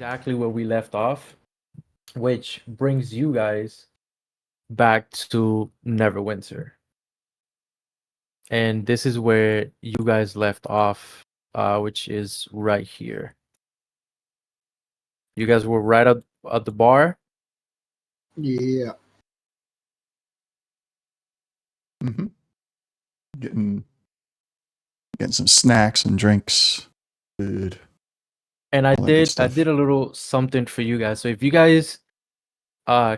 exactly where we left off, which brings you guys back to Neverwinter. And this is where you guys left off, which is right here. You guys were right at the bar. Yeah. Mm-hmm. Getting some snacks and drinks. Food. And I All that good did stuff. a little something for you guys. So if you guys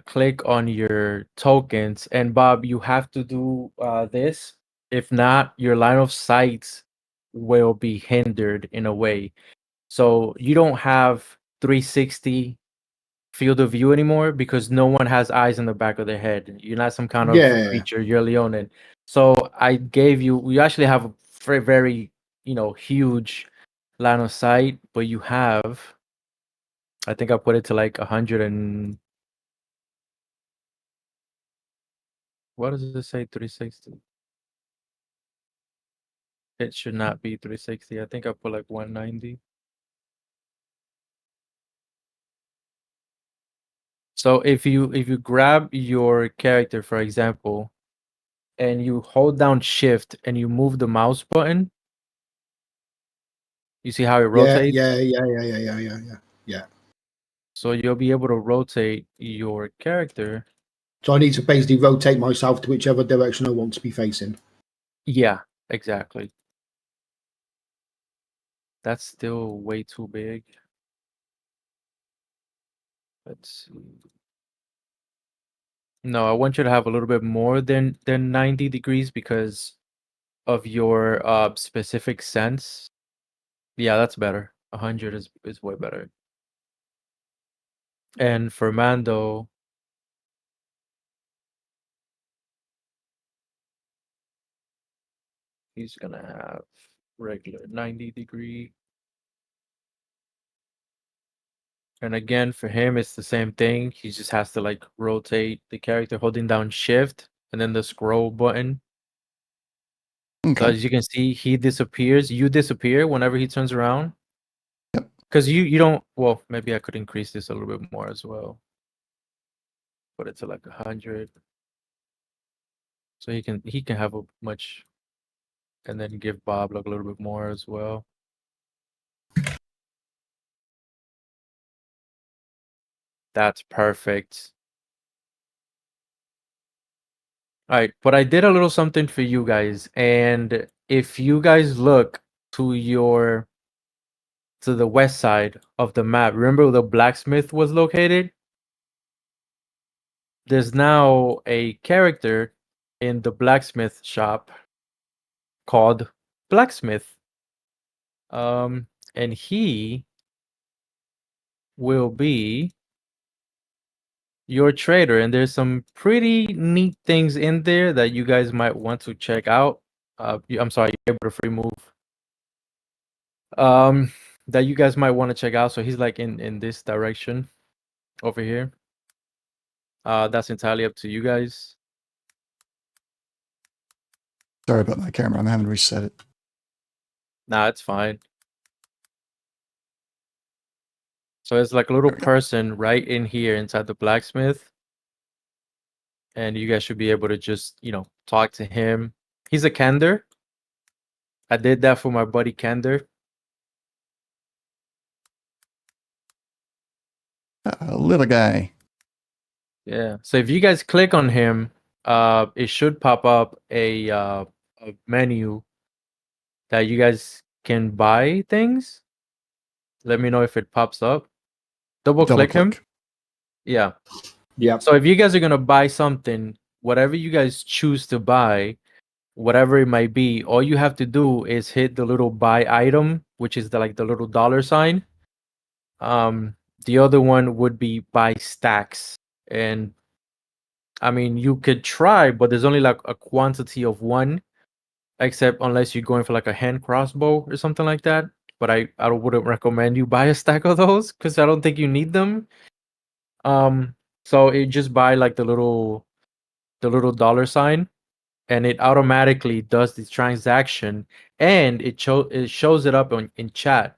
click on your tokens, and Bob, you have to do this. If not, your line of sight will be hindered in a way. So you don't have 360 field of view anymore because no one has eyes in the back of their head. You're not some kind of creature. You're Leonin. So I gave you. We actually have a very, very, huge line of sight, but you have. I think I put it to like 100 and. What does it say? 360. It should not be 360. I think I put like 190. So if you grab your character, for example, and you hold down shift and you move the mouse button, you see how it rotates? Yeah. So you'll be able to rotate your character. So I need to basically rotate myself to whichever direction I want to be facing. Yeah, exactly. That's still way too big. Let's see. No, I want you to have a little bit more than 90 degrees because of your specific sense. Yeah, that's better. 100 is way better. And for Mando, he's gonna have regular 90 degree. And again, for him, it's the same thing. He just has to like rotate the character holding down shift and then the scroll button. Okay. So as you can see, he disappears. You disappear whenever he turns around. Yep. Because you don't. Well, maybe I could increase this a little bit more as well. Put it to like 100. So he can have a much, and then give Bob like a little bit more as well. That's perfect. All right, but I did a little something for you guys, and if you guys look to the west side of the map, remember where the blacksmith was located? There's now a character in the blacksmith shop called Blacksmith. And he will be your trader, and there's some pretty neat things in there that you guys might want to check out. I'm sorry, you're able to free move. That you guys might want to check out. So he's like in this direction over here. That's entirely up to you guys. Sorry about my camera. I haven't reset it. Nah, it's fine. So it's like a little person right in here inside the blacksmith. And you guys should be able to just, talk to him. He's a Kender. I did that for my buddy Kender. Little guy. Yeah. So if you guys click on him, it should pop up a menu that you guys can buy things. Let me know if it pops up. Double click him. Yeah. Yeah. So if you guys are gonna buy something, whatever you guys choose to buy, whatever it might be, all you have to do is hit the little buy item, which is the little dollar sign. The other one would be buy stacks. And I mean, you could try, but there's only like a quantity of one, except unless you're going for like a hand crossbow or something like that. But I wouldn't recommend you buy a stack of those because I don't think you need them. So it just buy like the little dollar sign, and it automatically does the transaction, and it shows it up in chat.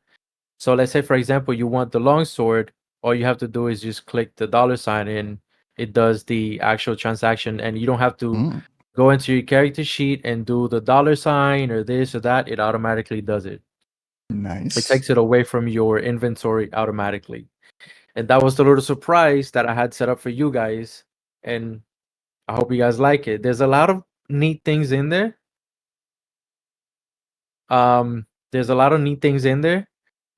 So let's say, for example, you want the longsword, all you have to do is just click the $sign and it does the actual transaction, and you don't have to go into your character sheet and do the $sign or this or that. It automatically does it. Nice. It takes it away from your inventory automatically. And that was the little surprise that I had set up for you guys. And I hope you guys like it. There's a lot of neat things in there. There's a lot of neat things in there.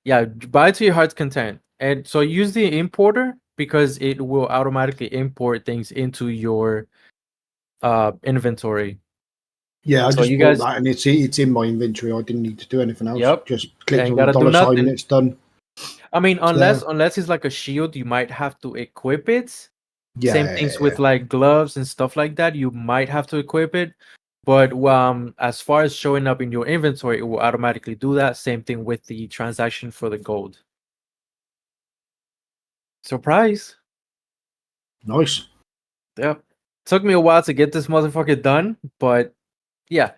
Yeah, buy to your heart's content. And so use the importer because it will automatically import things into your inventory. Yeah, I So just you bought guys, that and it's in my inventory. I didn't need to do anything else. Yep. Just clicked Ain't on the gotta do $sign and nothing. it's done. I mean, there. unless it's like a shield, you might have to equip it. Yeah. Same things with like gloves and stuff like that. You might have to equip it. But as far as showing up in your inventory, it will automatically do that. Same thing with the transaction for the gold. Surprise. Nice. Yep. Took me a while to get this motherfucker done, but yeah.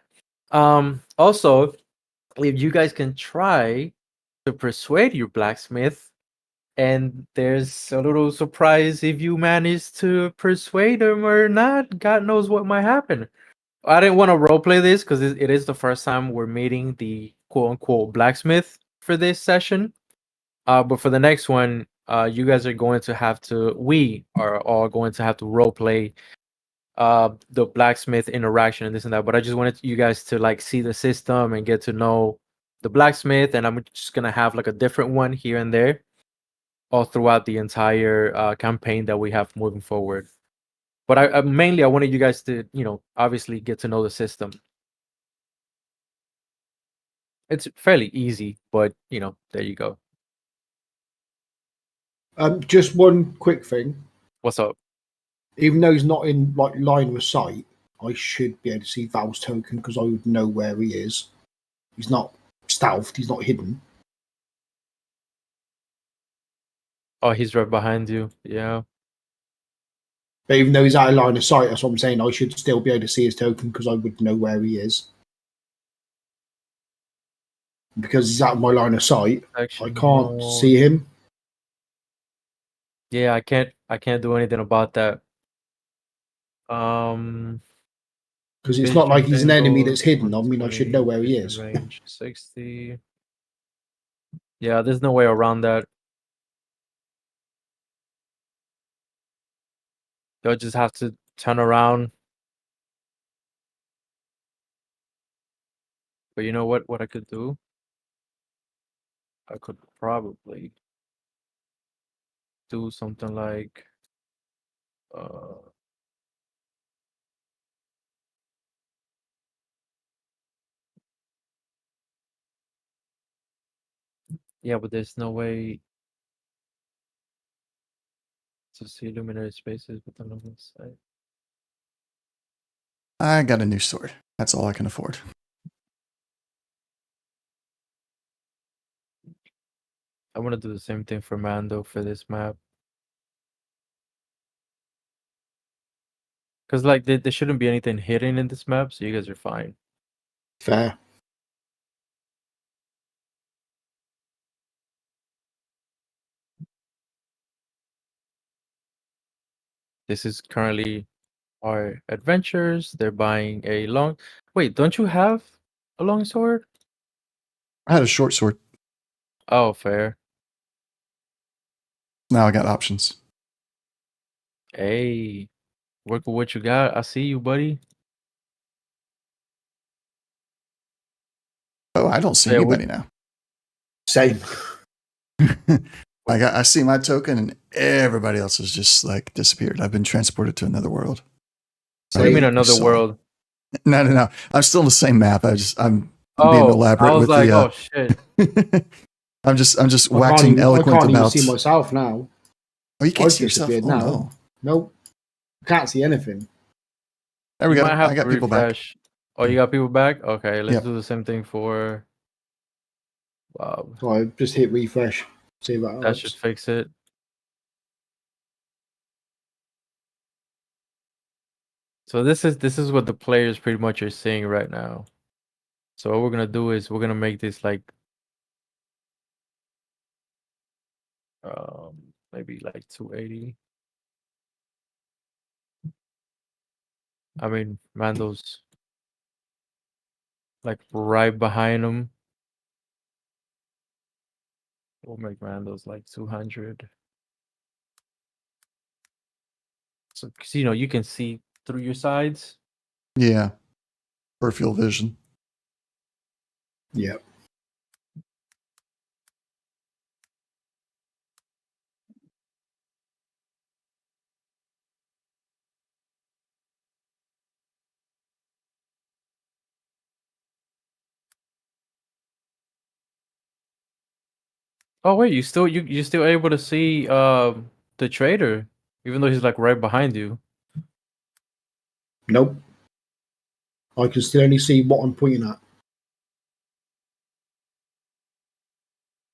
Also, if you guys can try to persuade your blacksmith, and there's a little surprise if you manage to persuade him or not. God knows what might happen. I didn't want to roleplay this because it is the first time we're meeting the quote unquote blacksmith for this session. But for the next one, you guys are going to have to, we are all going to have to roleplay the blacksmith interaction and this and that. But I just wanted you guys to like see the system and get to know the blacksmith, and I'm just gonna have like a different one here and there all throughout the entire campaign that we have moving forward. But I mainly I wanted you guys to, obviously get to know the system. It's fairly easy, but there you go. Just one quick thing. What's up? Even though he's not in like line of sight, I should be able to see Val's token because I would know where he is. He's not stealthed. He's not hidden. Oh, he's right behind you. Yeah. But even though he's out of line of sight, that's what I'm saying. I should still be able to see his token because I would know where he is. Because he's out of my line of sight, I can't see him. Yeah, I can't do anything about that. Because it's not like he's an enemy that's hidden. I mean, I should know where he is. Range 60. Yeah, there's no way around that. You'll just have to turn around. But you know what I could do? I could probably do something like yeah, but there's no way to see illuminated spaces with the normal sight. I got a new sword. That's all I can afford. I want to do the same thing for Mando for this map. Because like there shouldn't be anything hidden in this map, so you guys are fine. Fair. This is currently our adventures. They're buying a long... Wait, don't you have a long sword? I had a short sword. Oh, fair. Now I got options. Hey, work with what you got. I see you, buddy. Oh, I don't see Yeah, anybody now. Same. Like I see my token and everybody else has just like disappeared. I've been transported to another world. What do you mean Same. another world? No. I'm still in the same map. I'm being elaborate I was with like, the. oh shit. I'm just waxing eloquent I can't about. even see myself now. Oh, you can't I've see yourself. disappeared Oh, now. no. Nope. I can't see anything. There we You go. might have I got to people back. refresh. Oh, you got people back? Okay, let's Yep. do the same thing for Bob. So I just hit refresh. See if that That helps. should fix it. So this is what the players pretty much are seeing right now. So what we're gonna do is we're gonna make this like maybe like 280. I mean, Rando's like right behind him. We'll make Rando's like 200. So, 'cause, you know, you can see through your sides. Yeah. Peripheral vision. Yeah. Oh wait, you still able to see the trader, even though he's like right behind you. Nope. I can still only see what I'm pointing at.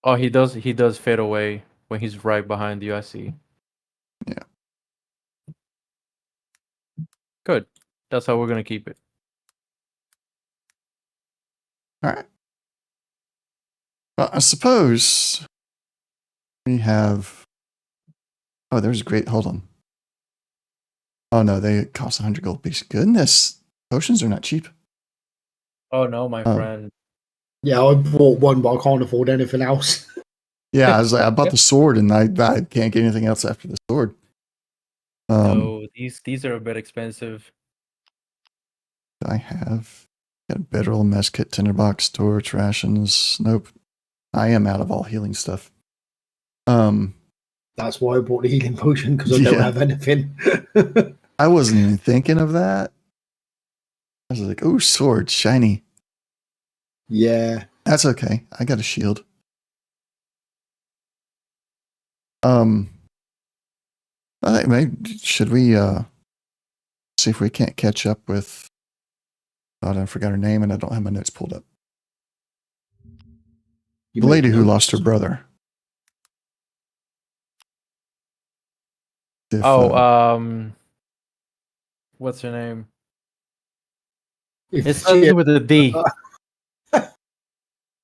Oh, he does fade away when he's right behind you. I see. Yeah. Good. That's how we're gonna keep it. All right. Well, I suppose we have. Oh, there's a great. Hold on. Oh no, they cost 100 gold piece. Goodness, potions are not cheap. Oh no, my Oh. friend. Yeah, I bought one, but I can't afford anything else. Yeah, I was like, I bought the sword, and I can't get anything else after the sword. No, these are a bit expensive. I have got bedroll, mess kit, tinderbox, torch, rations. Nope, I am out of all healing stuff. That's why I bought the healing potion, because I don't Yeah. have anything. I wasn't even thinking of that. I was like, oh, sword, shiny. Yeah. That's okay. I got a shield. I think maybe should we see if we can't catch up with. Oh, I forgot her name, and I don't have my notes pulled up. You The make lady who notes. lost her brother. If, What's her name? If It she- starts with a D.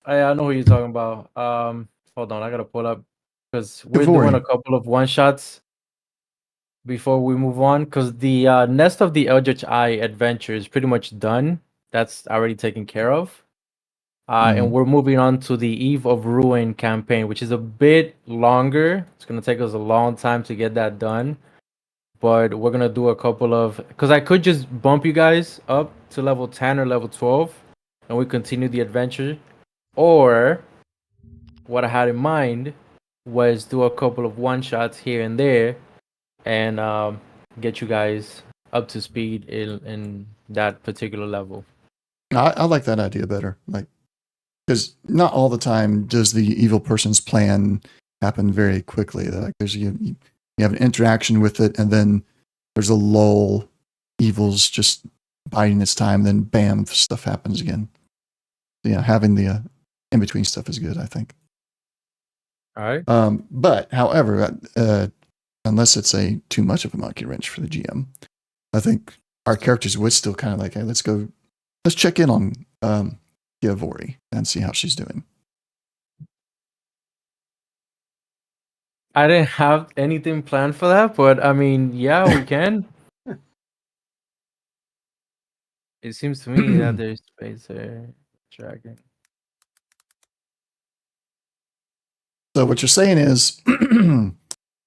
I know who you're talking about. Hold on, I gotta pull up because we're doing Devori. a couple of one shots before we move on. Because the Nest of the Eldritch Eye adventure is pretty much done. That's already taken care of. And we're moving on to the Eve of Ruin campaign, which is a bit longer. It's gonna take us a long time to get that done. But we're gonna do a couple of, because I could just bump you guys up to level 10 or level 12 and we continue the adventure. Or what I had in mind was do a couple of one shots here and there and get you guys up to speed in that particular level. I like that idea better. Like, because not all the time does the evil person's plan happen very quickly. Like, there's you have an interaction with it, and then there's a lull. Evil's just biding its time, then bam, stuff happens again. Yeah, having the in between stuff is good, I think. All right. But however, unless it's too much of a monkey wrench for the GM, I think our characters would still kind of like, hey, let's check in on Devori and see how she's doing. I didn't have anything planned for that, but I mean, yeah, we can. It seems to me that there's space there. Dragon. So what you're saying is,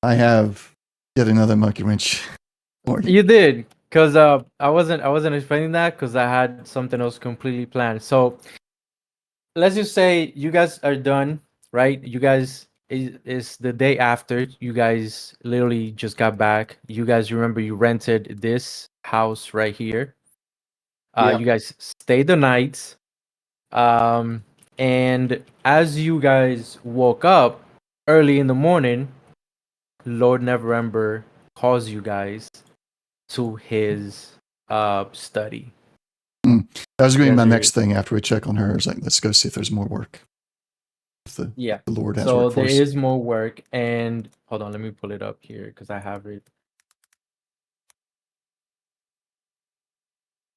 I have yet another monkey wrench for you. You did, because I wasn't explaining that because I had something else completely planned. So let's just say you guys are done, right? You guys is the day after. You guys literally just got back. You guys remember you rented this house right here. Yeah. You guys stayed the night. And as you guys woke up early in the morning, Lord Neverember calls you guys to his study. That was going to be my Guys are- next thing after we check on her. Is like, let's go see if there's more work. If the Lord has so work for there us. is more work, and hold on, let me pull it up here because I have it.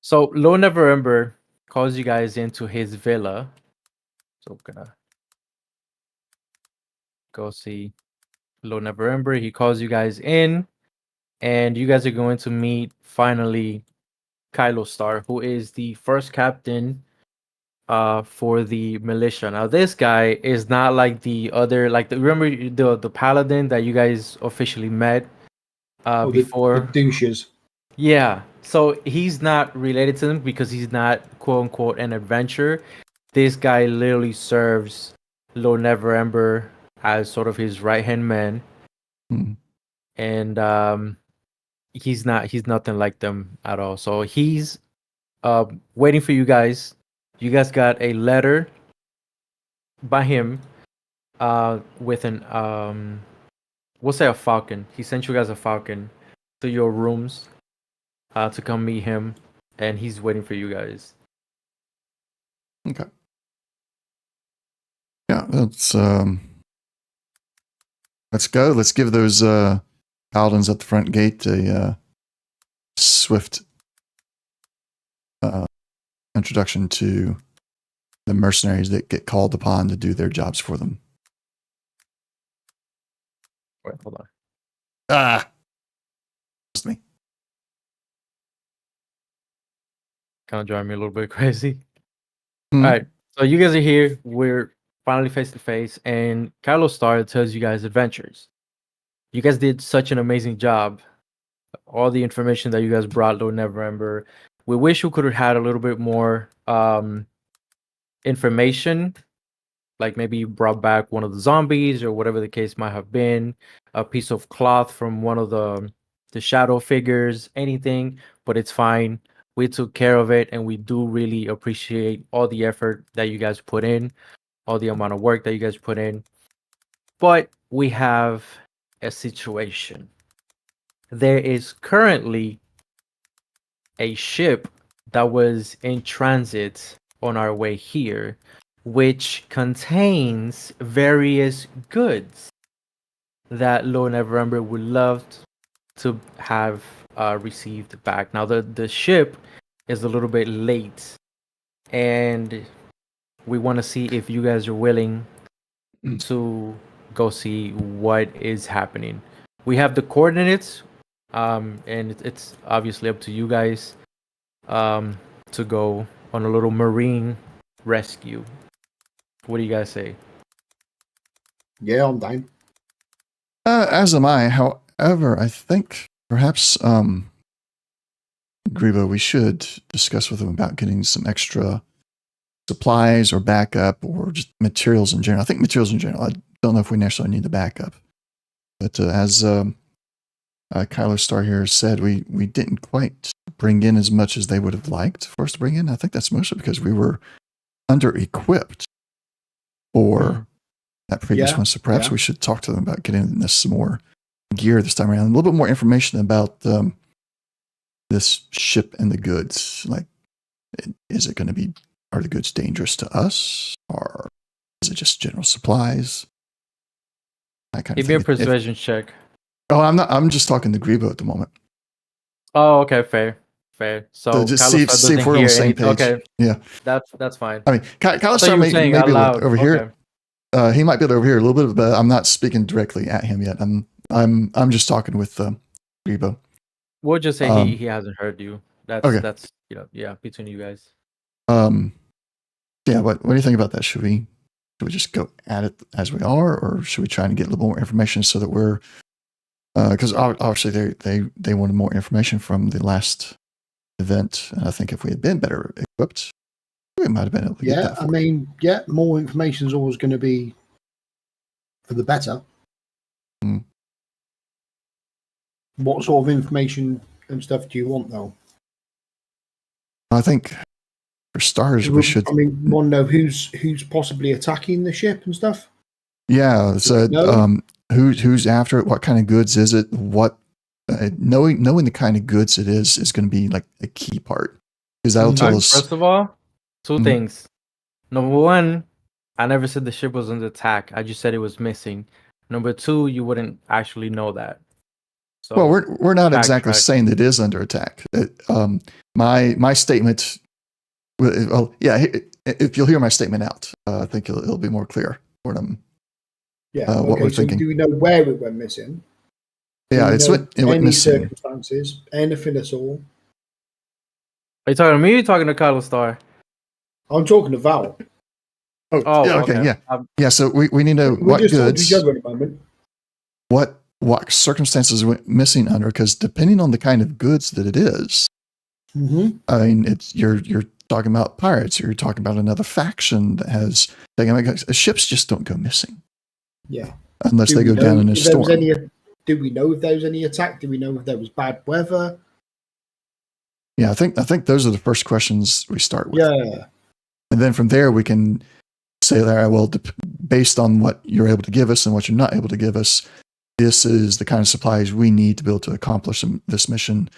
So Lord Neverember calls you guys into his villa. So I'm gonna go see Low November. He calls you guys in, and you guys are going to meet finally Kylo Star, who is the first captain for the militia. Now this guy is not like the other, like remember the paladin that you guys officially met Oh, the before. douches. Yeah, so he's not related to them because he's not quote unquote an adventurer. This guy literally serves Low Never Ember as sort of his right hand man, Hmm. and he's nothing like them at all. So he's waiting for you guys. You guys got a letter by him with an we'll say a falcon. He sent you guys a falcon to your rooms to come meet him, and he's waiting for you guys. Okay. Yeah, let's go. Let's give those paladins at the front gate a swift introduction to the mercenaries that get called upon to do their jobs for them. Wait, hold on. Ah, it's me. Kind of driving me a little bit crazy. Mhm. All right, so you guys are here. We're finally face to face, and Kylo Star tells you guys adventures. You guys did such an amazing job. All the information that you guys brought, Lord Neverember. We wish we could have had a little bit more information, like maybe you brought back one of the zombies or whatever the case might have been, a piece of cloth from one of the shadow figures, anything, but it's fine. We took care of it, and we do really appreciate all the effort that you guys put in, all the amount of work that you guys put in. But we have a situation. There is currently a ship that was in transit on our way here, which contains various goods that Lord Neverember would love to have received back. Now, the ship is a little bit late, and we want to see if you guys are willing to go see what is happening. We have the coordinates, and it's obviously up to you guys to go on a little marine rescue. What do you guys say? Yeah, I'm down. As am I. However, I think perhaps Grebo, we should discuss with him about getting some extra supplies or backup or just materials in general. I think materials in general. I don't know if we necessarily need the backup. But as Kylo Star here said, we didn't quite bring in as much as they would have liked for us to bring in. I think that's mostly because we were under-equipped for that previous one. So perhaps we should talk to them about getting this some more gear this time around. A little bit more information about this ship and the goods. Like, is it going to be, are the goods dangerous to us? Or is it just general supplies? That kind of Give me a thing. persuasion check. Oh, I'm just talking to Grebo at the moment. Oh, okay, fair. So just Kylo see if we're on the same page. Okay, yeah, that's fine. I mean, Kylo So Star you were may saying be out loud. over here. Okay. He might be over here a little bit, but I'm not speaking directly at him yet. I'm just talking with Grebo. We'll just say he hasn't heard you. That's between you guys. Yeah. What do you think about that? Should we just go at it as we are, or should we try and get a little more information so that we're because obviously they wanted more information from the last event, and I think if we had been better equipped, we might have been able to get that. I mean, more information is always going to be for the better. Mm. What sort of information and stuff do you want, though? I think, for starters, we should. I mean, want to know who's possibly attacking the ship and stuff. Yeah. So, who's after it? What kind of goods is it? What knowing the kind of goods it is going to be like a key part, because that'll tell us. First of all, two things. Number one, I never said the ship was under attack. I just said it was missing. Number two, you wouldn't actually know that. So, well, we're not exactly saying that it is under attack. My statement. Well, yeah. If you'll hear my statement out, I think it'll be more clear. Yeah. what we're Okay. So thinking. do we know where it went missing? Do Yeah, we it's know what it went any missing. circumstances, anything at all? Are you talking to me or are you talking to Kylo Star? I'm talking to Val. Oh, Yeah, okay, okay. yeah. Yeah, so we need to know We're what just talking to each goods, other at the moment. what circumstances went missing under, because depending on the kind of goods that it is, Mm-hmm. I mean, it's you're talking about pirates, you're talking about another faction that has ships just don't go missing Yeah. unless Do they we go know down in a if there was storm. any? Do we know if there was any attack? Do we know if there was bad weather? Yeah, I think those are the first questions we start with. Yeah. And then from there, we can say, all right, well, based on what you're able to give us and what you're not able to give us, this is the kind of supplies we need to be able to accomplish this mission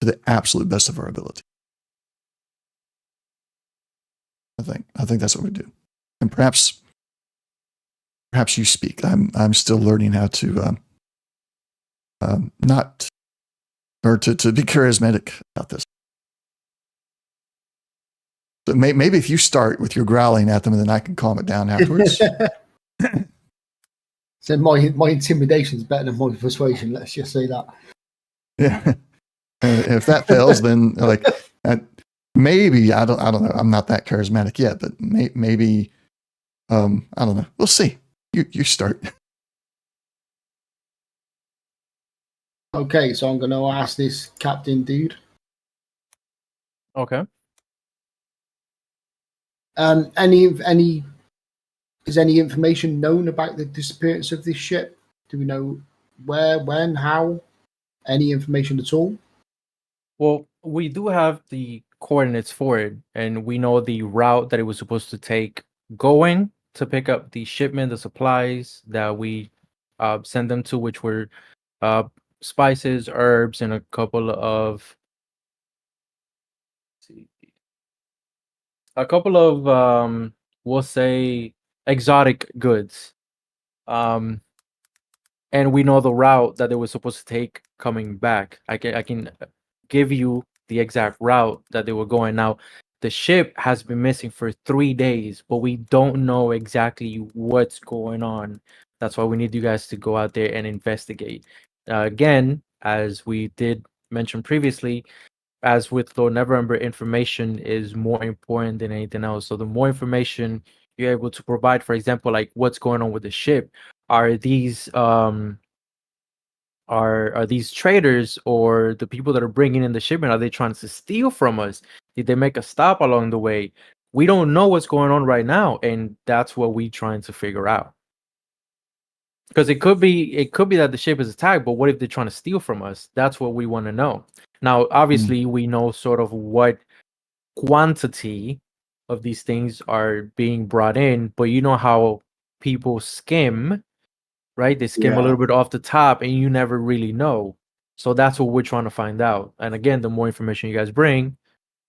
to the absolute best of our ability. I think that's what we do. And perhaps you speak. I'm still learning how to not, or to be charismatic about this. So maybe if you start with your growling at them, and then I can calm it down afterwards. So my intimidation is better than my persuasion. Let's just say that. Yeah. And if that fails, then like maybe I don't know. I'm not that charismatic yet, but maybe I don't know. We'll see. You start. Okay, so I'm going to ask this captain dude. Okay. Any is any information known about the disappearance of this ship? Do we know where, when, how? Any information at all? Well, we do have the coordinates for it, and we know the route that it was supposed to take going to pick up the shipment, the supplies that we send them to, which were spices, herbs, and a couple of we'll say exotic goods. And we know the route that they were supposed to take coming back. I can give you the exact route that they were going. Now, the ship has been missing for 3 days, but we don't know exactly what's going on. That's why we need you guys to go out there and investigate. Again, as we did mention previously, as with Lord Neverember, information is more important than anything else. So the more information you're able to provide, for example, like what's going on with the ship, are these are these traders or the people that are bringing in the shipment, are they trying to steal from us? Did they make a stop along the way? We don't know what's going on right now, and that's what we're trying to figure out. Because it could be that the ship is attacked, but what if they're trying to steal from us? That's what we want to know. Now, obviously, we know sort of what quantity of these things are being brought in, but you know how people skim, right? They skim a little bit off the top, and you never really know. So that's what we're trying to find out. And again, the more information you guys bring,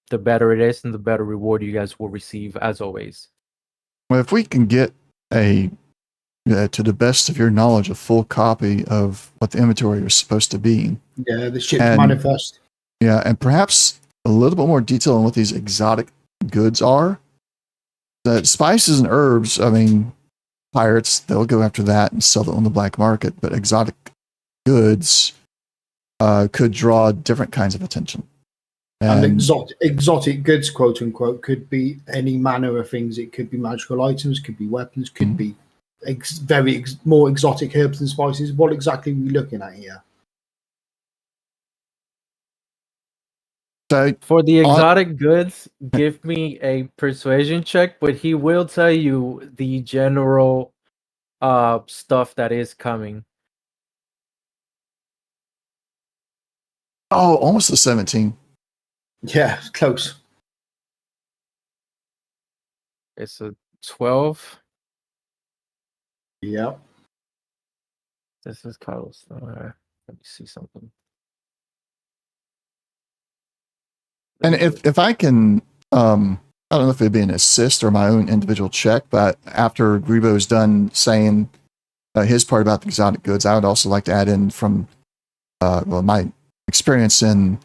the better it is, and the better reward you guys will receive, as always. Well, if we can get to the best of your knowledge, a full copy of what the inventory was supposed to be. Yeah, the ship's manifest. Yeah, and perhaps a little bit more detail on what these exotic goods are. The spices and herbs, I mean, pirates, they'll go after that and sell it on the black market, but exotic goods could draw different kinds of attention. And exotic goods, quote unquote, could be any manner of things. It could be magical items, could be weapons, could be more exotic herbs and spices. What exactly are we looking at here? So for the exotic goods, give me a persuasion check, but he will tell you the general stuff that is coming. Oh, almost a 17. Yeah, close. It's a 12. Yeah. This is Carlos. Let me see something. And if I can, I don't know if it'd be an assist or my own individual check, but after Grebo's done saying his part about the exotic goods, I would also like to add in from my experience in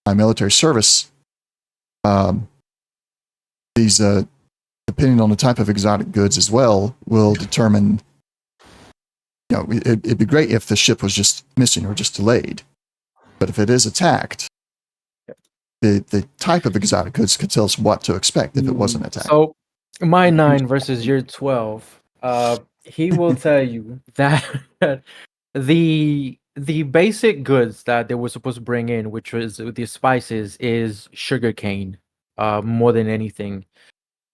my military service. These, depending on the type of exotic goods as well, will determine it'd be great if the ship was just missing or just delayed. But if it is attacked, the type of exotic goods could tell us what to expect if it wasn't attacked. So, my 9 versus your 12. He will tell you that the basic goods that they were supposed to bring in, which was the spices, is sugarcane. More than anything,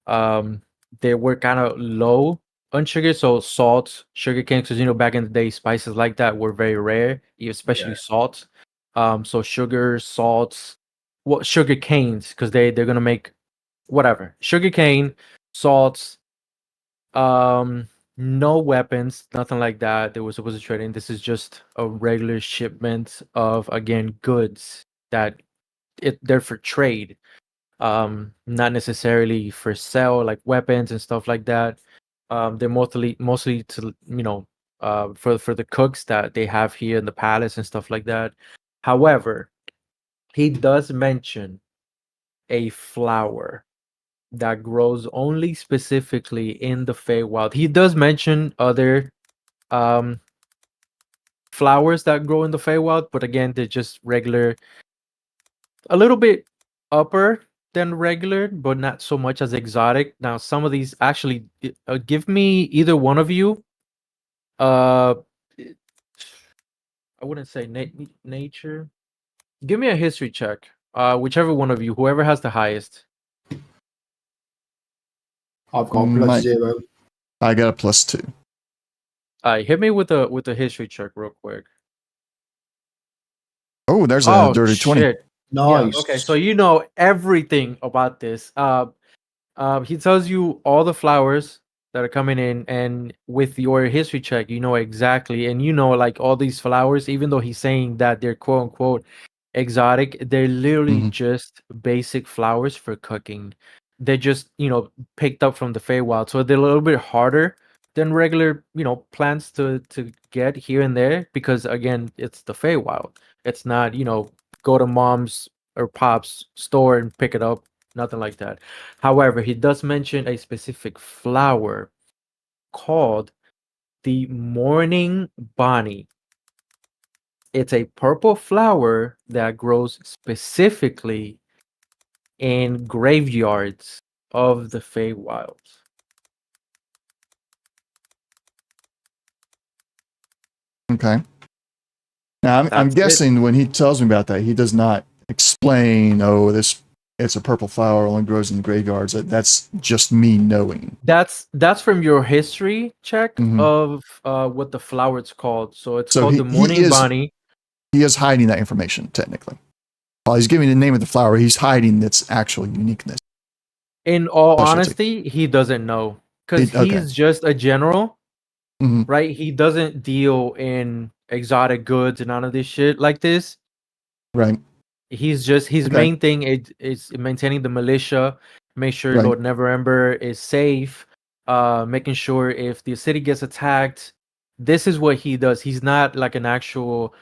they were kind of low on sugar, so salt, sugarcane, because back in the day, spices like that were very rare, especially salt. So sugar, salts, sugar canes, because they're gonna make whatever sugar cane, salts, no weapons, nothing like that. They were supposed to trade in. This is just a regular shipment of, again, goods that they're for trade, not necessarily for sale, like weapons and stuff like that. They're mostly to for the cooks that they have here in the palace and stuff like that. However, he does mention a flower that grows only specifically in the Feywild. He does mention other flowers that grow in the Feywild, but again, they're just regular, a little bit upper than regular, but not so much as exotic. Now, some of these actually, give me either one of you. I wouldn't say nature. Give me a history check. Whichever one of you, whoever has the highest. I've got +0. I got a +2. Hit me with a history check real quick. Oh, there's a dirty 20. Shit. Nice. Yeah, okay, so you know everything about this. He tells you all the flowers that are coming in, and with your history check, you know exactly, and like all these flowers, even though he's saying that they're quote unquote exotic, they're literally just basic flowers for cooking. They're just picked up from the Feywild, so they're a little bit harder than regular plants to get here and there, because again, it's the Feywild. It's not go to mom's or pop's store and pick it up, nothing like that. However, he does mention a specific flower called the morning bonnie. It's a purple flower that grows specifically in graveyards of the Feywild. Okay. Now, I'm guessing when he tells me about that, he does not explain, it's a purple flower, only grows in the graveyards. That's just me knowing. That's from your history check of what the flower is called. So it's called the morning bonnie. He is hiding that information, technically. While he's giving the name of the flower, he's hiding its actual uniqueness. In all honesty, he doesn't know, because he's just a general, right? He doesn't deal in exotic goods and none of this shit like this. Right. His main thing is maintaining the militia, make sure Lord Neverember is safe, making sure if the city gets attacked. This is what he does. He's not like an actual,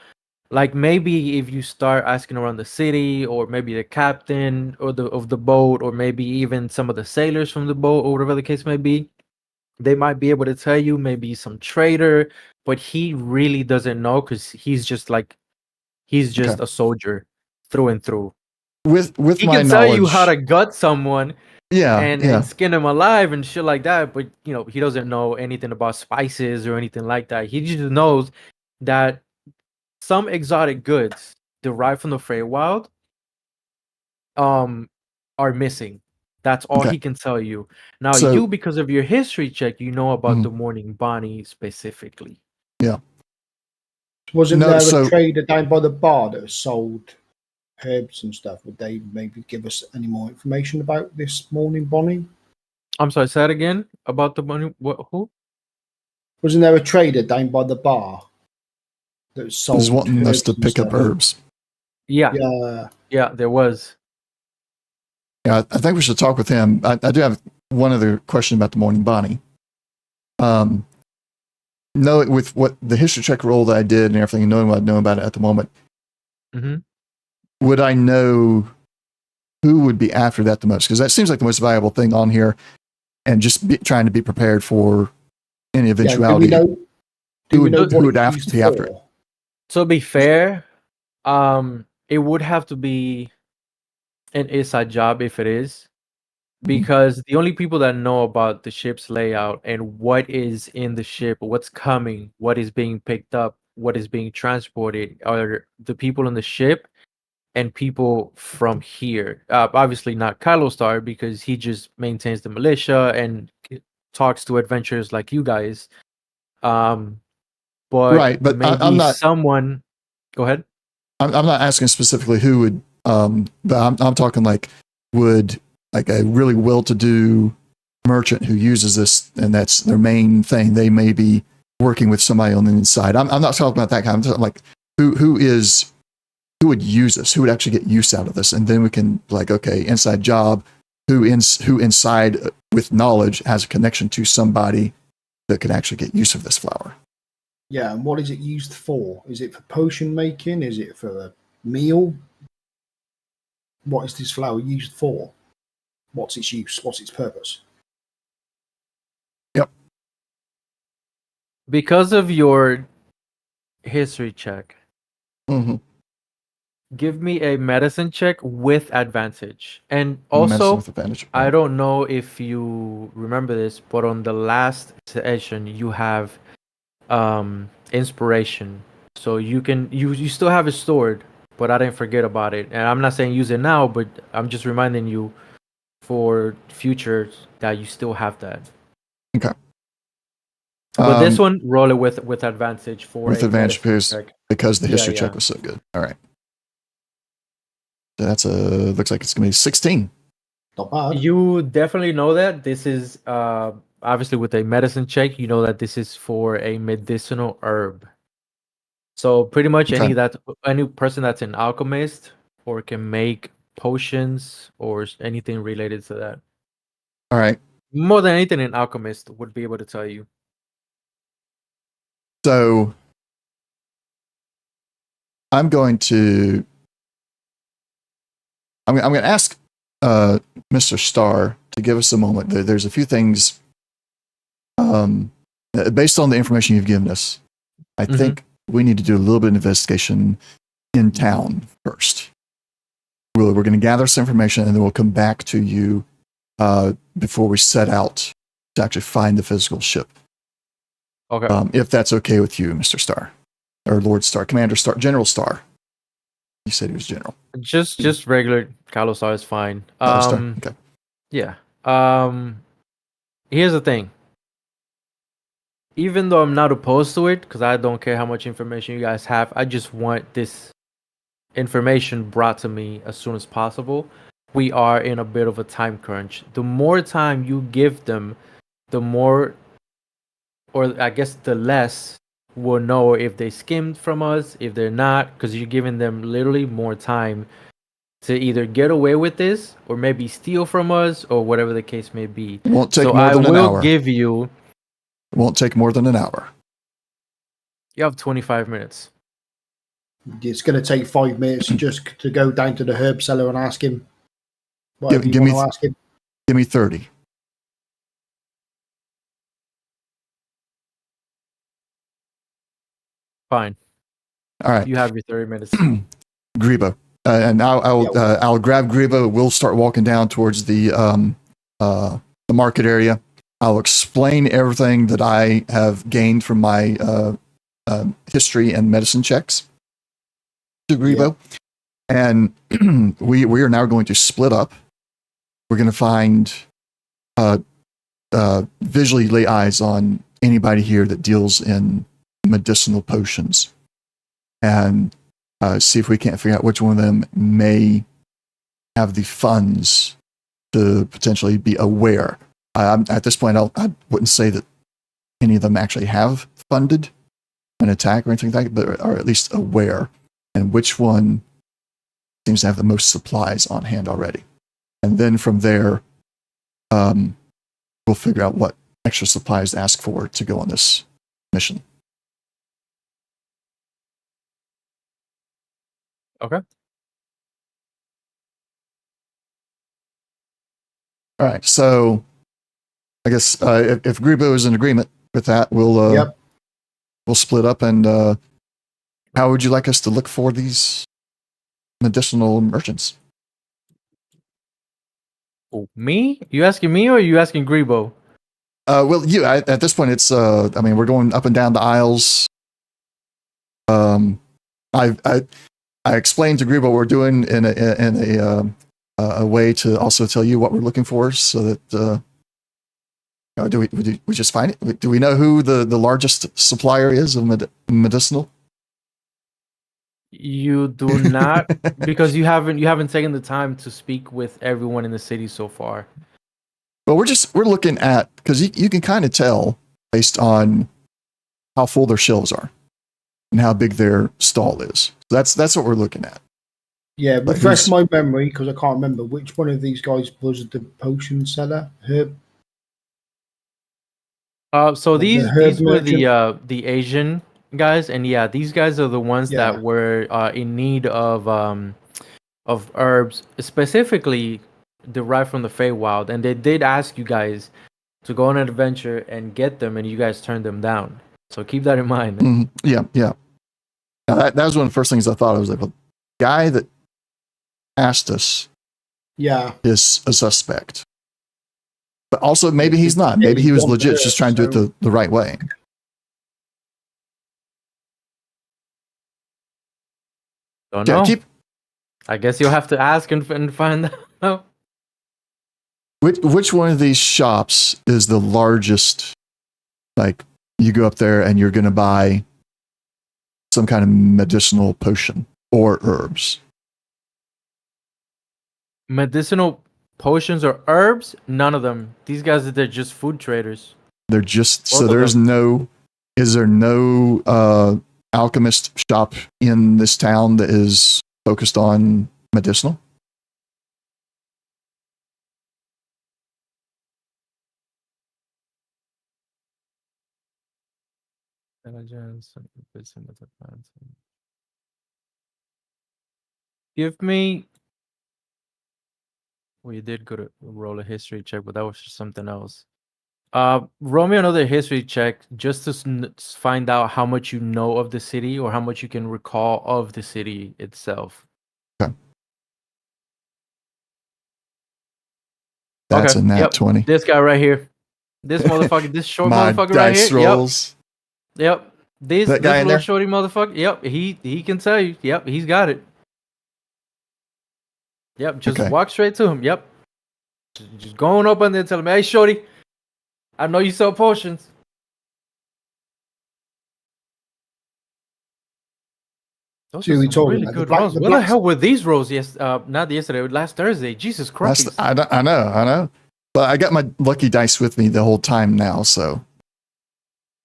like, maybe if you start asking around the city, or maybe the captain of the boat, or maybe even some of the sailors from the boat, or whatever the case may be, they might be able to tell you, maybe some trader, but he really doesn't know, because he's just a soldier through and through. With he my can knowledge, tell you how to gut someone, and skin him alive and shit like that, but he doesn't know anything about spices or anything like that. He just knows that some exotic goods derived from the Feywild are missing. That's all he can tell you. Now, you, because of your history check, about the morning bonnie specifically. Yeah. Wasn't there a trader down by the bar that sold herbs and stuff? Would they maybe give us any more information about this morning bonnie? I'm sorry, say that again about the money. Who? Wasn't there a trader down by the bar that sold? He's wanting us to pick up herbs. Yeah, there was. Yeah, I think we should talk with him. I do have one other question about the morning bonnie. With what the history check roll that I did and everything, knowing what I know about it at the moment, would I know who would be after that the most? Because that seems like the most valuable thing on here, and just trying to be prepared for any eventuality. Do we know who what would it's have used to be after it? for? To be fair, it would have to be an inside job if it is, because the only people that know about the ship's layout and what is in the ship, what's coming, what is being picked up, what is being transported are the people on the ship and people from here. Obviously not Kylo Star because he just maintains the militia and talks to adventurers like you guys. But Right, but I'm maybe not. someone. Go ahead. I'm not asking specifically who would. But I'm talking like would like a really well-to-do merchant who uses this and that's their main thing. They may be working with somebody on the inside. I'm not talking about that kind. I'm talking like who would use this? Who would actually get use out of this? And then we can like, okay, inside job. Who inside with knowledge has a connection to somebody that could actually get use of this flower? Yeah, and what is it used for? Is it for potion making? Is it for a meal? What is this flower used for? What's its use? What's its purpose? Yep. Because of your history check, Mm-hmm. give me a medicine check with advantage. And Medicine also, with advantage. I don't know if you remember this, but on the last session you have inspiration. So you still have it stored, but I didn't forget about it. And I'm not saying use it now, but I'm just reminding you for future that you still have that. Okay. But this one, roll it with advantage for with a advantage medicine check. because the history Yeah. check was so good. All right. So that's looks like it's gonna be 16. Not bad. You definitely know that this is obviously with a medicine check. You know that this is for a medicinal herb. So pretty much Okay. any person that's an alchemist or can make potions or anything related to that. All right. More than anything, an alchemist would be able to tell you. So I'm going to ask Mr. Starr to give us a moment. There's a few things based on the information you've given us. I think we need to do a little bit of investigation in town first. We're going to gather some information and then we'll come back to you before we set out to actually find the physical ship. Okay. If that's okay with you, Mr. Starr, or Lord Starr, Commander Starr, General Starr. You said he was General. Just regular Kalosar is fine. Starr? Okay. Yeah. Here's the thing. Even though I'm not opposed to it, because I don't care how much information you guys have, I just want this information brought to me as soon as possible. We are in a bit of a time crunch. The more time you give them, the more, or I guess the less we'll know if they skimmed from us, if they're not, because you're giving them literally more time to either get away with this or maybe steal from us or whatever the case may be. It won't take So more I than an will hour. give you. It won't take more than an hour. You have 25 minutes. It's going to take 5 minutes just to go down to the herb seller and ask him whatever Give you me want to ask him. Give me 30. Fine. All right. You have your 30 minutes. Grebo. And I'll Yeah. I'll grab Grebo. We'll start walking down towards the market area. I'll explain everything that I have gained from my history and medicine checks to Grebo. And we are now going to split up. We're going to find visually lay eyes on anybody here that deals in medicinal potions and see if we can't figure out which one of them may have the funds to potentially be aware. At this point, I wouldn't say that any of them actually have funded an attack or anything like that, but are at least aware, and which one seems to have the most supplies on hand already. And then from there, we'll figure out what extra supplies to ask for to go on this mission. Okay. All right. So I guess if Grebo is in agreement with that, we'll we'll split up. And how would you like us to look for these medicinal merchants? Oh, me? You asking me or are you asking Grebo? Well, at this point, it's I mean, we're going up and down the aisles. I explained to Grebo what we're doing in a way to also tell you what we're looking for, so that do we just find it? Do we know who the largest supplier is of medicinal? You do not, because you haven't taken the time to speak with everyone in the city so far. Well, we're looking at, because you can kind of tell based on how full their shelves are and how big their stall is. So that's what we're looking at. Yeah, refresh my memory, because I can't remember which one of these guys was the potion seller. Herb. So these were merchant? the Asian guys, and yeah, these guys are the ones that were in need of herbs, specifically derived from the Feywild, and they did ask you guys to go on an adventure and get them, and you guys turned them down. So keep that in mind. Mm-hmm. Yeah. Now that was one of the first things I thought. I was like, well, the guy that asked us, is a suspect. But also, maybe he's not. Maybe he was legit, just trying to do it the right way. Don't know. I guess you'll have to ask and find out. Which one of these shops is the largest? Like, you go up there and you're going to buy some kind of medicinal potion or herbs. Medicinal potions or herbs? None of them. These guys, they're just food traders. They're just, so there's no, is there no alchemist shop in this town that is focused on medicinal? Give me. We did go to roll a history check, but that was just something else. Roll me another history check just to find out how much you know of the city or how much you can recall of the city itself. Okay. That's a nat 20. This guy right here. This motherfucker, this short motherfucker right here. Rolls. Yep. This guy little shorty motherfucker. Yep. He can tell you. Yep. He's got it. Yep. Just walk straight to him. Yep. Just going up and then tell him, hey, shorty, I know you sell potions. Those are some really good rolls. What the hell were these rolls? Not yesterday, last Thursday. Jesus Christ! I know. But I got my lucky dice with me the whole time now, so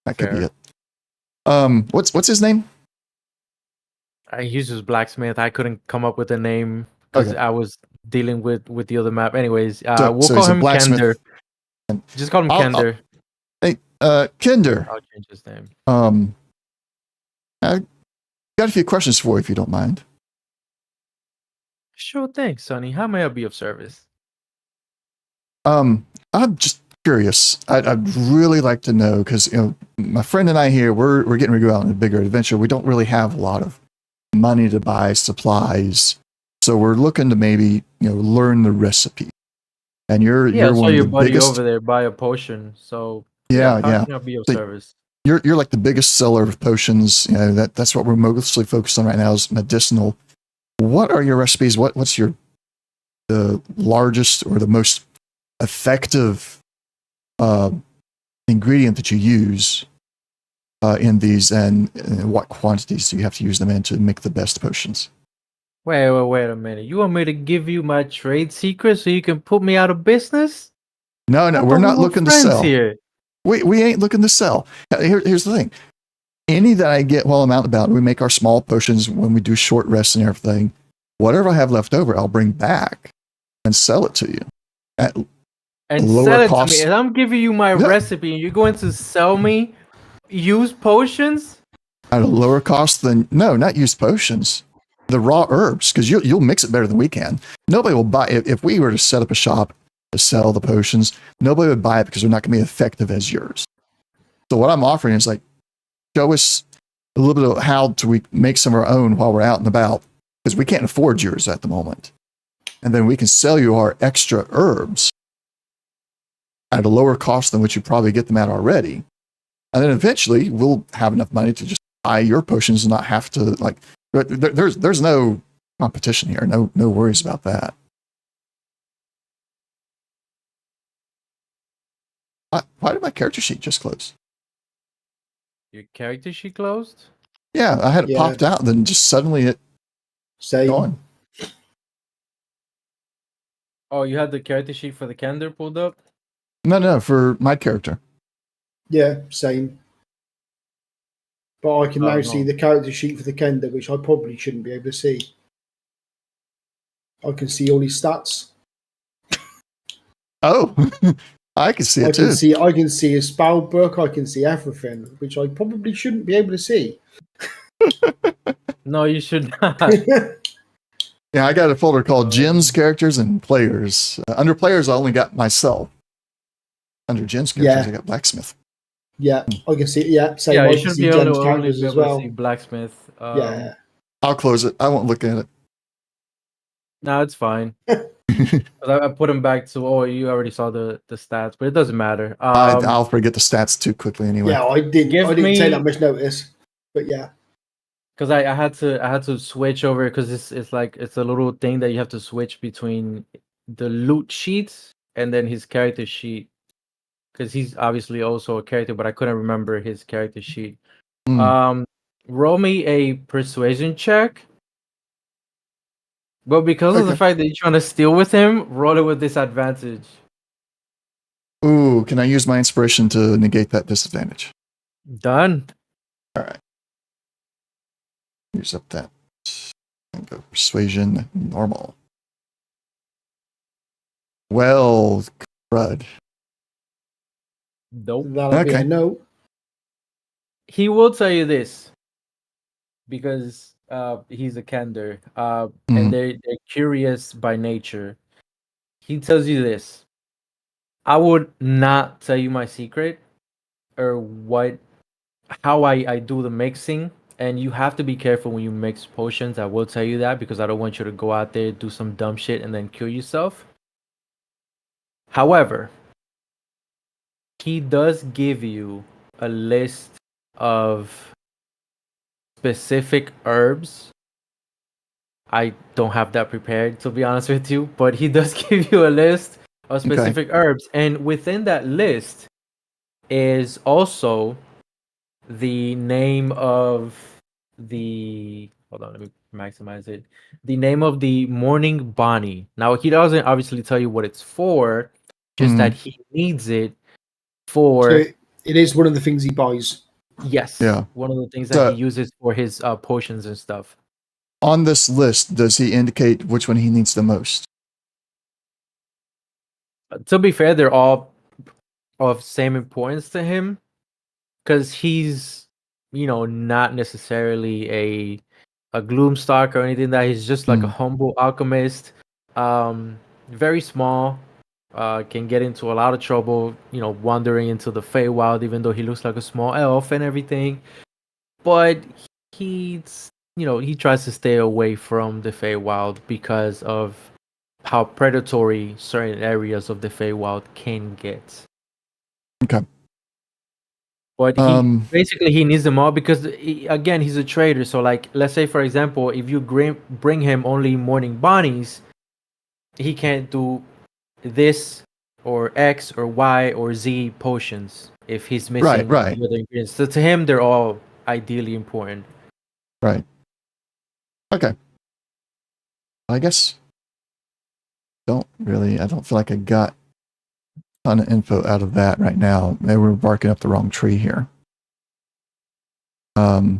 that could be it. What's his name? He's just blacksmith. I couldn't come up with a name because I was dealing with the other map. Anyways, we'll call him Kender. Just call him Kender. Hey, Kender. I'll change his name. I got a few questions for you, if you don't mind. Sure thing, Sonny. How may I be of service? I'm just curious. I'd really like to know, because my friend and I here, we're getting ready to go out on a bigger adventure. We don't really have a lot of money to buy supplies, so we're looking to maybe learn the recipe. And you're one of the buddy biggest over there buy a potion. So how can I be of service? You're like the biggest seller of potions. That's what we're mostly focused on right now, is medicinal. What are your recipes? What's the largest or the most effective ingredient that you use in these, and what quantities do you have to use them in to make the best potions? Wait a minute. You want me to give you my trade secret so you can put me out of business? No, we're not looking to sell. Here. We ain't looking to sell. Here's the thing. Any that I get while I'm out and about, we make our small potions when we do short rests and everything. Whatever I have left over, I'll bring back and sell it to you at lower sell it cost. To me. And I'm giving you my recipe, and you're going to sell me used potions at a lower cost than not used potions. The raw herbs, because you'll mix it better than we can. Nobody will buy it. If we were to set up a shop to sell the potions, nobody would buy it because they're not going to be effective as yours. So what I'm offering is like show us a little bit of how do we make some of our own while we're out and about, because we can't afford yours at the moment. And then we can sell you our extra herbs at a lower cost than what you probably get them at already. And then eventually we'll have enough money to just buy your potions and not have to, like, there's no competition here. No worries about that. Why did my character sheet just close? Your character sheet closed? Yeah, I had it Yeah. popped out, then just suddenly it Same. gone. Oh, you had the character sheet for the Kender pulled up? No, for my character. Yeah, same. But I can Oh, now no. see the character sheet for the Kender, which I probably shouldn't be able to see. I can see all his stats. Oh, I can see it too. I can see his spell book. I can see everything, which I probably shouldn't be able to see. No, you should not. Yeah, I got a folder called Gems, Characters, and Players. Under Players, I only got myself. Under Gems, Characters, Yeah. I got Blacksmith. Yeah, I can see. Yeah, same. Yeah, I you can should see be able Jen's to only characters be as able to well. see Blacksmith. Yeah, I'll close it. I won't look at it. No, it's fine. 'Cause I put him back to, oh, you already saw the stats, but it doesn't matter. I'll forget the stats too quickly anyway. yeah. I didn't Give take me- that much notice, but yeah, Because I had to switch over because it's like it's a little thing that you have to switch between the loot sheets and then his character sheet. Because he's obviously also a character, but I couldn't remember his character sheet. Mm. Roll me a persuasion check. But because of the Okay. fact that you're trying to steal with him, roll it with disadvantage. Ooh, can I use my inspiration to negate that disadvantage? Done. All right. Use up that. And go persuasion normal. Well, crud. Nope. that'll be Okay. a no. He will tell you this because he's a Kender, and they're curious by nature. He tells you this: I would not tell you my secret or how I do the mixing, and you have to be careful when you mix potions. I will tell you that because I don't want you to go out there, do some dumb shit, and then kill yourself. However, he does give you a list of specific herbs. I don't have that prepared, to be honest with you, but he does give you a list of specific herbs, and within that list is also the name of the, hold on, let me maximize it, the name of the morning Bonnie. Now he doesn't obviously tell you what it's for, just that he needs it for So it is one of the things he buys. yes, Yeah. one of the things So- that he uses for his potions and stuff. On this list, does he indicate which one he needs the most? To be fair, they're all of same importance to him because he's, not necessarily a gloomstalk or anything. That he's just like a humble alchemist, very small, can get into a lot of trouble, wandering into the Feywild, even though he looks like a small elf and everything. But he's, he tries to stay away from the Feywild because of how predatory certain areas of the Feywild can get. Okay. But basically he needs them all because again, he's a trader. So like, let's say for example, if you bring him only morning Bonnies, he can't do this or X or Y or Z potions if he's missing Right. the other ingredients. So to him, they're all ideally important. Right. Okay. I guess I don't feel like I got a ton of info out of that right now. Maybe we're barking up the wrong tree here. I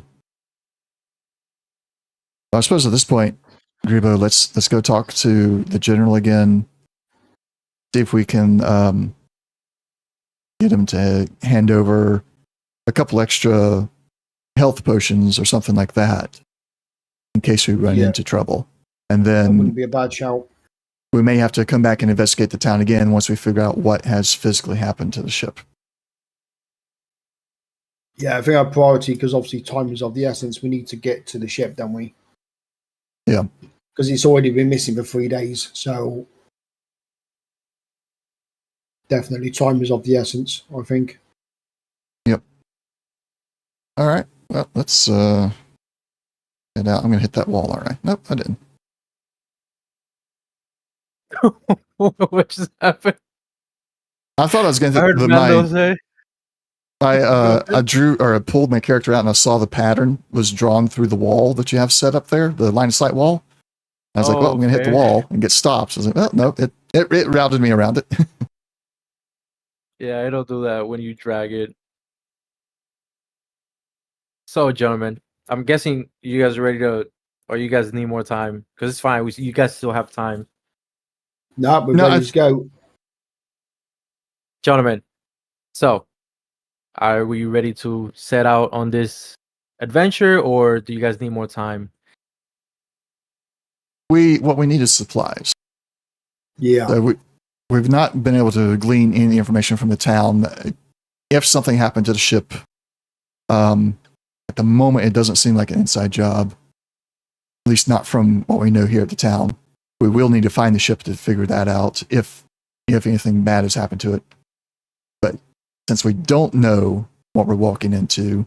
suppose at this point, Grebo, let's go talk to the general again. See if we can get him to hand over a couple extra health potions or something like that in case we run into trouble. And That then wouldn't be a bad shout. we may have to come back and investigate the town again once we figure out what has physically happened to the ship. Yeah, I think our priority, because obviously time is of the essence. We need to get to the ship, don't we? Yeah. Because it's already been missing for 3 days. So definitely time is of the essence, I think. Yep. All right. Well, let's head out. I'm gonna hit that wall. All right. Nope, I didn't. What just happened? I thought I was gonna I heard hit Mando say. I drew or I pulled my character out and I saw the pattern was drawn through the wall that you have set up there, the line of sight wall. I was like, well, I'm gonna hit the Okay. wall and get stopped. So I was like, well, no, it routed me around it. Yeah, it'll do that when you drag it. So, gentlemen, I'm guessing you guys are ready to, or you guys need more time because it's fine. You guys still have time, No, we're No, ready to go. gentlemen. So, are we ready to set out on this adventure, or do you guys need more time? What we need is supplies. Yeah. So we've not been able to glean any information from the town. If something happened to the ship, at the moment it doesn't seem like an inside job. At least not from what we know here at the town. We will need to find the ship to figure that out if anything bad has happened to it. But since we don't know what we're walking into,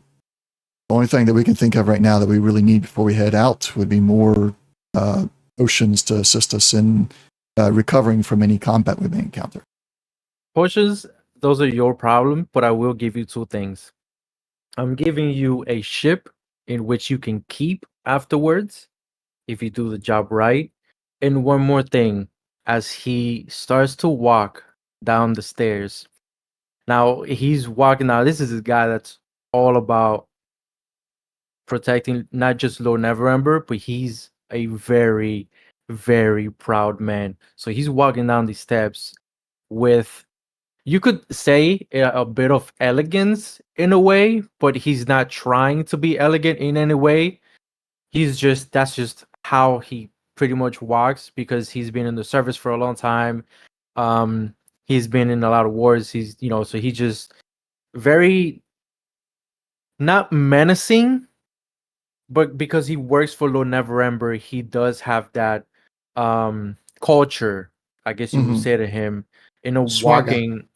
the only thing that we can think of right now that we really need before we head out would be more oceans to assist us in recovering from any combat we may encounter. Potions, those are your problem, but I will give you two things. I'm giving you a ship in which you can keep afterwards if you do the job right. And one more thing, as he starts to walk down the stairs. Now he's walking now. This is a guy that's all about protecting not just Lord Neverember, but he's a very, very proud man. So he's walking down these steps with, you could say, a bit of elegance in a way, but he's not trying to be elegant in any way. That's just how he pretty much walks because he's been in the service for a long time. He's been in a lot of wars. So he's just very not menacing, but because he works for Lord Neverember, he does have that culture, I guess you would Mhm. say to him, in a Swagger. walking.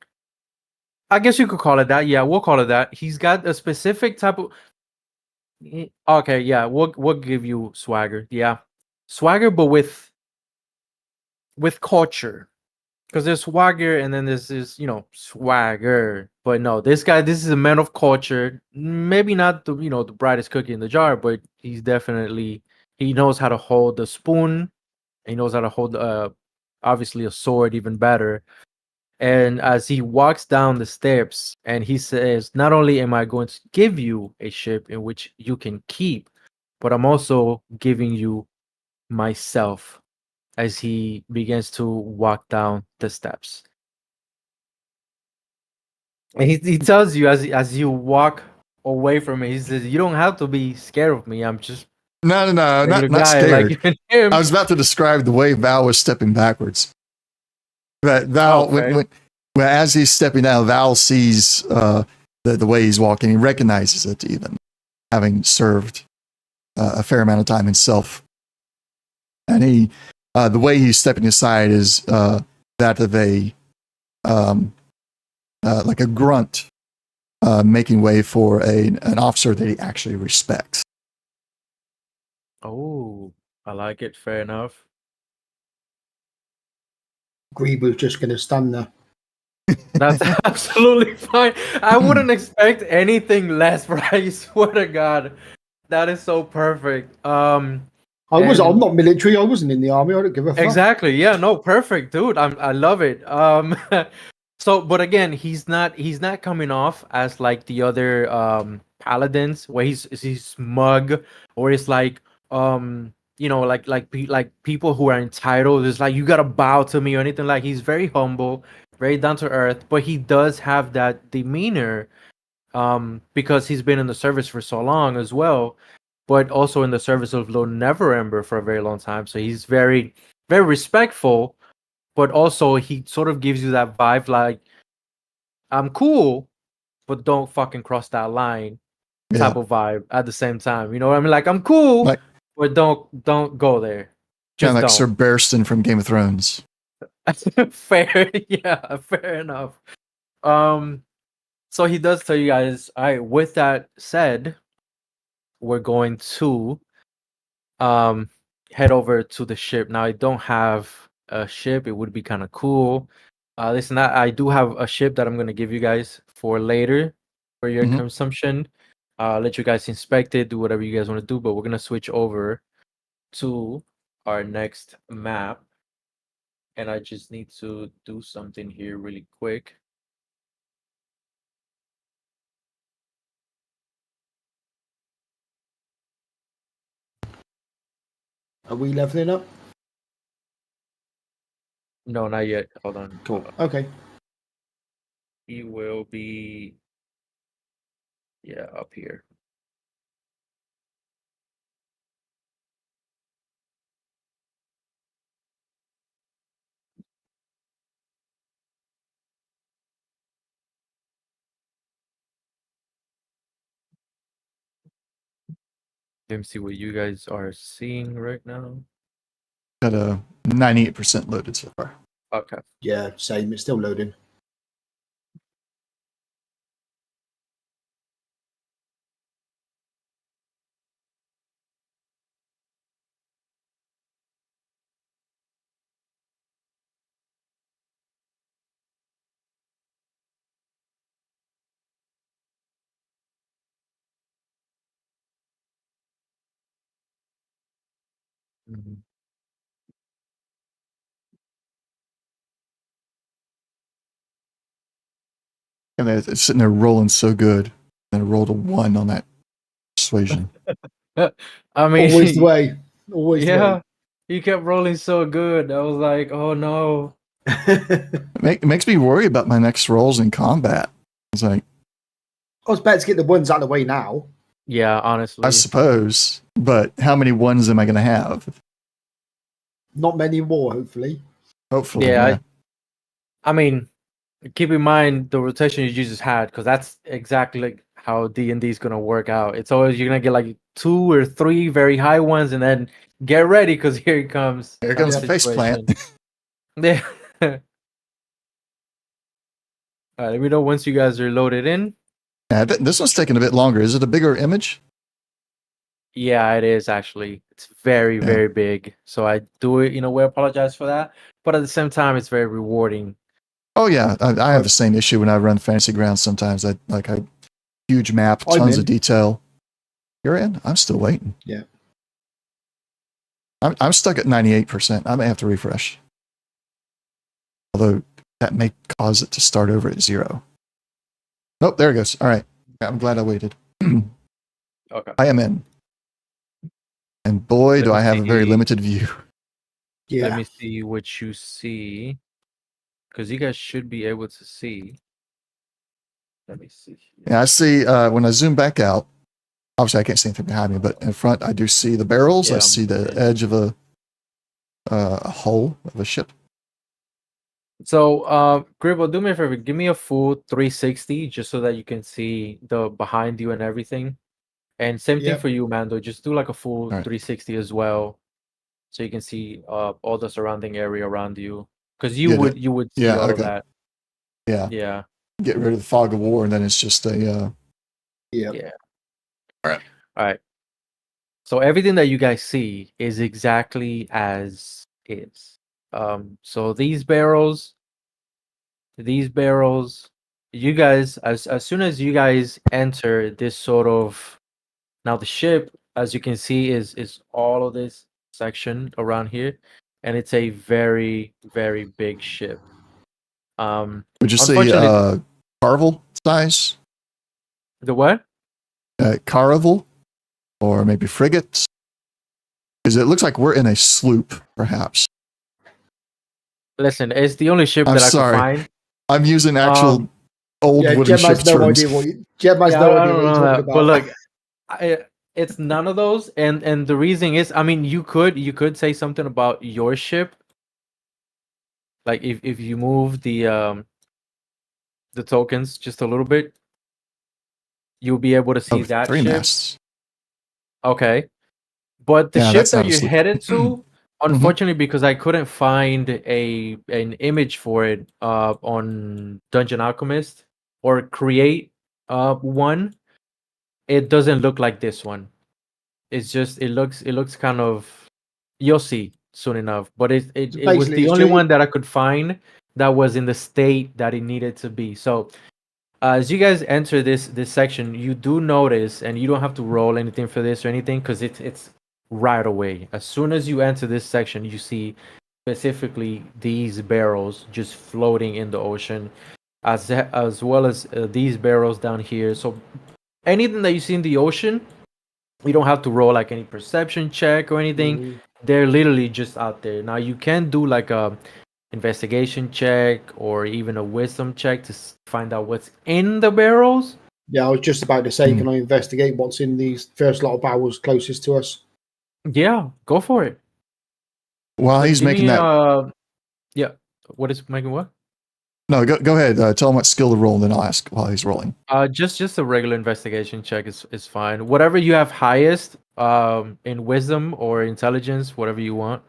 I guess you could call it that. Yeah, we'll call it that. He's got a specific type of. Okay, yeah, we'll give you swagger. Yeah, swagger, but with culture. Because there's swagger and then there's this, swagger. But no, this is a man of culture. Maybe not the brightest cookie in the jar, but he knows how to hold the spoon. He knows how to hold obviously a sword even better. And as he walks down the steps and he says, not only am I going to give you a ship in which you can keep, but I'm also giving you myself, as he begins to walk down the steps. And he tells you as you walk away from me, he says, "You don't have to be scared of me. I'm just No, a regular not guy like scared. you and him." I was about to describe the way Val was stepping backwards. But Val, Okay. when as he's stepping down, Val sees the way he's walking. He recognizes it, even having served a fair amount of time himself. And the way he's stepping aside is that of a like a grunt making way for an officer that he actually respects. Oh, I like it. Fair enough. Greeble's just going to stand there. That's absolutely fine. I wouldn't expect anything less, but I swear to God, that is so perfect. I'm And not military. I wasn't in the army. I don't give a fuck. exactly. Yeah, no, perfect, dude. I love it. So but again, he's not coming off as like the other paladins where he's smug, or it's like like people who are entitled. It's like you gotta bow to me or anything. Like, he's very humble, very down to earth, but he does have that demeanor because he's been in the service for so long as well, but also in the service of Lord Neverember for a very long time. So he's very, very respectful, but also he sort of gives you that vibe like, I'm cool, but don't fucking cross that line Yeah. type of vibe at the same time. You know what I mean? Like I'm cool, Like but don't go there. kind Just of like don't. Sir Barristan from Game of Thrones. Fair, yeah, fair enough. So he does tell you guys, all right, with that said, we're going to head over to the ship. Now I don't have a ship. It would be kind of cool. Listen, I do have a ship that I'm gonna give you guys for later for your Mhm. consumption. Let you guys inspect it, do whatever you guys want to do, but we're gonna switch over to our next map. And I just need to do something here really quick. Are we leveling up? No, not yet. Hold on. Cool. Okay. He will be, yeah, up here. Let me see what you guys are seeing right now. Got a 98% loaded so far. Okay. Yeah, same. It's still loading. Mhm. And it's sitting there rolling so good. And I rolled a 1 on that persuasion. I mean, Always the way. Always yeah, he kept rolling so good. I was like, oh no. the way. It makes me worry about my next rolls in combat. It's like, I was better to get the ones out of the way now. Yeah, I honestly. suppose, but how many ones am I going to have? Not many more, hopefully. Hopefully, Yeah, yeah. I mean, keep in mind the rotation you just had, because that's exactly like how D&D is gonna work out. It's always you're gonna get like 2 or 3 very high ones, and then get ready because here it comes. Here type comes of a face plant. situation. Yeah. All right, let me know once you guys are loaded in. Yeah, this one's taking a bit longer. Is it a bigger image? Yeah, it is actually. It's very, Yeah. very big. So I do it in a way, apologize for that. But at the same time, it's very rewarding. Oh yeah, I have the same issue when I run Fantasy Grounds. Sometimes I huge map, I'm tons in. of detail. You're in. I'm still waiting. Yeah. I'm stuck at 98%. I may have to refresh. Although that may cause it to start over at 0. Nope, there it goes. All right. I'm glad I waited. Okay. I am in. And boy, Let do me I have a very see. limited view. Yeah. Let me see what you see. Because you guys should be able to see. Let me see. Yeah, I see when I zoom back out, obviously I can't see anything behind me, but in front I do see the barrels. Yeah, I see the edge of a hull of a ship. So, Gribble, do me a favor. Give me a full 360 just so that you can see the behind you and everything. And same thing Yep. for you, Mando. Just do like a full All right. 360 as well, so you can see all the surrounding area around you. Because you Get would it. see Yeah, all of okay. that. Yeah. Yeah. Get rid of the fog of war, and then it's just a. Yeah. Yeah. All right. All right. So everything that you guys see is exactly as is. So these barrels, you guys, as soon as you guys enter this sort of, now the ship, as you can see, is all of this section around here, and it's a very, very big ship. Would you say Unfortunately, Carvel size? the what? Caravel? Or maybe frigates? Because it looks like we're in a sloop, perhaps. Listen, it's the only ship I'm that I sorry. could find. I'm using actual old Yeah, wooden Jem has ship no terms. idea what Jem has Yeah, no I idea don't what you're know talking that, about. but look, it's none of those, and the reason is, I mean, you could say something about your ship, like if you move the tokens just a little bit, you'll be able to see Oh, that 3 ship. masts. Okay. But the Yeah, ship that's that not a you're sloop. headed to, unfortunately, because I couldn't find an image for it on Dungeon Alchemist or create one, it doesn't look like this one. It's just it looks kind of, you'll see soon enough. But it was Basically, the it's only just, one that I could find that was in the state that it needed to be. So as you guys enter this section, you do notice, and you don't have to roll anything for this or anything, because it's right away. As soon as you enter this section, you see specifically these barrels just floating in the ocean, as well as these barrels down here. So anything that you see in the ocean, you don't have to roll like any perception check or anything. They're literally just out there. Now you can do like a investigation check or even a wisdom check to find out what's in the barrels. yeah, I was just about to say, can I investigate what's in these first lot of barrels closest to us? Yeah, go for it. While So he's give making me that, yeah. What is making what? no, go ahead. Tell him what skill to roll, and then I'll ask while he's rolling. Just a regular investigation check is fine. Whatever you have highest, in wisdom or intelligence, whatever you want.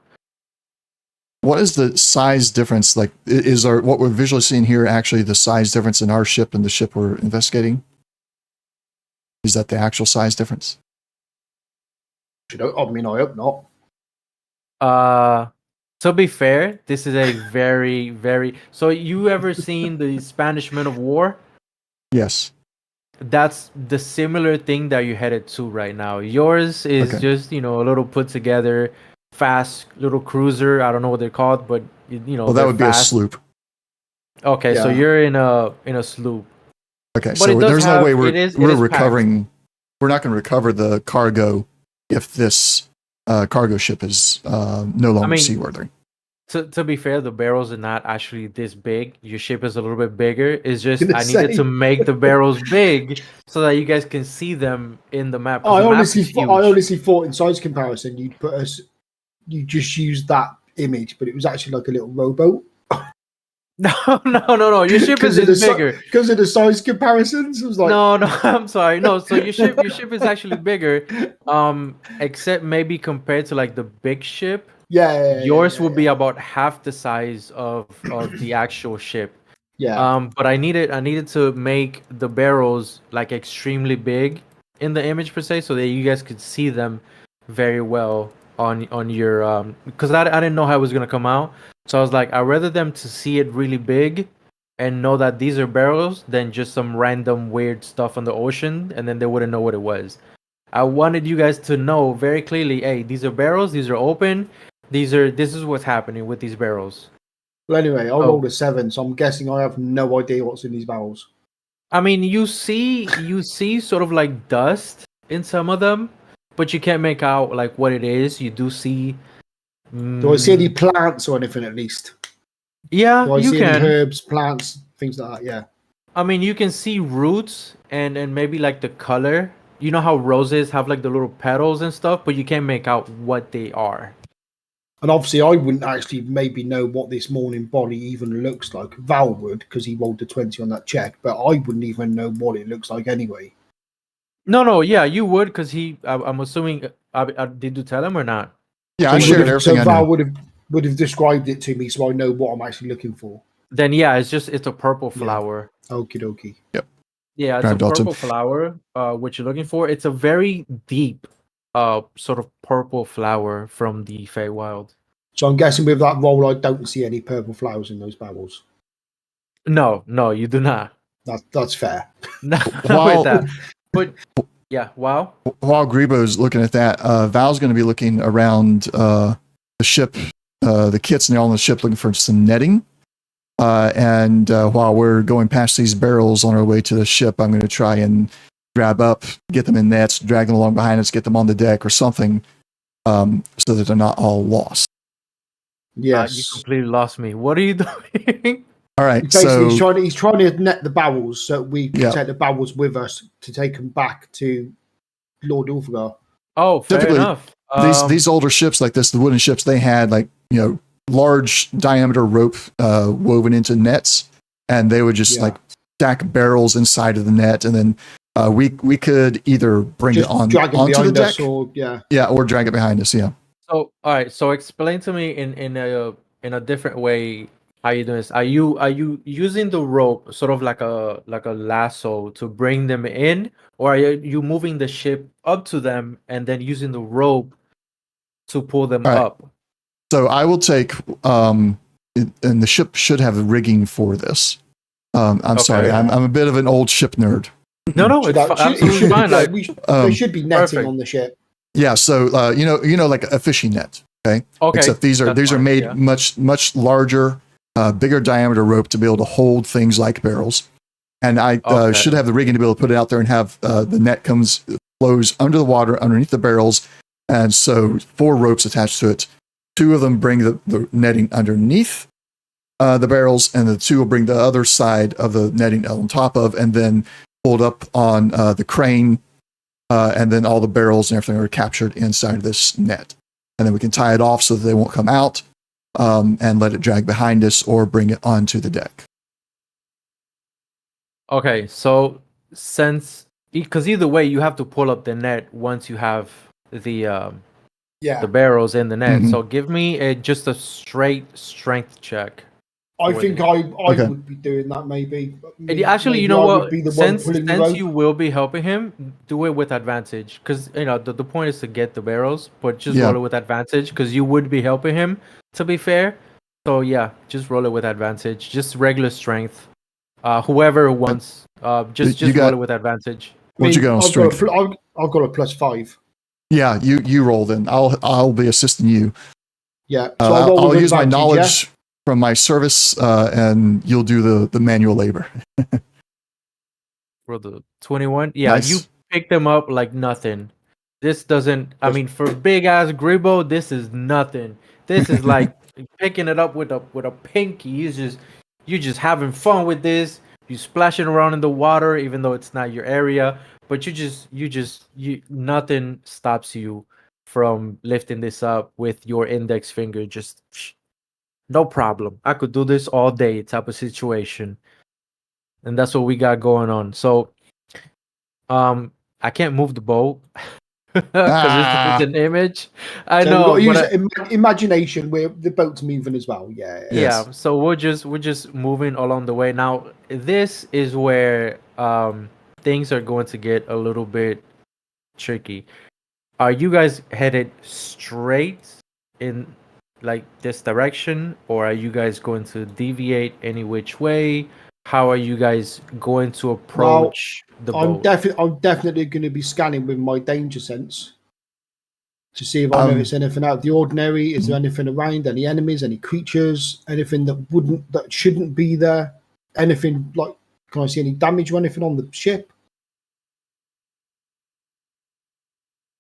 What is the size difference? Like, is our what we're visually seeing here actually the size difference in our ship and the ship we're investigating? Is that the actual size difference? I mean, I hope not. To be fair, this is a very, very. So you ever seen the Spanish Men of War? Yes. That's the similar thing that you're headed to right now. Yours is Okay. just, a little put together, fast little cruiser. I don't know what they're called, but Well, that they're would be a fast. sloop. Okay, so Yeah. you're in a sloop. Okay, But so it does there's no have- way it is we're packed. recovering. We're not going to recover the cargo if this cargo ship is no longer mean, seaworthy. To be fair, the barrels are not actually this big. Your ship is a little bit bigger. It's just Gonna I needed say. to make the barrels big so that you guys can see them in the map. 'Cause I the map honestly, is huge. I honestly thought in size comparison, you just used that image, but it was actually like a little rowboat. No. Your ship is bigger. Because of the size comparisons. It was like, No, I'm sorry. No, so your ship is actually bigger. Except maybe compared to like the big ship, yours would be about half the size of the actual ship. yeah. But I needed to make the barrels like extremely big in the image per se, so that you guys could see them very well on your because I didn't know how it was gonna come out. So I was like, I'd rather them to see it really big and know that these are barrels than just some random weird stuff on the ocean, and then they wouldn't know what it was. I wanted you guys to know very clearly, hey, these are barrels, these are open, this is what's happening with these barrels. Well, anyway, I Oh. rolled a 7, so I'm guessing I have no idea what's in these barrels. I mean, you see sort of like dust in some of them, but you can't make out like what it is. You do see. Do I see any plants or anything at least? Yeah, Do I you see can. any herbs, plants, things like that? Yeah. I mean, you can see roots and maybe like the color. You know how roses have like the little petals and stuff, but you can't make out what they are. And obviously, I wouldn't actually maybe know what this morning body even looks like. Val would, because he rolled a 20 on that check, but I wouldn't even know what it looks like anyway. No, yeah, you would, because I'm assuming. Did you tell him or not? Yeah, I So shared everything I Val knew. would have described it to me, so I know what I'm actually looking for. Then yeah, it's a purple flower. Okie dokie. Yeah, it's Drive a Dalton. purple flower. What you're looking for. It's a very deep, sort of purple flower from the Feywild. So I'm guessing with that roll, I don't see any purple flowers in those barrels. No, you do not. That's fair. Not While- with that. But yeah, wow. While Grebo's looking at that, Val's going to be looking around the ship, the kits and all on the ship, looking for some netting. And while we're going past these barrels on our way to the ship, I'm going to try and grab up, get them in nets, drag them along behind us, get them on the deck or something, so that they're not all lost. Yes. You completely lost me. What are you doing? All right, Basically, so he's trying to net the barrels so we can Yeah. take the barrels with us to take them back to Lord Ulfgar. Oh, fair Typically, enough. these older ships like this, the wooden ships, they had like, large diameter rope woven into nets, and they would just Yeah. like stack barrels inside of the net and then we could either bring Just it on drag it onto the behind deck, us, or yeah. or drag it behind us. Yeah. So all right, so explain to me in a different way how you doing this. Are you using the rope sort of like a lasso to bring them in, or are you moving the ship up to them and then using the rope to pull them All right. up? So I will take, and the ship should have the rigging for this. I'm sorry, Okay. I'm a bit of an old ship nerd. No, it's That should- it absolutely should- fine. yeah, Like, there should be netting perfect. on the ship. Yeah, so like a fishing net. Okay. Okay, Except these are that's fine, made yeah. much larger, bigger diameter rope to be able to hold things like barrels. And I Okay. should have the rigging to be able to put it out there and have the net flows under the water underneath the barrels, and so 4 ropes attached to it. 2 of them bring the netting underneath the barrels, and the 2 will bring the other side of the netting on top of, and then pulled up on the crane, and then all the barrels and everything are captured inside of this net. And then we can tie it off so that they won't come out, and let it drag behind us or bring it onto the deck. Okay, so because either way you have to pull up the net once you have the Yeah, barrels in the net. Mhm. So give me just a straight strength check. I for think this. I Okay. would be doing that. Maybe. Actually, you Maybe know I would what? be the one Since pulling the rope. you will be helping him, do it with advantage. Because the point is to get the barrels, but just Yeah. roll it with advantage because you would be helping him. To be fair, so yeah, just roll it with advantage. Just regular strength. Whoever wants, just You roll got- it with advantage. What you got on strength? I've got a +5. Yeah, you roll then. I'll be assisting you. Yeah, so I'll roll I'll with use my advantage, knowledge from my service, and you'll do the manual labor. For the 21, yeah, Nice. you pick them up like nothing. This doesn't. I mean, for big ass Gribbo, this is nothing. This is like picking it up with a pinky. You just having fun with this. You splashing around in the water, even though it's not your area. But you nothing stops you from lifting this up with your index finger. Just no problem. I could do this all day type of situation. And that's what we got going on. So I can't move the boat because it's an image. I So we've got know, to use but imagination where the boat's moving as well. Yeah. Yes. yeah. So we're just moving along the way. Now this is where things are going to get a little bit tricky. Are you guys headed straight in like this direction, or are you guys going to deviate any which way? How are you guys going to approach the I'm boat? definitely going to be scanning with my danger sense to see if I notice anything out of the ordinary. Is there anything around? Any enemies? Any creatures? Anything that shouldn't be there? Anything like? Can I see any damage or anything on the ship?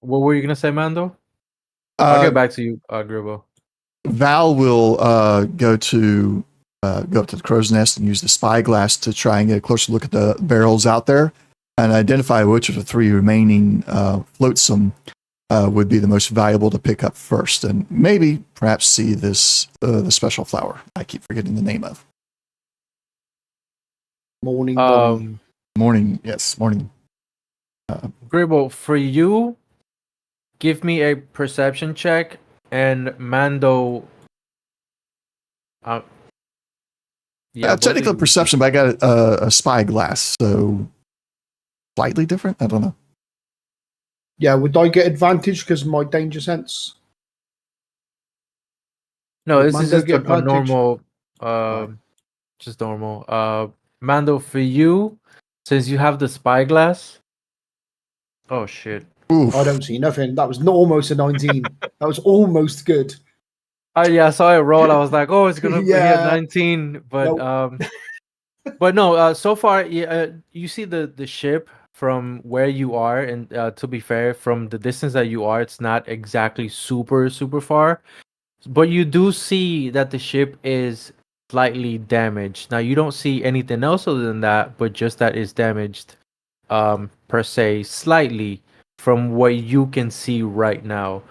What were you gonna say, Mando? I'll Uh, get back to you, Gribbo. Val will go up to the crow's nest and use the spyglass to try and get a closer look at the barrels out there and identify which of the 3 remaining flotsam would be the most valuable to pick up first, and maybe perhaps see this the special flower I keep forgetting the name of. Morning. Morning. Gribbo, for you, give me a perception check, and Mando. Yeah, both of Technical you- perception, but I got a spyglass, so slightly different. I don't know. Yeah, would I get advantage because of my danger sense? No, this is Mando just get a advantage? normal. Right. Just normal. Mando, for you, since you have the spyglass. Oh shit! Oof. I don't see nothing. That was almost a 19. That was almost good. Yeah, I saw it roll. I was like, oh, it's gonna hit Yeah. 19, but Nope. but no. So far, you see the ship from where you are, and to be fair, from the distance that you are, it's not exactly super far, but you do see that the ship is slightly damaged. Now you don't see anything else other than that, but just that is damaged, per se, slightly from what you can see right now.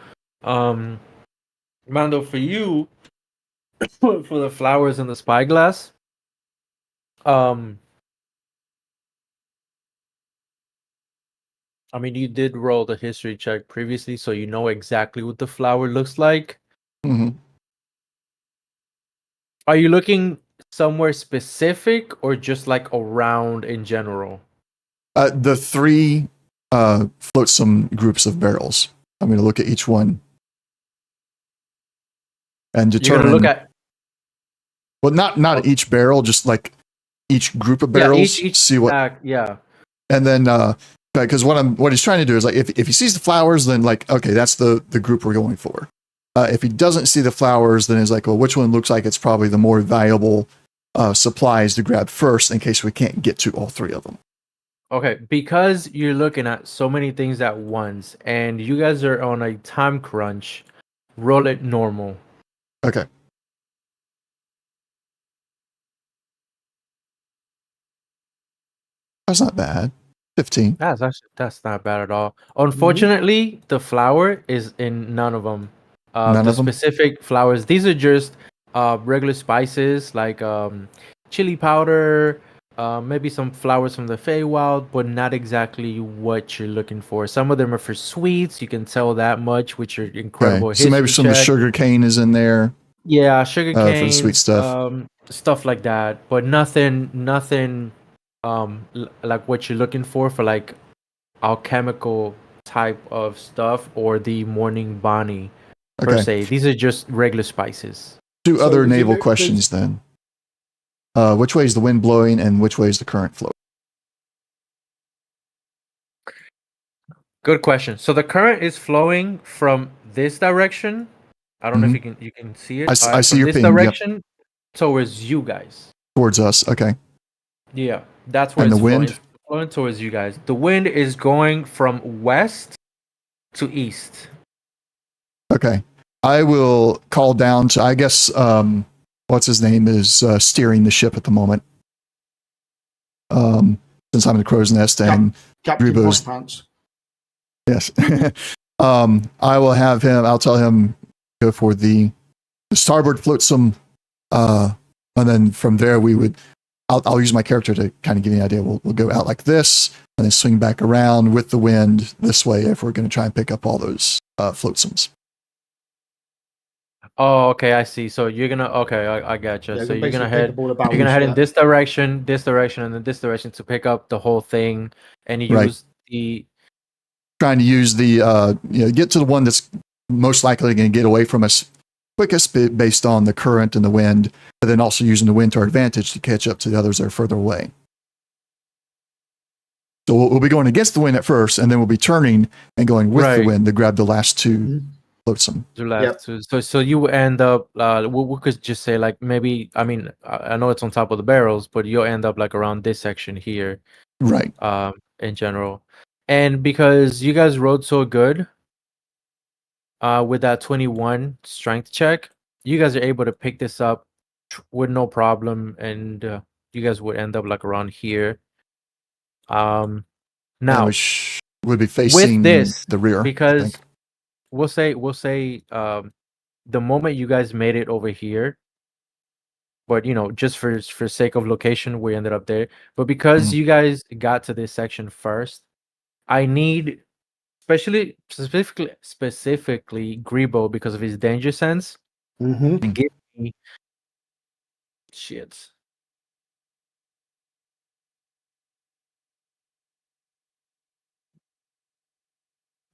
Mando, for you, for the flowers and the spyglass, I mean, you did roll the history check previously, so you know exactly what the flower looks like. Hmm. Are you looking somewhere specific or just like around in general? The three flotsam groups of barrels. I'm going to look at each one and You're gonna look determine. at Well, not each barrel, just like each group of barrels. each See what, stack, yeah. and then because what he's trying to do is like if he sees the flowers, then like okay, that's the group we're going for. If he doesn't see the flowers, then it's like, well, which one looks like it's probably the more valuable supplies to grab first in case we can't get to all three of them. Okay, because you're looking at so many things at once and you guys are on a time crunch, roll it normal. Okay. That's not bad. 15. That's not bad at all. Unfortunately, the flower is in none of them. None The of them? specific flowers. These are just regular spices like chili powder, maybe some flowers from the Feywild, but not exactly what you're looking for. Some of them are for sweets. You can tell that much with your incredible Okay. So maybe history some of the check. sugar cane is in there. Yeah, sugar For the cane, sweet stuff. stuff like that, but nothing, like what you're looking for like alchemical type of stuff or the morning Bonnie per Okay. se. These are just regular spices. Two So other is it naval there's- questions then. Which way is the wind blowing and which way is the current flowing? Good question. So the current is flowing from this direction. I don't know if you can see it. I see from your this ping, yep. direction towards you guys. Towards us. Okay. Yeah, that's where And it's the flowing. wind? It's flowing towards you guys. The wind is going from west to east. Okay. I will call down to, I guess, what's his name is steering the ship at the moment. Since I'm in the crow's nest and Captain Rebo's- White Pants. yes. I'll tell him go for the starboard flotsam. And then from there I'll use my character to kind of give you an idea. We'll go out like this and then swing back around with the wind this way if we're going to try and pick up all those flotsams. Oh, okay, I see. So you're gonna I gotcha. Yeah, so you're gonna basically head pick up all the you're gonna barrels, head in yeah. this direction, and then this direction to pick up the whole thing, and use Right. the Trying to use the get to the one that's most likely going to get away from us quickest based on the current and the wind, but then also using the wind to our advantage to catch up to the others that are further away. So we'll be going against the wind at first, and then we'll be turning and going with the Right. wind to grab the last two flotsam. to left. So you end up we could just say like maybe I know it's on top of the barrels, but you'll end up like around this section here. Right. In general. And because you guys rode so good with that 21 strength check, you guys are able to pick this up with no problem, and you guys would end up like around here. Now Would be facing this, the rear. I because think. we'll say the moment you guys made it over here, but just for sake of location, we ended up there. But because you guys got to this section first, I need specifically Grebo, because of his danger sense, Mm-hmm. and give me shit.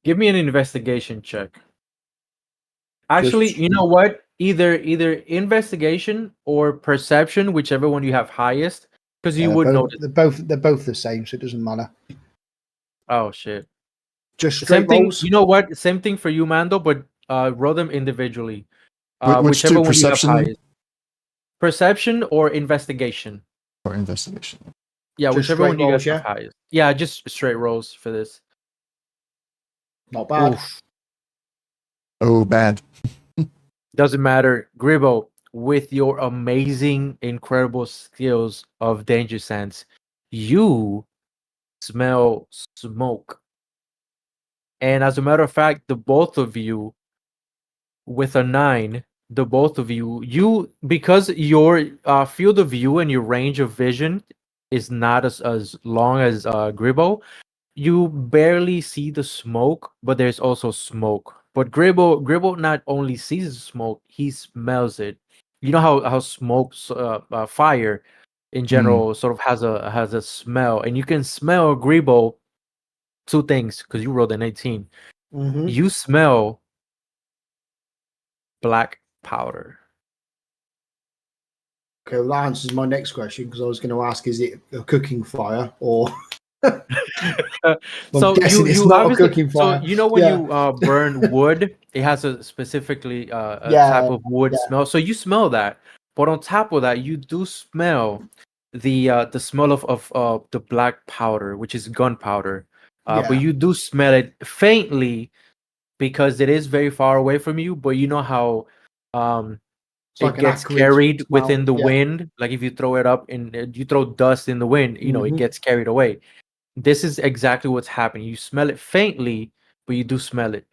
Give me an investigation check. Actually, you know what? Either investigation or perception, whichever one you have highest, because you would notice. They're both the same, so it doesn't matter. Oh shit! Just Same straight thing. rolls. You know what? Same thing for you, Mando, but roll them individually. Which Whichever two, one perception? you have highest. Perception or investigation. Or investigation. Yeah, Just whichever one straight you rolls, guys have highest. Yeah, just straight rolls for this. Not bad. Oof. Oh, bad. Doesn't matter. Gribbo, with your amazing, incredible skills of danger sense, you smell smoke. And as a matter of fact, the both of you, with a 9, the both of you, because your field of view and your range of vision is not as long as Gribbo, you barely see the smoke, but there's also smoke. But Gribble not only sees the smoke, he smells it. You know how smoke, fire, in general, sort of has a smell, and you can smell Gribble. Two things, because you rolled an 18. Mm-hmm. You smell black powder. Okay, well, that answers my next question because I was going to ask: is it a cooking fire or? I'm So guessing it's you not a obviously, cooking so fire. you know when Yeah, you burn wood, it has a specifically a type yeah, of wood yeah, smell. So you smell that, but on top of that, you do smell the smell of the black powder, which is gunpowder. But yeah. you do smell it faintly because it is very far away from you. But you know how It's it like an gets acrid carried smell. within the Yeah. wind. Like if you throw it up and you throw dust in the wind, it Hmm. gets carried away. This is exactly what's happening. You smell it faintly, but you do smell it.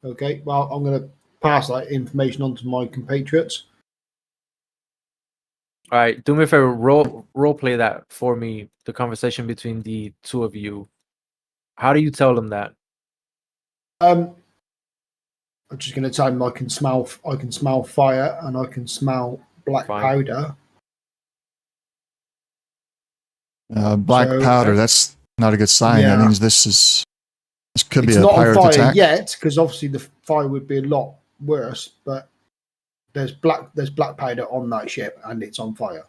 Okay. Well, I'm going to pass that information on to my compatriots. All right, do me a favor, role play that for me. The conversation between the two of you. How do you tell them that? I'm just going to tell them I can smell. I can smell fire and I can smell black Fine. powder. Black So powder. That's not a good sign. That yeah, means this could be it's a not on pirate fire attack. yet because obviously the fire would be a lot worse. But there's black powder on that ship and it's on fire.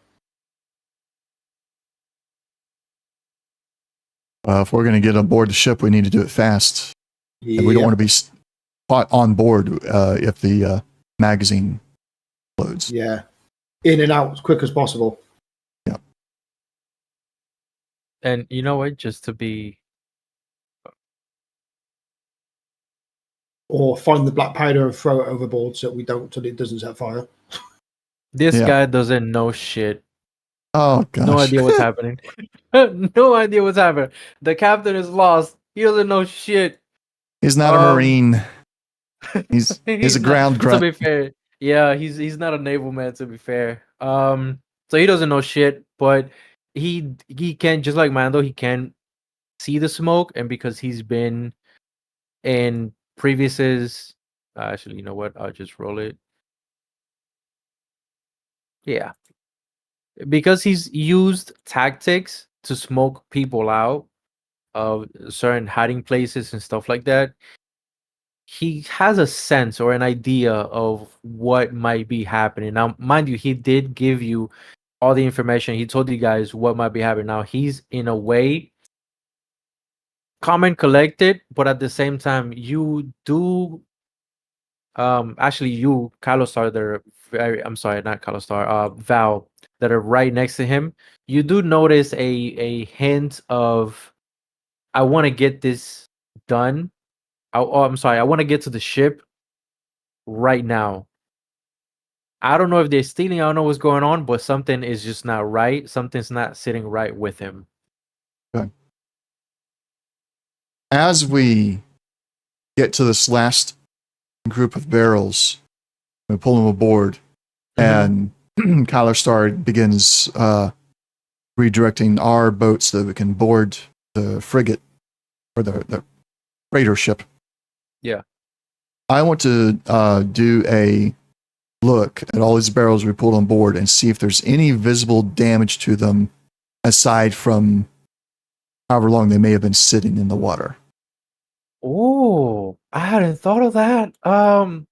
If we're going to get on board the ship, we need to do it fast, and we don't Yeah, want to be caught on board if the magazine loads. yeah. In and out as quick as possible. Yeah. And you know what? Just to be Or find the black powder and throw it overboard so it doesn't set fire. this Yeah. guy doesn't know shit. Oh No gosh. idea what's happening. No idea what's happening. The captain is lost. He doesn't know shit. He's not a marine. He's a not. ground To grunt. be fair, yeah, he's not a naval man. To be fair, so he doesn't know shit. But he can, just like Mando, he can see the smoke, and because he's been in previouses, actually, you know what? I'll just roll it. Yeah, because he's used tactics to smoke people out of certain hiding places and stuff like that. He has a sense or an idea of what might be happening. Now, mind you, he did give you all the information. He told you guys what might be happening. Now, he's in a way calm and collected, but at the same time, you do actually you, Kalostar, that are very, I'm sorry, not Kalostar, Val, that are right next to him, you do notice a hint of, I want to get this done. I'm sorry, I want to get to the ship right now. I don't know if they're stealing. I don't know what's going on, but something is just not right. Something's not sitting right with him. Good. As we get to this last group of barrels, we pull them aboard, and Kyler Star begins redirecting our boats so that we can board the frigate or the freighter ship. Yeah. I want to do a look at all these barrels we pulled on board and see if there's any visible damage to them aside from however long they may have been sitting in the water. Oh, I hadn't thought of that. I'm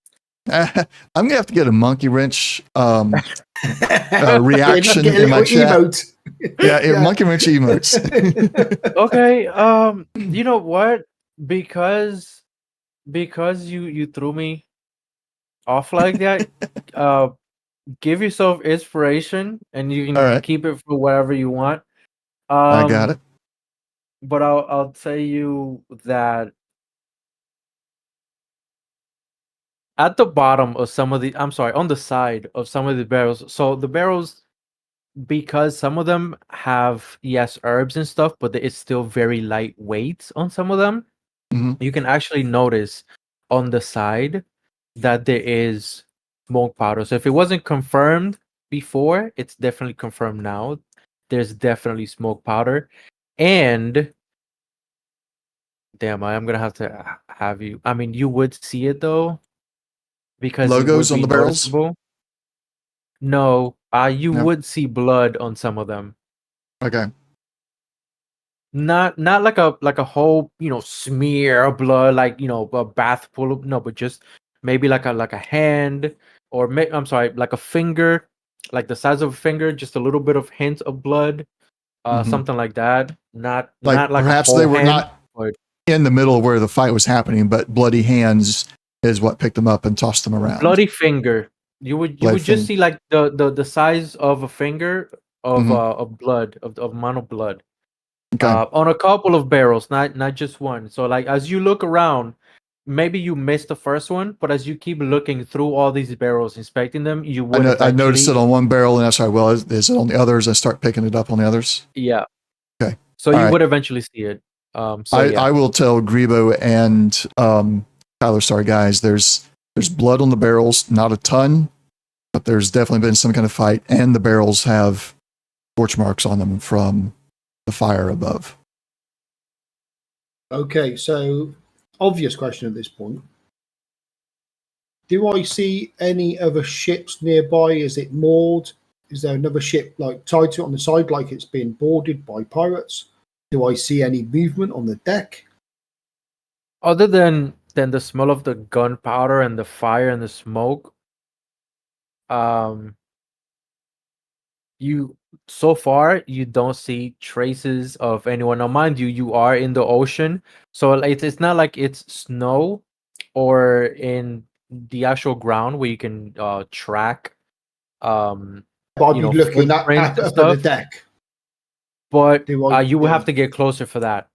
gonna have to get a monkey wrench reaction Get a in my little chat. emote. Yeah, monkey wrench emotes. Okay. You know what? Because you threw me off like that. Uh, give yourself inspiration, and you All can right, keep it for whatever you want. I got it. But I'll tell you that at the bottom of some of the, I'm sorry, on the side of some of the barrels. So the barrels, because some of them have, yes, herbs and stuff, but it's still very lightweight on some of them. Mhm. You can actually notice on the side that there is smoke powder. So if it wasn't confirmed before, it's definitely confirmed now. There's definitely smoke powder. And Damn, I am gonna have to have you. I mean, you would see it though, because it would Logos on be the barrels? noticeable. No, you No. would see blood on some of them. Okay. Not like a whole smear of blood, like a bath full of, no, but just maybe like a hand, or I'm sorry, like a finger, like the size of a finger, just a little bit of hint of blood, Mhm. something like that. Not Like like a perhaps they whole were hand, not but in the middle where the fight was happening, but bloody hands is what picked them up and tossed them around. bloody finger. You would Bloody just see like the size of a finger of Mhm. of blood, of amount of blood. Okay. On a couple of barrels, not just one. So like as you look around, maybe you missed the first one, but as you keep looking through all these barrels, inspecting them, you would I noticed it eventually, on one barrel, and I started, well, is it on the others? I start picking it up on the others. yeah. Okay. So All you right. would eventually see it. So yeah, I will tell Grebo and Tyler Star guys, there's blood on the barrels, not a ton, but there's definitely been some kind of fight, and the barrels have scorch marks on them from the fire above. Okay, so obvious question at this point. Do I see any other ships nearby? Is it moored? Is there another ship like tied to it on the side, like it's being boarded by pirates? Do I see any movement on the deck? other than the smell of the gunpowder and the fire and the smoke, um, you so far you don't see traces of anyone. Now, mind you, you are in the ocean, so it's not like it's snow or in the actual ground where you can track um But I'd be looking footprints at and up at the stuff. deck. But Do I? you will Yeah. have to get closer for that,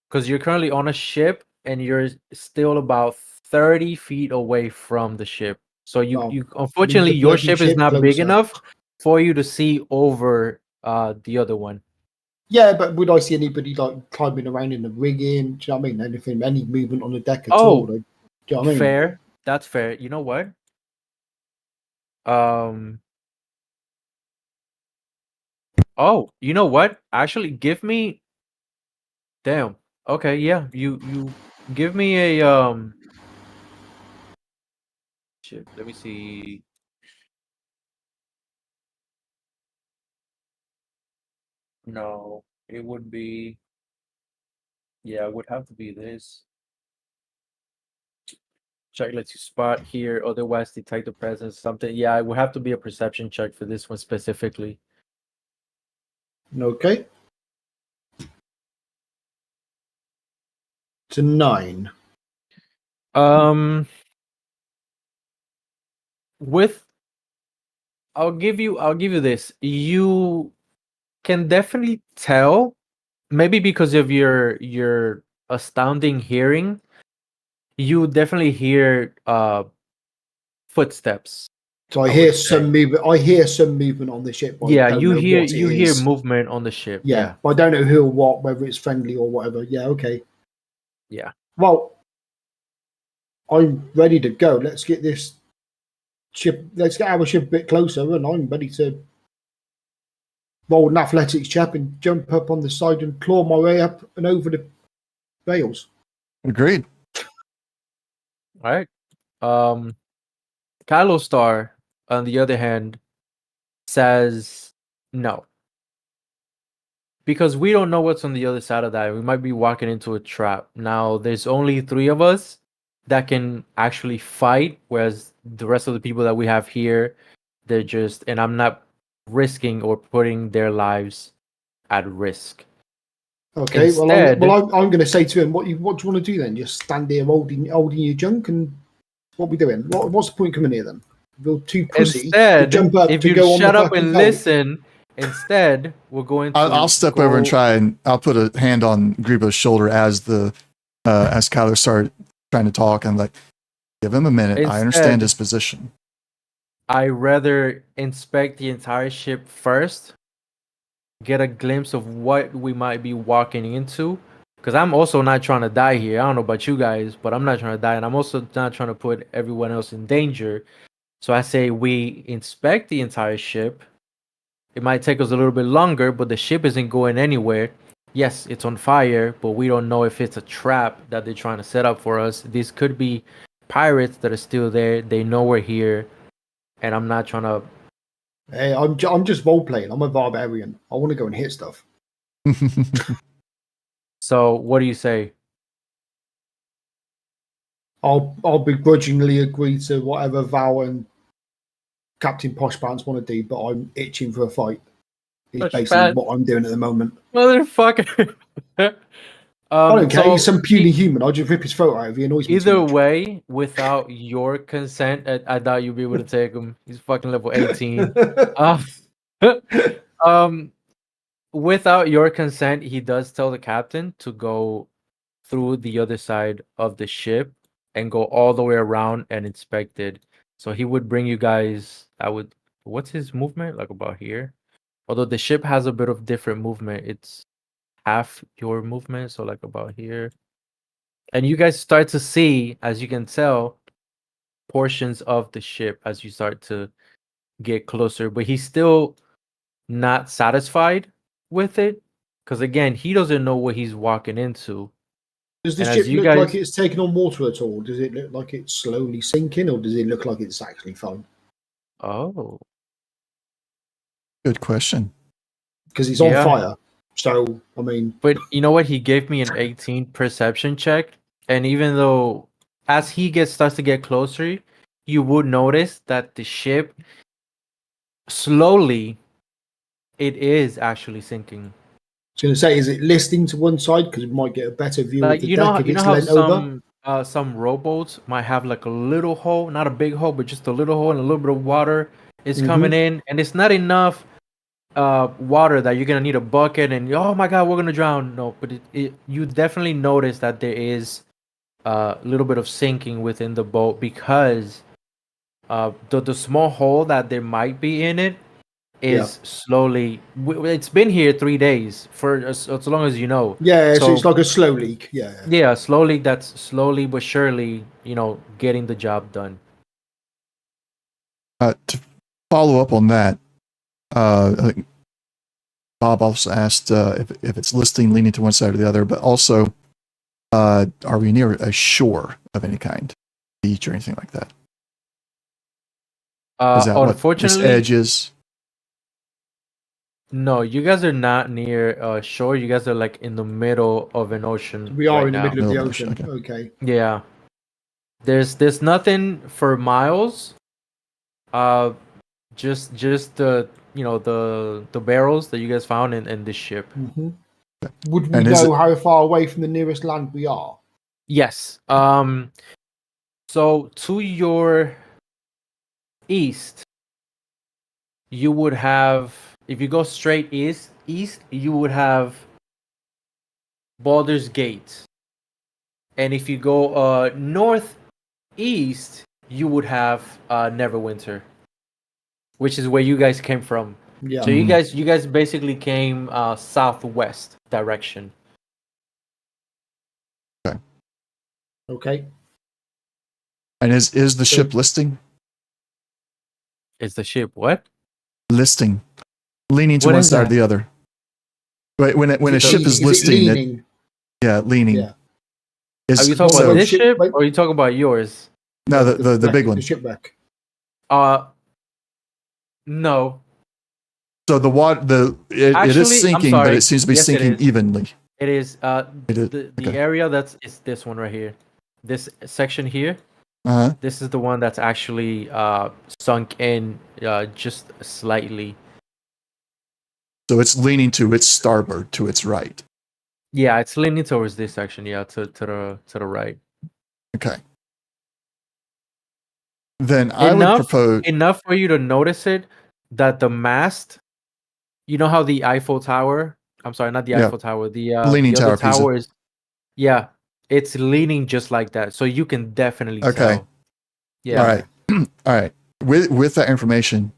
because you're currently on a ship and you're still about 30 feet away from the ship. So Well, you move unfortunately, the your bloody ship is ship not big closer. enough for you to see over the other one. Yeah, but would I see anybody like climbing around in the rigging? Do you know what I mean? Anything, any movement on the deck at all? Oh, Do you know what I mean? fair. That's fair. You know what? Um. Oh, you know what? Actually, give me. Damn. Okay. Yeah. You give me a Shit. Let me see. No, it would be. Yeah, it would have to be this. Check lets you spot here, otherwise detect the presence. Something. Yeah, it would have to be a perception check for this one specifically. Okay. To 9. With I'll give you this. You can definitely tell, maybe because of your astounding hearing, you definitely hear footsteps, So I I hear would say. some movement. I hear some movement on the ship. But Yeah, I don't know what it you hear is. movement on the ship. Yeah, Yeah. but I don't know who or what, whether it's friendly or whatever. Yeah, okay. Yeah. Well, I'm ready to go. Let's get this ship. Let's get our ship a bit closer, and I'm ready to roll an athletics check and jump up on the side and claw my way up and over the rails. Agreed. All right. Kylo Star, on the other hand, says no. Because we don't know what's on the other side of that. We might be walking into a trap. Now, there's only 3 of us that can actually fight, whereas the rest of the people that we have here, they're just, and I'm not risking or putting their lives at risk. Okay, Instead, I'm going to say to him, what do you want to do then? Just stand there holding your junk, and what are we doing? What's the point coming here then? You're too pussy to instead, jump up if to you go on the shut up fucking and boat. listen, instead, we're going to I'll step over and try, and I'll put a hand on Grebo's shoulder as Kyler started trying to talk, and like, give him a minute. I understand his position. I rather inspect the entire ship first, get a glimpse of what we might be walking into, because I'm also not trying to die here. I don't know about you guys, but I'm not trying to die, and I'm also not trying to put everyone else in danger. So I say we inspect the entire ship. It might take us a little bit longer, but the ship isn't going anywhere. yes, it's on fire, but we don't know if it's a trap that they're trying to set up for us. These could be pirates that are still there. They know we're here, and I'm not trying to. Hey, I'm just role playing. I'm a barbarian. I want to go and hit stuff. So, what do you say? I'll begrudgingly agree to whatever Val and Captain Poshpants want to do, but I'm itching for a fight. It's basically what I'm doing at the moment. Motherfucker. I don't care. So He's some puny human. I'll just rip his throat out if he annoys me too either much. way, without your consent, I doubt you'll be able to take him. He's fucking level 18. Um, without your consent, he does tell the captain to go through the other side of the ship and go all the way around and inspect it. So he would bring you guys. What's his movement? Like about here. Although the ship has a bit of different movement, it's half your movement, so like about here. And you guys start to see, as you can tell, portions of the ship as you start to get closer. But he's still not satisfied with it, because again, he doesn't know what he's walking into. Does the And as ship you look guys- like it's taking on water at all? Does it look like it's slowly sinking, or does it look like it's actually fine? Oh, Good question. Because it's Yeah. on fire. So, I mean, but you know what? He gave me an 18 perception check, and even though as he starts to get closer, you would notice that the ship slowly, it is actually sinking. I was going to say, is it listing to one side because we might get a better view of Like the you deck know, if it's how leant over? some rowboats might have like a little hole, not a big hole, but just a little hole, and a little bit of water is coming in, and it's not enough water that you're gonna need a bucket and oh my god, we're gonna drown. No, but you definitely notice that there is a little bit of sinking within the boat because the small hole that there might be in it is slowly. It's been here 3 days for as long as you know. Yeah, so it's like a slow leak. Yeah. Slowly. That's slowly but surely, getting the job done. To follow up on that, I think Bob also asked if it's listing leaning to one side or the other, but also, are we near a shore of any kind, beach or anything like that? Is that Unfortunately, what this edge is? No, you guys are not near shore. You guys are like in the middle of an ocean. We are right in the now. middle of the Middle of ocean. the ocean, Okay. Yeah. There's nothing for miles. Just the the barrels that you guys found in this ship. Mm-hmm. Would we And is know how far away from the nearest land we are? Yes. So to your east, you would have, if you go straight east, you would have Baldur's Gate. And if you go northeast, you would have Neverwinter, which is where you guys came from. Yeah. So you guys basically came southwest direction. Okay. And is the ship listing? Is the ship what? Listing, leaning to What one is side or that? the other. Right, when a ship is it listing, leaning? leaning. Yeah. Are you talking so- about this ship, Wait. or are you talking about yours? No, the wreck, big one. The shipwreck. No. So the water, it Actually, is I'm sinking, but sorry. it seems to be Yes, it sinking is. evenly. It is It is- the okay. area is this one right here. This section here. Uh-huh. This is the one that's actually sunk in just slightly. So it's leaning to its starboard, to its right. Yeah, it's leaning towards this section. Yeah, to the right. Okay. Then I would propose. Enough for you to notice it, that the mast. You know how the Eiffel Tower? I'm sorry, not the Yeah. Eiffel Tower. The Leaning the other Tower, Pisa. tower is. Yeah, it's leaning just like that, so you can definitely Okay. tell. Yeah. All right. All right. With that information,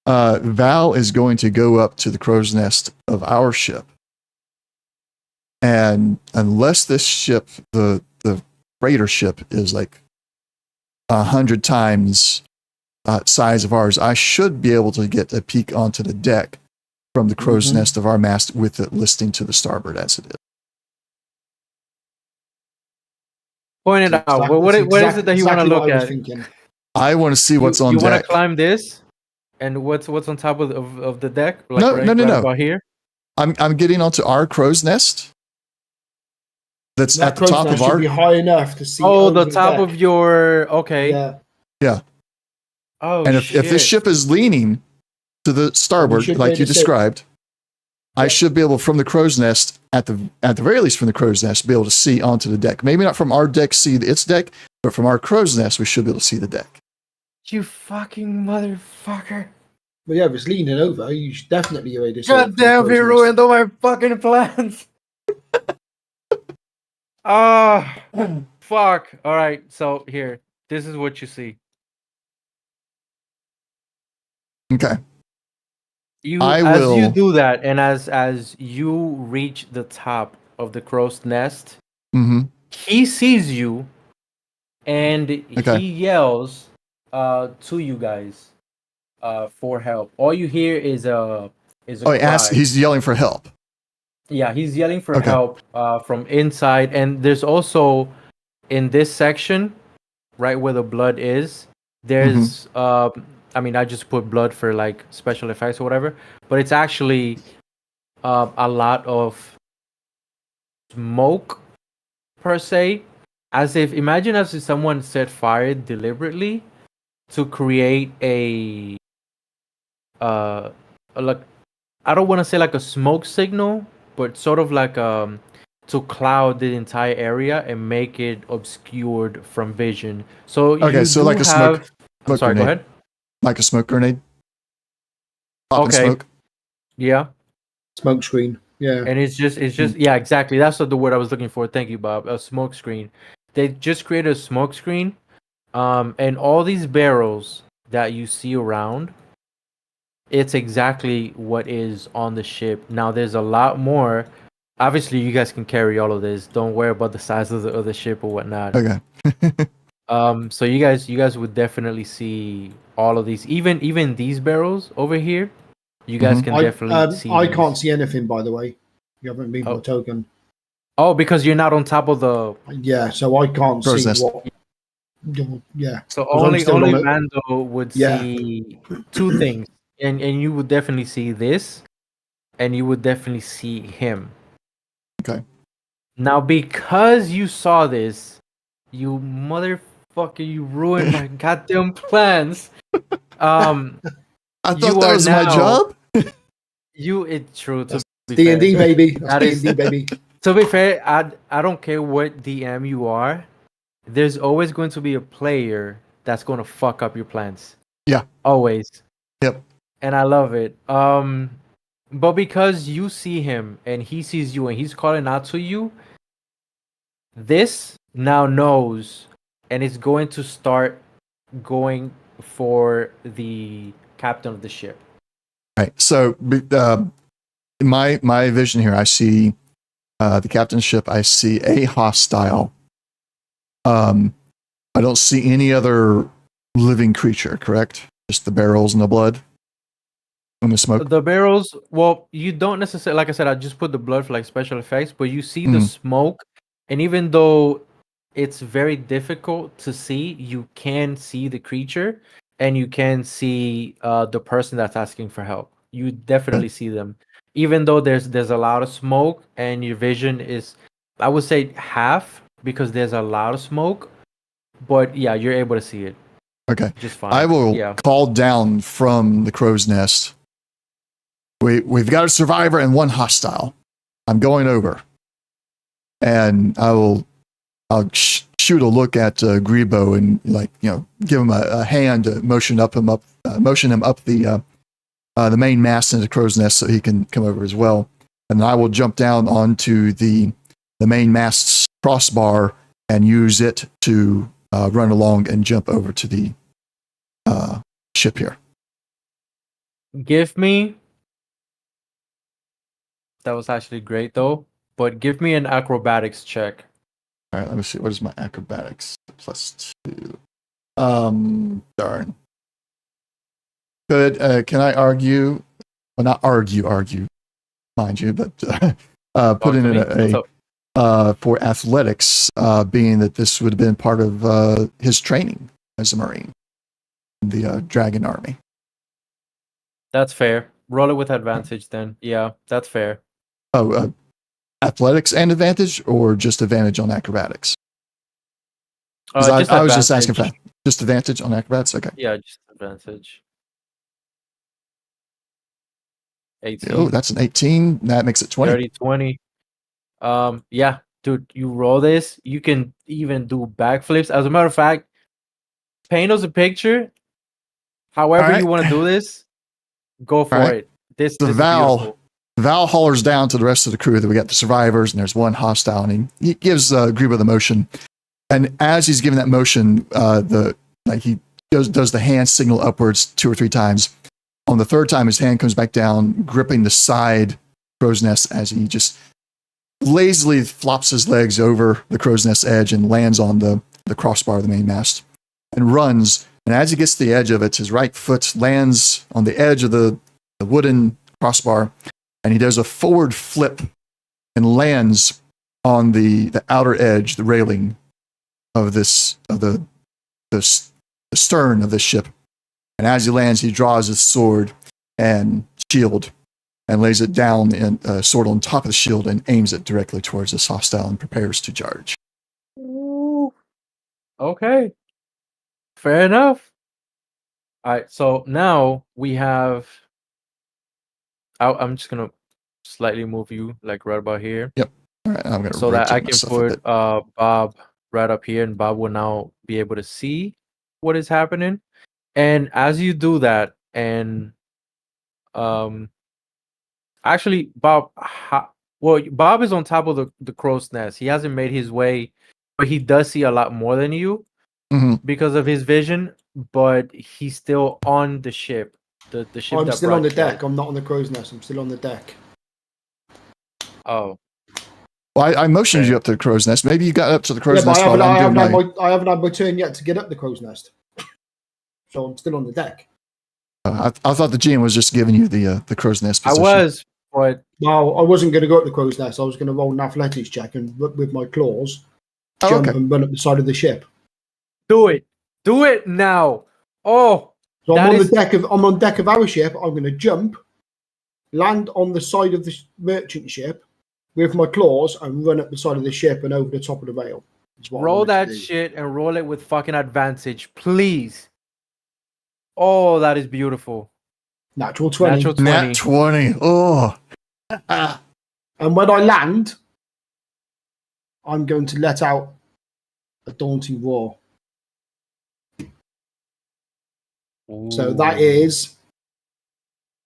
Val is going to go up to the crow's nest of our ship. And unless this ship, the freighter ship, is like 100 times size of ours, I should be able to get a peek onto the deck from the crow's nest of our mast with it listing to the starboard as it is. Point it out. What is it that you want to look what I was at? thinking. I want to see what's on you deck. want to climb this, and what's on top of the deck? Like No. about here. I'm getting onto our crow's nest. That's That at the top of should our. be high enough to see. Oh, over the top deck. of your. Okay. Yeah. Oh, And if this ship is leaning to the starboard, like you described, I should be able, from the crow's nest, at the very least from the crow's nest, be able to see onto the deck. Maybe not from our deck, see its deck, but from our crow's nest, we should be able to see the deck. You fucking motherfucker. Well, yeah, if it's leaning over, you should definitely be able to see. God damn, he ruined all my fucking plans. Ah, fuck. All right, so here, this is what you see. Okay. As you do that, and as you reach the top of the crow's nest, he sees you, and he yells to you guys for help. All you hear is a cry. He's yelling for help. Yeah, he's yelling for help from inside, and there's also in this section, right where the blood is, there's I mean, I just put blood for like special effects or whatever, but it's actually a lot of smoke per se, imagine as if someone set fire deliberately to create a like, I don't want to say like a smoke signal, but sort of like to cloud the entire area and make it obscured from vision. So like a smoke. I'm sorry, grenade. go ahead. Like a smoke grenade. Smoke. Yeah. Smoke screen. Yeah. And it's just yeah, exactly. That's the word I was looking for. Thank you, Bob. A smoke screen. They just created a smoke screen, and all these barrels that you see around, it's exactly what is on the ship. Now there's a lot more. Obviously, you guys can carry all of this. Don't worry about the size of the ship or whatnot. Okay. So you guys would definitely see all of these. Even these barrels over here, you guys can definitely see. I can't see anything, by the way. You haven't been my token. Oh, because you're not on top of the. Yeah, so I can't see what. Yeah. So only Mando would see two things, and you would definitely see this, and you would definitely see him. Okay. Now, because you saw this, you motherfucker, you ruined my goddamn plans. I thought that was my job. It's true. To be D&D fair. baby. That's D&D baby. To be fair, I don't care what DM you are. There's always going to be a player that's going to fuck up your plans. Yeah. Always. Yep. And I love it. But because you see him and he sees you and he's calling out to you, this now knows and it's going to start going for the captain of the ship. Right. So in my vision here, I see the captain's ship. I see a hostile. I don't see any other living creature, correct? Just the barrels and the blood and the smoke. The barrels, well, you don't necessarily, like I said, I just put the blood for like special effects, but you see the smoke, and even though it's very difficult to see, you can see the creature, and you can see the person that's asking for help. You definitely see them, even though there's a lot of smoke, and your vision is, I would say, half, because there's a lot of smoke, but yeah, you're able to see it. Okay. Just fine. I will call down from the crow's nest. We've got a survivor and one hostile. I'm going over. And I'll shoot a look at Grebo and give him a hand to motion him up the main mast into the crow's nest so he can come over as well. And I will jump down onto the main mast's crossbar and use it to run along and jump over to the ship here. That was actually great though, but give me an acrobatics check. All right, let me see. What is my acrobatics? +2. Darn. Good. Can I argue well, not argue, mind you, but Talk put to in me. What's up? for athletics, being that this would have been part of his training as a Marine, in the Dragon Army. That's fair. Roll it with advantage then. Yeah, that's fair. Oh, athletics and advantage, or just advantage on acrobatics? 'Cause Just I was just asking for advantage. just advantage on acrobatics. Okay. Yeah, just advantage. 18, Oh, that's an 18. That makes it 20. 30, 20. Yeah, dude, you roll this, you can even do backflips. As a matter of fact, paint us a picture. However All you right. want to do this, go for right. it. This The is beautiful. Val hollers down to the rest of the crew that we got the survivors, and there's one hostile, and he gives Greba the motion. And as he's giving that motion, he does the hand signal upwards 2 or 3 times. On the third time, his hand comes back down, gripping the side crow's nest as he just lazily flops his legs over the crow's nest edge and lands on the crossbar of the mainmast and runs. And as he gets to the edge of it, his right foot lands on the edge of the wooden crossbar, and he does a forward flip and lands on the outer edge, the railing of the stern of this ship. And as he lands, he draws his sword and shield and lays it down and sword on top of the shield and aims it directly towards this hostile and prepares to charge. Ooh. Okay. Fair enough. All right, so now we have. I'm just gonna slightly move you like right about here. Yep. All right, I'm gonna so that I rotate can myself a put bit. Bob right up here, and Bob will now be able to see what is happening. And as you do that, and actually, Bob, Bob is on top of the crow's nest. He hasn't made his way, but he does see a lot more than you because of his vision. But he's still on the ship. The ship. I'm that still on the brought you. deck. I'm not on the crow's nest. I'm still on the deck. Oh, Well, I motioned Okay. you up to the crow's nest. Maybe you got up to the crow's Yeah, but nest I while I'm doing I haven't had my turn yet to get up the crow's nest. So I'm still on the deck. I thought the GM was just giving you the crow's nest I position. was, but Well, I wasn't going to go up the crow's nest. I was going to roll an athletics check and with my claws Oh, jump okay. and run up the side of the ship. do it now. Oh, So I'm That on is- the deck of our ship. I'm going to jump, land on the side of the merchant ship with my claws, and run up the side of the ship and over the top of the rail. Is what I roll wanted to that do. shit and roll it with fucking advantage, please. Oh, that is beautiful. Natural 20. Natural 20. Nat 20. Oh. And when I land, I'm going to let out a daunting roar. So that Ooh. is,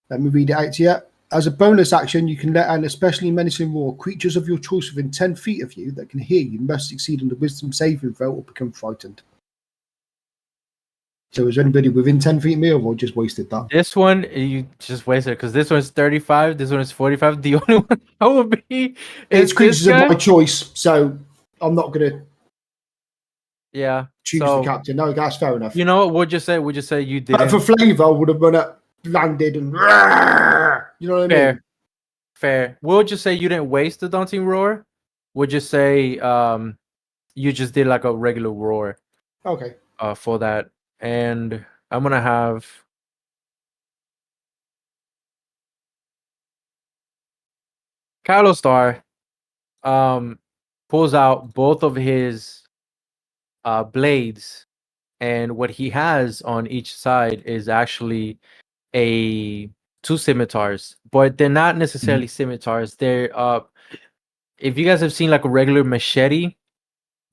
let me read it out to you. As a bonus action, you can let out an especially menacing roar. Creatures of your choice within 10 feet of you that can hear you must succeed on the wisdom saving throw or become frightened. So is anybody within 10 feet of me, or just wasted that? This one you just wasted because this one's 35. This one is 45. The only one that would be It's is creatures this guy. of my choice, so I'm not going to Yeah. choose So the captain. No, that's fair enough. you know what? We'll just say you But didn't. for flavour, I would have run up, landed, and you know what I mean? Fair. Fair. We'll just say you didn't waste the daunting roar. We'll just say you just did like a regular roar Okay. for that. And I'm gonna have Kylo Star pulls out both of his blades, and what he has on each side is actually two scimitars, but they're not necessarily scimitars. They're if you guys have seen like a regular machete,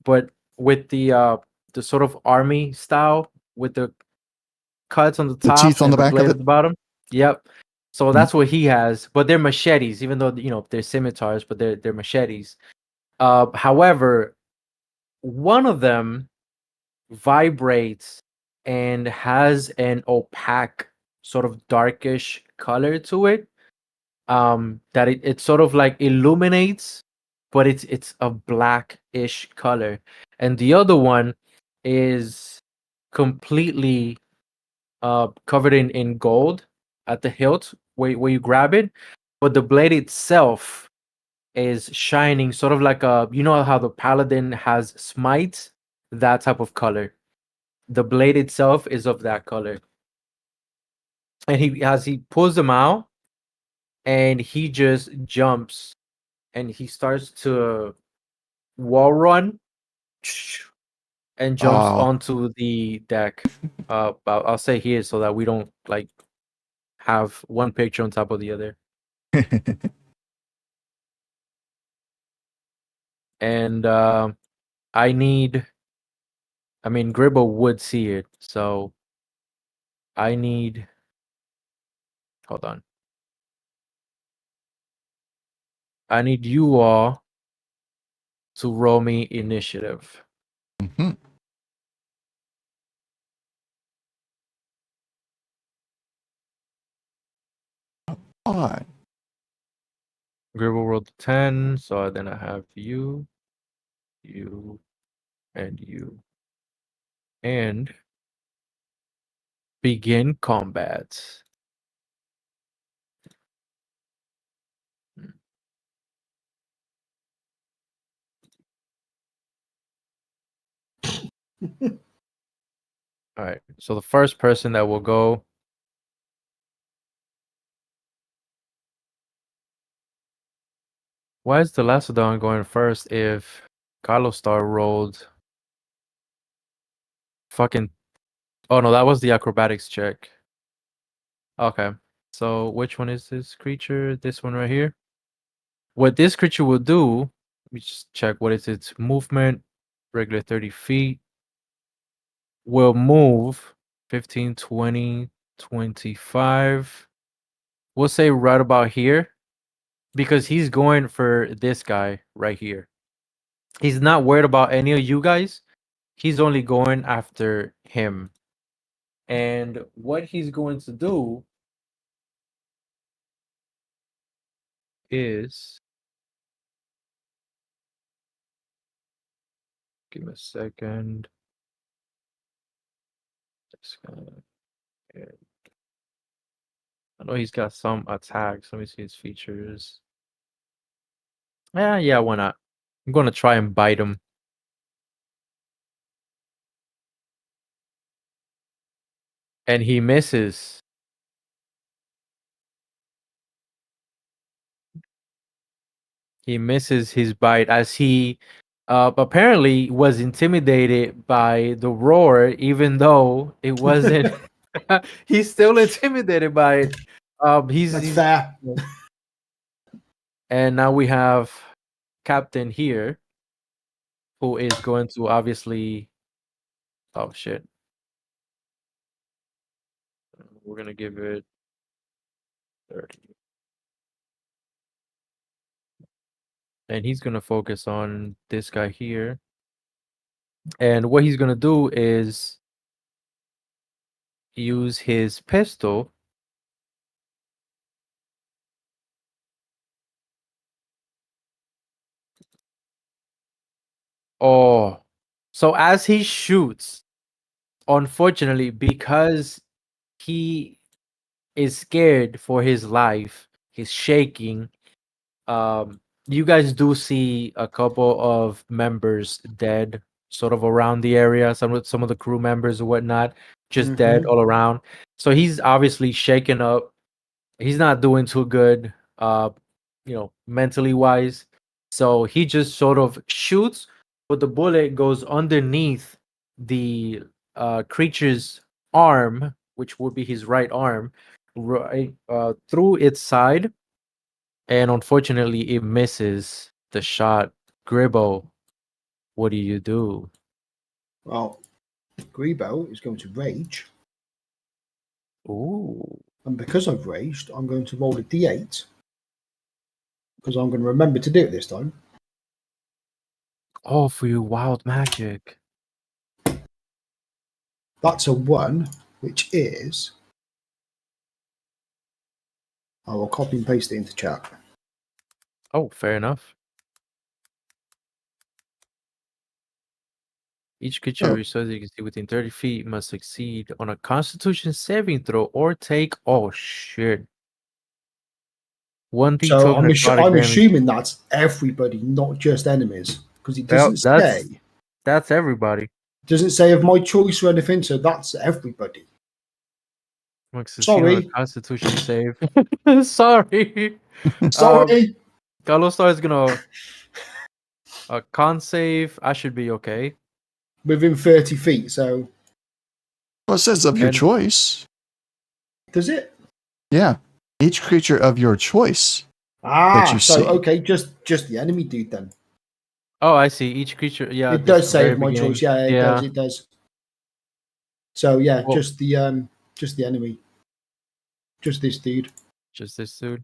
but with the sort of army style with the cuts on the top teeth on and the the back of blade it? at the bottom. Yep. So that's what he has, but they're machetes, even though they're scimitars, but they're machetes. However, one of them vibrates and has an opaque, sort of darkish color to it. That it sort of like illuminates, but it's a blackish color, and the other one is completely covered in gold at the hilt where you grab it, but the blade itself is shining, sort of like a, you know how the paladin has smite, that type of color. The blade itself is of that color, and he pulls them out, and he just jumps, and he starts to wall run, and jumps Wow. onto the deck. I'll say here so that we don't like have one picture on top of the other. And I mean, Gribble would see it, so I need. Hold on. I need you all to roll me initiative. Mhm. Fine. Gribble rolled 10, so then I have you, and you. And begin combat. All right. So the first person that will go. Why is the Lacedon going first if Carlos Star rolled fucking. Oh no, that was the acrobatics check. Okay. So which one is this creature? This one right here. What this creature will do, let me just check what is its movement. Regular 30 feet. Will move 15, 20, 25. We'll say right about here, because he's going for this guy right here. He's not worried about any of you guys. He's only going after him. And what he's going to do is, give me a second. Just gonna, yeah. I know he's got some attacks. Let me see his features. Yeah, why not? I'm gonna try and bite him. And he misses. He misses his bite as he apparently was intimidated by the roar, even though it wasn't. He's still intimidated by it. That's fair. And now we have Captain here, who is going to obviously. Oh shit! We're gonna give it 30, and he's gonna focus on this guy here. And what he's gonna do is use his pistol. Oh, so as he shoots, unfortunately, because he is scared for his life, he's shaking. You guys do see a couple of members dead, sort of around the area. Some of the crew members or whatnot, just dead all around. So he's obviously shaken up. He's not doing too good, mentally wise. So he just sort of shoots, but the bullet goes underneath the creature's arm, which would be his right arm, right through its side, and unfortunately, it misses the shot. Gribbo, what do you do? Well, Grebo is going to rage. Ooh. And because I've raged, I'm going to roll a d8. Because I'm going to remember to do it this time. Oh, for your wild magic. That's a 1, which is. I will copy and paste it into chat. Oh, fair enough. Each creature resource you can see within 30 feet must succeed on a Constitution saving throw or take. Oh shit! So 1d12 I'm, necrotic I'm damage. assuming that's everybody, not just enemies, because it Well, doesn't say. that's everybody. Doesn't say of my choice or anything, so that's everybody. Maxicino, Sorry. Constitution save. Sorry. Sorry. Carlos Star is gonna con save. I should be okay. Within 30 feet, so Well, it says of your And- choice. does it? Yeah. Each creature of your choice. Ah, you so see. okay, just the enemy dude then. Oh, I see. Each creature. Yeah, It this does say very of my beginning. choice. Yeah, it does. It does. So yeah, Well- just the enemy, just this dude. Just this dude.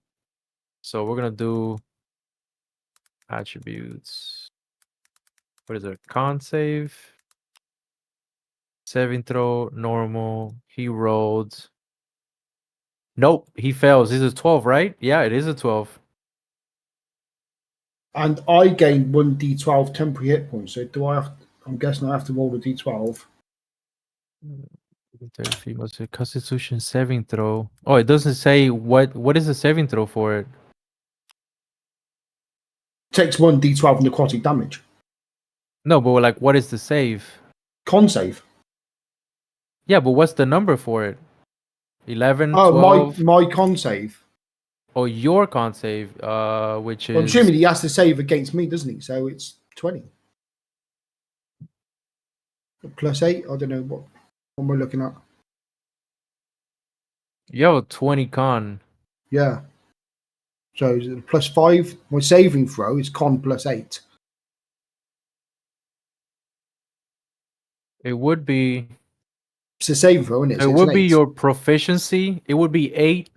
So we're gonna do attributes. What is it? Con save. Saving throw, normal. He rolled. Nope, he fails. This is 12, right? Yeah, it is a 12. And I gained 1d12 temporary hit points. So do I have? I'm guessing I have to roll a d12. 30 feet must be Constitution saving throw. Oh, it doesn't say what is the saving throw for it. Takes 1d12 necrotic damage. No, but like what is the save? Con save. Yeah, but what's the number for it? 11, Oh, 12. my con save. Oh, your con save, which Well, I'm is assuming he has to save against me, doesn't he? So it's 20. Plus 8. I don't know what am I looking at. yo 20 con. Yeah. So plus 5. My saving throw is con plus 8. It would be It's a saving throw, isn't it? it So it's would an be 8. your proficiency. It would be 8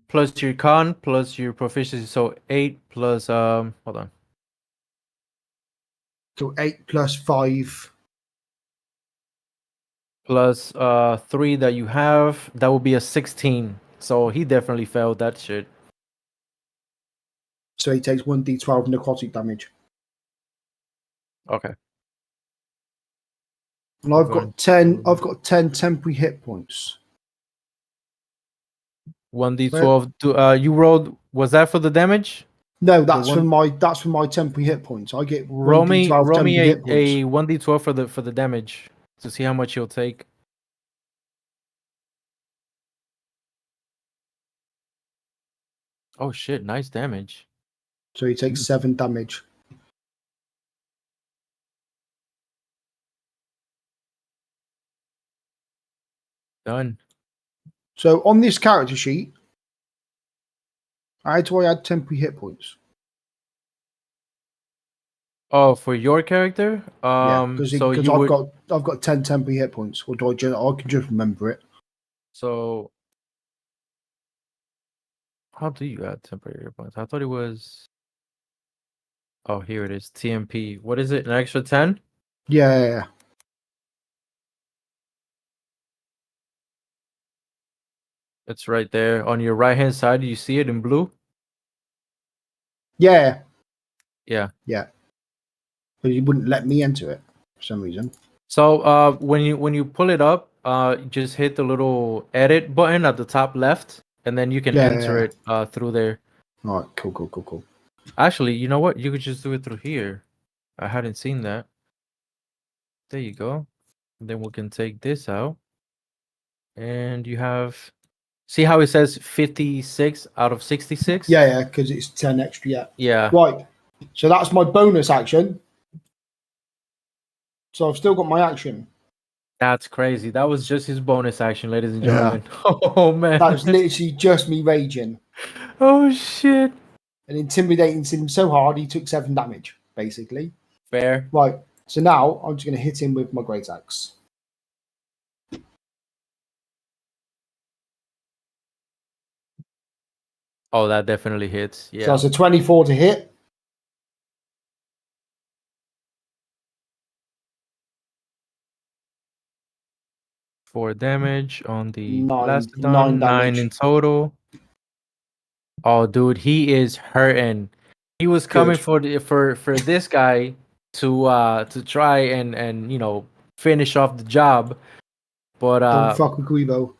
plus your con plus your proficiency. So 8 plus hold on. So 8 plus 5. Plus 3 that you have, that would be a 16. So he definitely failed that shit. So he takes 1d12 necrotic damage. Okay. And I've Going got 10. I've got 10 temporary hit points. 1d12 to you rolled, was that for the damage? No, that's one- for my temporary hit points. I get Roll me 1d12 temporary hit points. a 1d12 for the damage to see how much you'll take. Oh shit, nice damage. So he takes 7 damage. Done. So on this character sheet, how do I add temporary hit points? Oh, for your character? Because So you would I've got 10 temporary hit points, or do I can just remember it. so how do you add temporary points? I thought it was oh here it is. TMP. What is it? An extra 10? Yeah. It's right there on your right hand side. You see it in blue? Yeah. Yeah. But he wouldn't let me enter it for some reason. So when you pull it up, just hit the little edit button at the top left, and then you can enter it through there. All right, cool. Actually, you know what? You could just do it through here. I hadn't seen that. There you go. And then we can take this out. And you have see how it says 56 out of 66? Yeah, because it's 10 extra. Yeah. Yeah. Right. So that's my bonus action. So I've still got my action. That's crazy. That was just his bonus action, ladies and Yeah. gentlemen. Oh man. That was literally just me raging Oh shit. and intimidating him so hard he took 7 damage, basically. Fair. Right. So now I'm just going to hit him with my great axe. Oh, that definitely hits. So Yeah. that's a 24 to hit. Four damage on the Nine Plastodon. 9 damage. in total. Oh, dude, he is hurting. He was coming Good. for this guy to try and finish off the job, but Don't fuck with Guibo.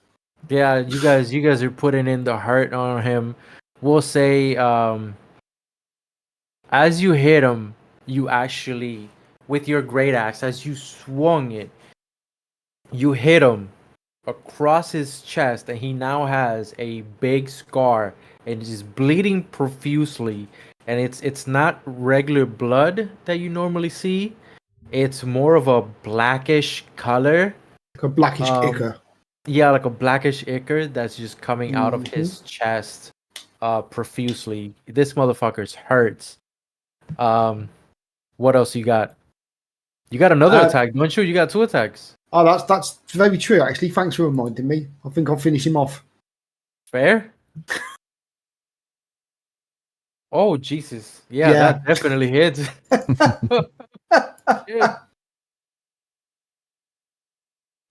yeah, you guys are putting in the hurt on him. we'll say as you hit him, you actually, with your great axe, as you swung it, you hit him across his chest, and he now has a big scar and is bleeding profusely. And it's not regular blood that you normally see. It's more of a blackish color. Like a blackish ichor. Yeah, like a blackish ichor that's just coming out of Mhm. his chest profusely. This motherfucker's hurts. What else you got? You got another attack, don't you? You got 2 attacks. Oh, that's very true. Actually, thanks for reminding me. I think I'll finish him off. Fair? Oh, Jesus. Yeah, Yeah. that definitely hits. Shit.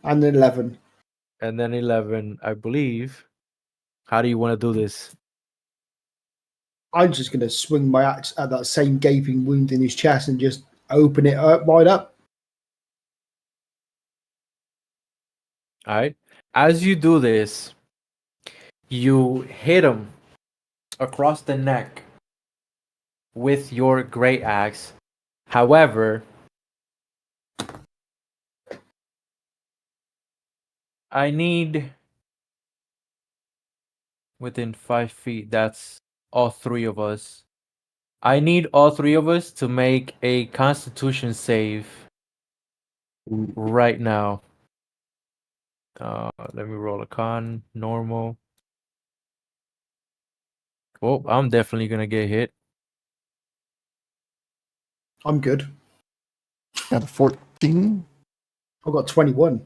And then 11. And then 11, I believe. How do you want to do this? I'm just going to swing my axe at that same gaping wound in his chest and just open it up wide up. All right. As you do this, you hit him across the neck with your great axe. However, I need within 5 feet. That's all 3 of us. I need all 3 of us to make a Constitution save right now. Let me roll a con. Normal. Oh, I'm definitely gonna get hit. I'm good. Got a 14. I've got 21.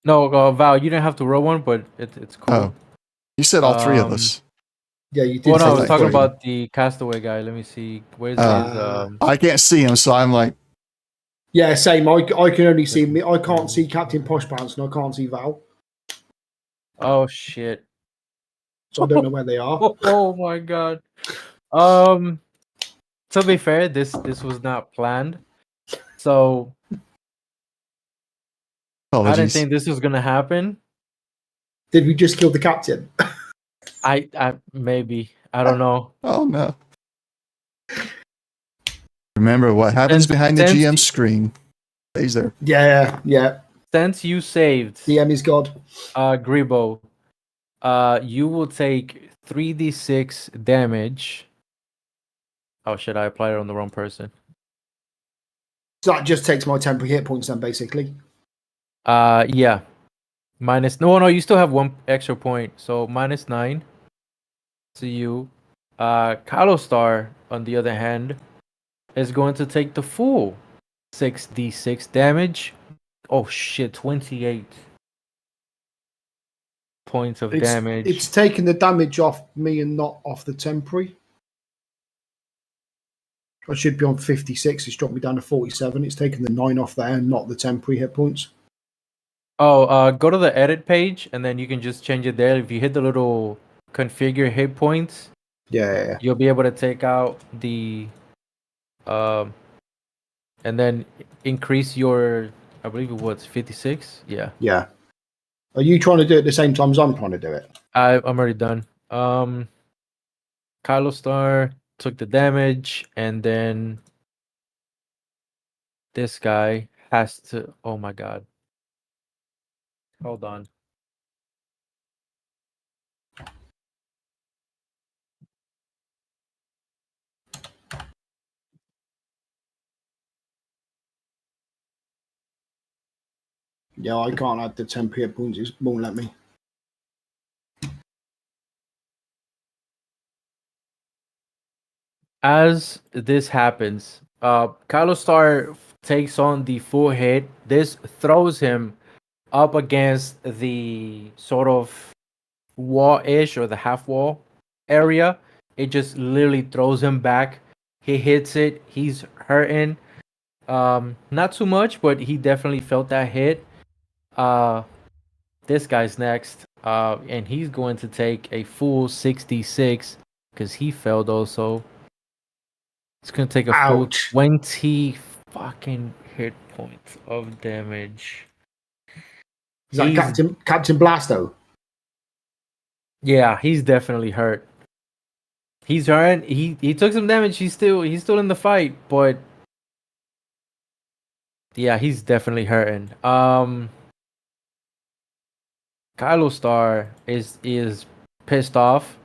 No, Val, you didn't have to roll one, but it's cool. Oh, you said all 3 of us. Yeah, you did. Well, no, I say was talking 30. about the castaway guy. Let me see. Where's his? I can't see him, so I'm like, Yeah, same. I can only see me. I can't see Captain Poshpants and I can't see Val. Oh shit! So I don't know where they are. Oh my god. To be fair, this was not planned, so I didn't apologies. think this was gonna happen. Did we just kill the captain? I maybe I don't know. Oh no. Remember what happens behind the GM screen stays there. Yeah. Since you saved DM is God. Gribo, you will take 3d6 damage. Oh shit! I applied it on the wrong person. So that just takes my temporary hit points then, basically. Yeah. No, you still have 1 extra point, so -9 to you. Kalostar, on the other hand, is going to take the full 6d6 damage. Oh shit, 28 points of damage. It's taking the damage off me and not off the temporary. I should be on 56. It's dropped me down to 47. It's taken the 9 off there and not the temporary hit points. Oh, go to the edit page and then you can just change it there. If you hit the little configure hit points, Yeah. you'll be able to take out the and then increase your, I believe it was 56. Yeah. Are you trying to do it at the same time as I'm trying to do it? I'm already done. Kalostar took the damage, and then this guy has to. Oh my god! Hold on. Yeah, I can't add the temporary hit points. It won't let me. As this happens, Kalostar takes on the full hit. This throws him up against the sort of wall-ish or the half wall area. It just literally throws him back. He hits it. He's hurting. Not too much, but he definitely felt that hit. This guy's next. And he's going to take a full 66 because he failed also. It's gonna take a full 20 fucking hit points of damage. Is that Captain Blasto? Yeah, he's definitely hurt. He's hurt. He took some damage. He's still in the fight, but yeah, he's definitely hurting. Kylo Star is pissed off.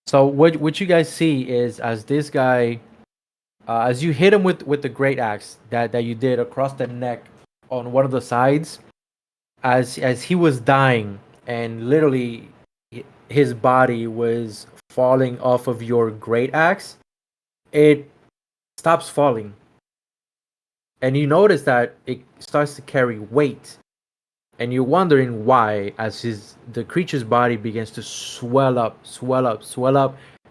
So what you guys see is as this guy, as you hit him with the great axe that you did across the neck on one of the sides, as he was dying and literally his body was falling off of your great axe, it stops falling, and you notice that it starts to carry weight. And you're wondering why, as the creature's body begins to swell up,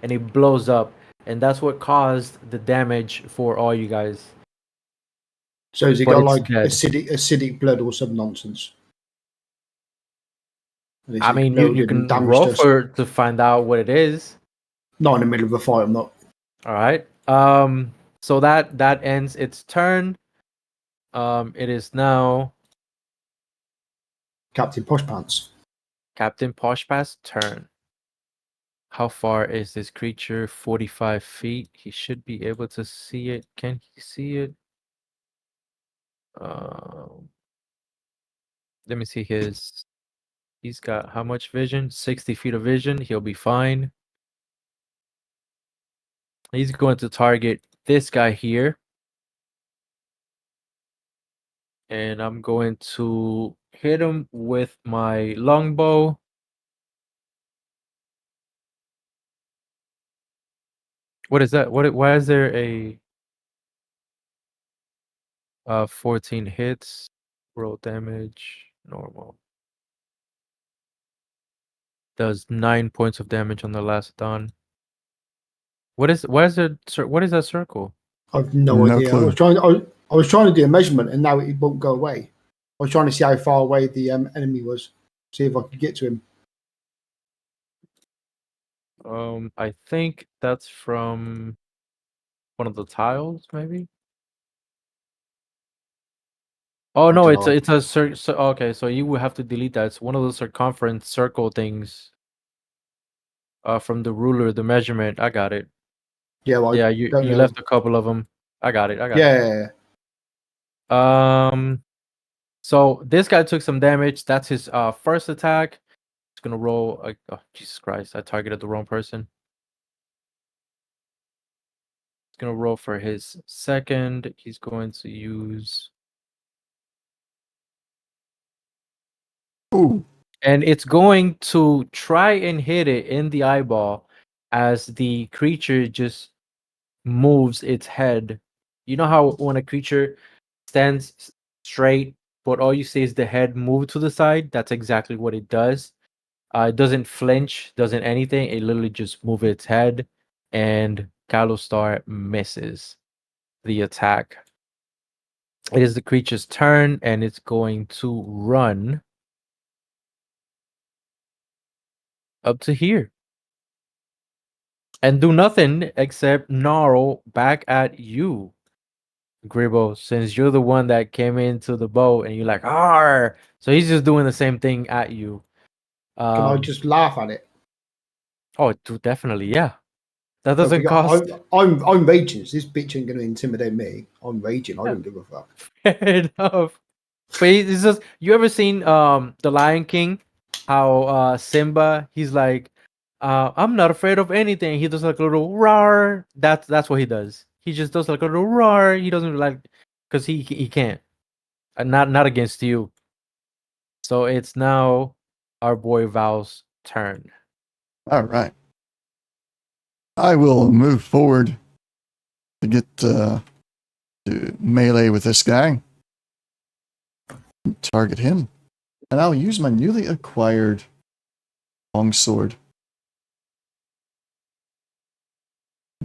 and it blows up, and that's what caused the damage for all you guys. So has he But got it's like dead. acidic blood or some nonsense? And is I it mean, you exploded and can damaged roll us? to find out what it is. Not in the middle of a fight. I'm not. All right. So that ends its turn. It is now Captain Poshpants. Captain Poshpast's turn. How far is this creature? 45 feet. He should be able to see it. Can he see it? Let me see his. He's got how much vision? 60 feet of vision. He'll be fine. He's going to target this guy here. And I'm going to hit him with my longbow. What is that? Why is there a 14 hits? Roll damage. Normal. Does 9 points of damage on the last dawn. What is that circle? I've no No idea. clue. I was trying to do a measurement, and now it won't go away. I was trying to see how far away the enemy was, see if I could get to him. I think that's from one of the tiles, maybe. Oh no, dunno. it's a okay, so you would have to delete that. It's one of those circumference circle things. From the ruler, the measurement. I got it. Yeah, well, Yeah, I you don't know. left a couple of them. I got it. Yeah, So this guy took some damage. That's his first attack. He's gonna roll. Oh Jesus Christ! I targeted the wrong person. He's gonna roll for his second. He's going to use. Ooh. And it's going to try and hit it in the eyeball as the creature just moves its head. You know how when a creature stands straight, but all you see is the head move to the side? That's exactly what it does. It doesn't flinch, doesn't anything. It literally just moves its head, and Kalostar misses the attack. It is the creature's turn, and it's going to run up to here and do nothing except gnarl back at you, Gribbo, since you're the one that came into the boat and you're like, "Arr!" So he's just doing the same thing at you. can I just laugh at it? Oh, definitely, yeah. That Don't doesn't forget, cost. I'm raging. So this bitch ain't going to intimidate me. I'm raging. I don't give a fuck. Fair enough. But it's just, you ever seen The Lion King? How Simba, he's like, I'm not afraid of anything. He does like a little roar. That's what he does. He just does like a little roar. He doesn't like, because he can't. Not against you. So it's now our boy Val's turn. All right. I will move forward to get to melee with this guy. Target him. And I'll use my newly acquired longsword.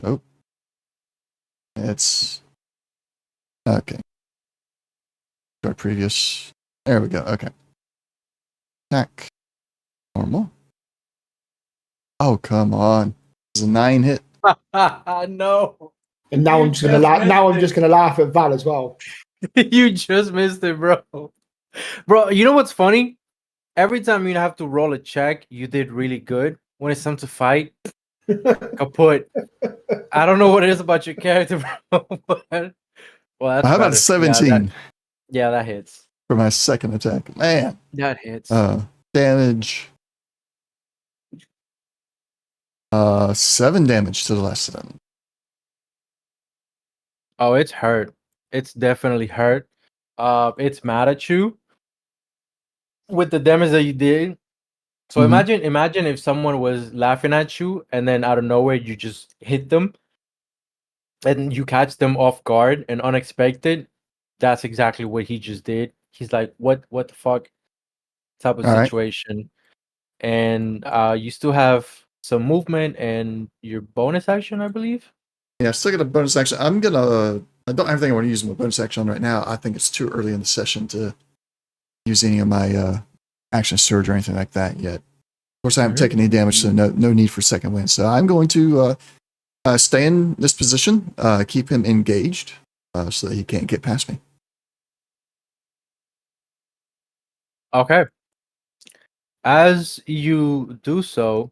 Nope. It's okay. Our previous. There we go. Okay. Attack. Normal. Oh, come on. It's a 9 hit. No. And now I'm just going to laugh. Now I'm just going to laugh at Val as well. You just missed it, bro. Bro, you know what's funny? Every time you have to roll a check, you did really good. when it's time to fight, kaput. I don't know what it is about your character, bro. Well, that's How about better. 17 Yeah, that hits. for my second attack? Man. That hits. Damage. 7 damage to the last of them. Oh, it's hurt. It's definitely hurt. It's mad at you with the damage that you did. So Mhm. imagine if someone was laughing at you and then out of nowhere you just hit them and you catch them off guard and unexpected. That's exactly what he just did. He's like, what the fuck type of All right. situation. And you still have some movement and your bonus action, I believe. Yeah, still got a bonus action. I don't have anything I want to use my bonus action on right now. I think it's too early in the session to use any of my action surge or anything like that yet. Of course, I haven't taken any damage, so no need for second wind. So I'm going to stay in this position, keep him engaged, so that he can't get past me. Okay. As you do so,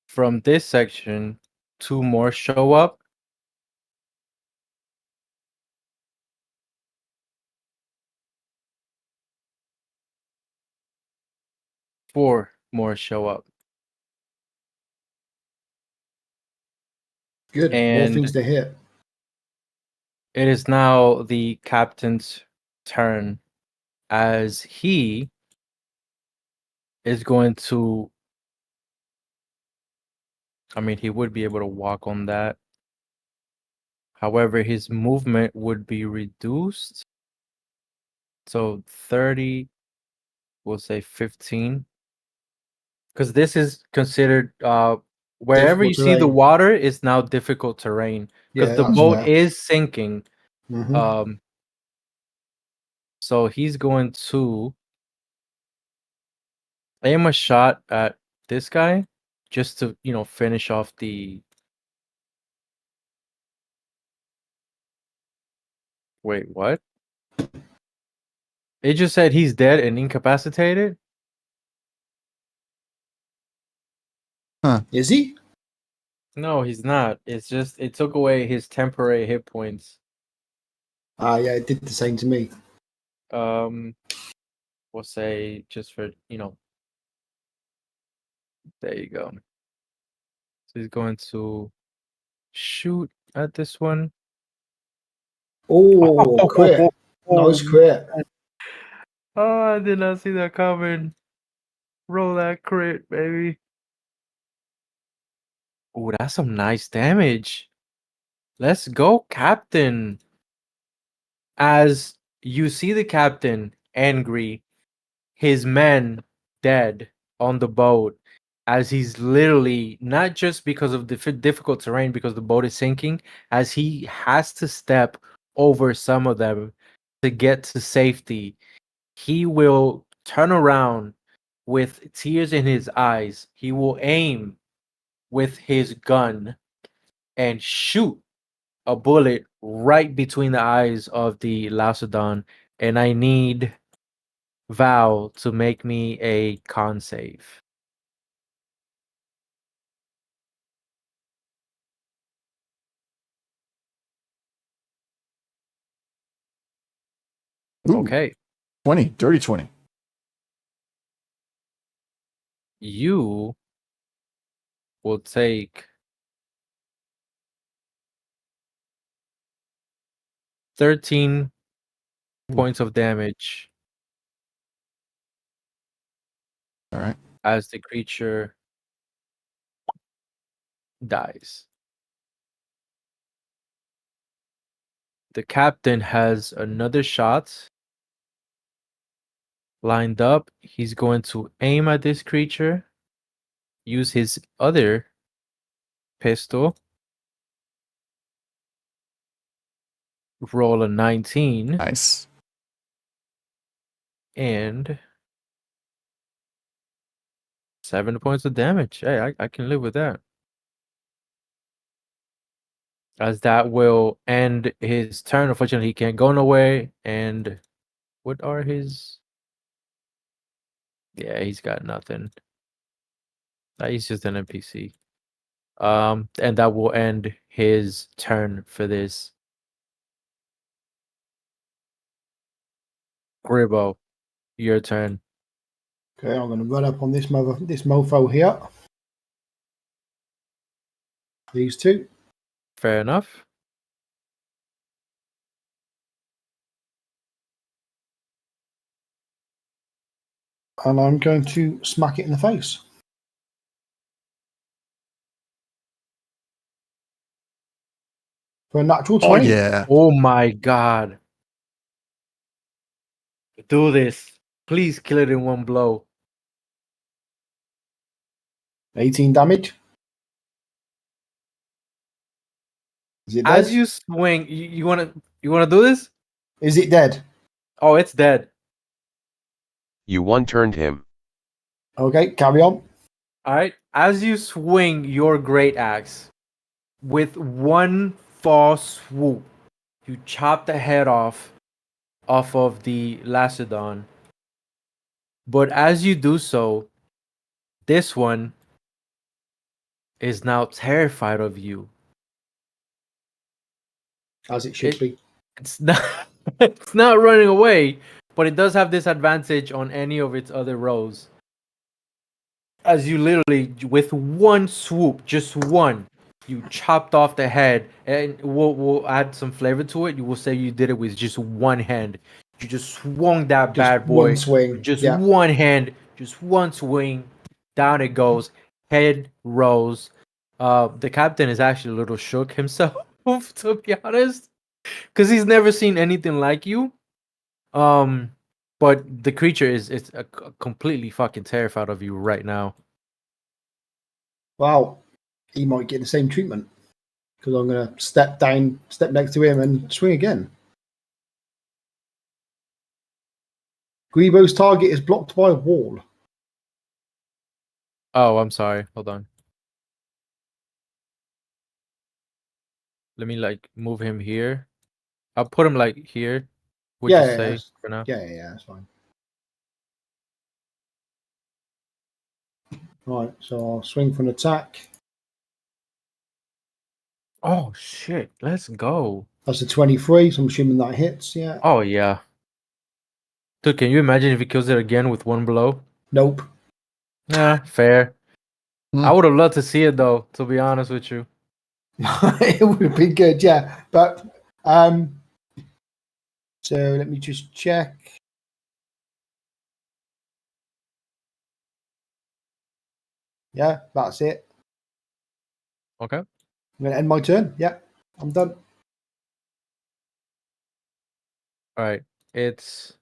from this section, 2 more show up. Four more show up. Good. More And things to hit. it is now the captain's turn as he is going to. I mean, he would be able to walk on that. However, his movement would be reduced. So 30, we'll say 15. Because this is considered wherever Difficult you see the terrain. water is now difficult terrain. Because Yeah, the that's boat fair. is sinking. Mhm. So he's going to aim a shot at this guy just to, finish off the. Wait, what? It just said he's dead and incapacitated? Is he? No, he's not. It's just it took away his temporary hit points. Yeah, it did the same to me. We'll say just for, there you go. So he's going to shoot at this one. Oh, crit. Nice crit. Oh, I did not see that coming. Roll that crit, baby. Oh, that's some nice damage. Let's go, Captain. As you see the captain angry, his men dead on the boat, as he's literally not just because of the difficult terrain, because the boat is sinking, as he has to step over some of them to get to safety. He will turn around with tears in his eyes. He will aim with his gun and shoot a bullet right between the eyes of the Lausodon, and I need Val to make me a con save. Ooh, Okay. 20, dirty 20. You will take 13 points of damage All right. as the creature dies. The captain has another shot lined up. He's going to aim at this creature, use his other pistol, roll a 19, Nice. and 7 points of damage. Hey, I can live with that. as that will end his turn. Unfortunately, he can't go nowhere. And what are his? Yeah, he's got nothing. He's just an NPC. And that will end his turn for this. Gribbo, your turn. Okay, I'm going to run up on this mofo here. These two. Fair enough. And I'm going to smack it in the face. For a natural 20. Oh yeah. Oh my god. Do this. Please kill it in one blow. 18 damage. Is it dead? As you swing, you wanna do this? Is it dead? Oh, it's dead. You one-turned him. Okay, carry on. Alright. As you swing your great axe, with one false swoop, you chop the head off of the Lacedon. But as you do so, this one is now terrified of you. As it should be. It's not it's not running away, but it does have disadvantage on any of its other rows. As you literally, with one swoop, just one, you chopped off the head, and we'll add some flavor to it. You will say you did it with just one hand. You just swung that Just bad boy. one swing. Just Yeah. one hand, just one swing. Down it goes. Head rolls. The captain is actually a little shook himself, to be honest, because he's never seen anything like you. But the creature is completely fucking terrified of you right now. Wow. He might get the same treatment. Because I'm going to step next to him and swing again. Grebo's target is blocked by a wall. Oh, I'm sorry. Hold on. Let me move him here. I'll put him here. Would you say for now? Yeah, that's fine. Right, so I'll swing for an attack. Oh shit! Let's go. That's a 23, so I'm assuming that hits, yeah. Oh yeah. Dude, can you imagine if he kills it again with one blow? Nope. Nah, fair. I would have loved to see it though, to be honest with you. It would have been good, yeah. But so let me just check. Yeah, that's it. Okay. I'm gonna end my turn. Yeah, I'm done. All right. It's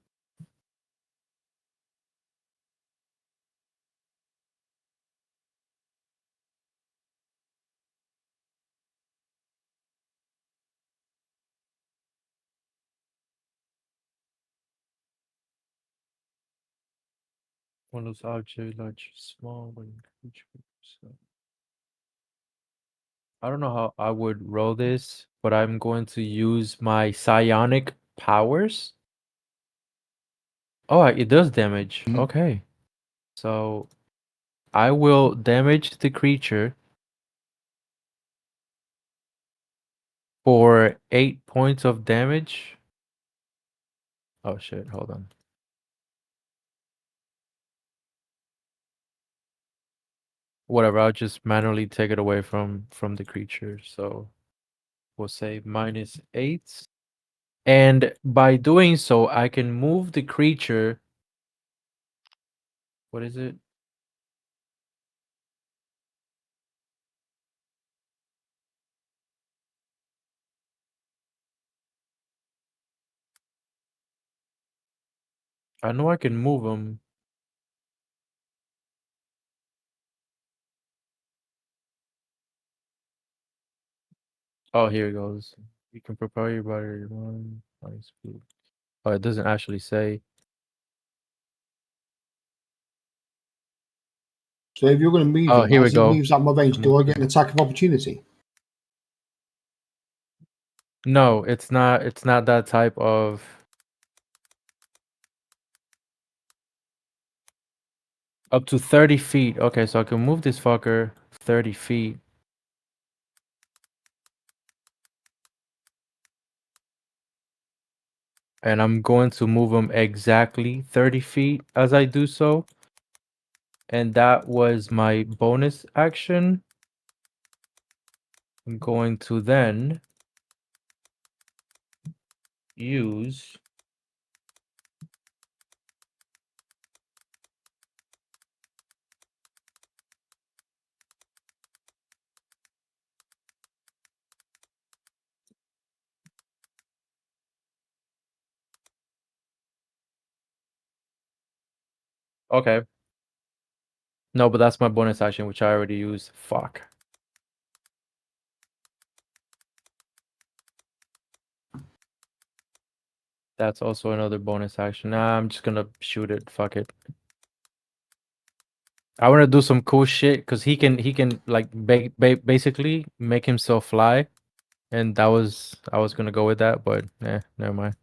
one of those objects, large, small, when creature. So I don't know how I would roll this, but I'm going to use my psionic powers. Oh, it does damage. Mhm. Okay. So I will damage the creature for 8 points of damage. Oh shit, hold on. Whatever, I'll just manually take it away from the creature. So we'll say -8. And by doing so, I can move the creature. What is it? I know I can move him. Oh, here it goes. You can prepare your body one speed. Oh, it doesn't actually say. So if you're going to move Oh, him, here we as he go. moves out of my range, do I get an Mhm. attack of opportunity? No, it's not. It's not that type of. Up to 30 feet. Okay, so I can move this fucker 30 feet. And I'm going to move him exactly 30 feet as I do so. And that was my bonus action. I'm going to then use okay. No, but that's my bonus action, which I already used. Fuck. That's also another bonus action. Nah, I'm just gonna shoot it. Fuck it. I want to do some cool shit because he can like basically make himself fly, and I was gonna go with that, but never mind.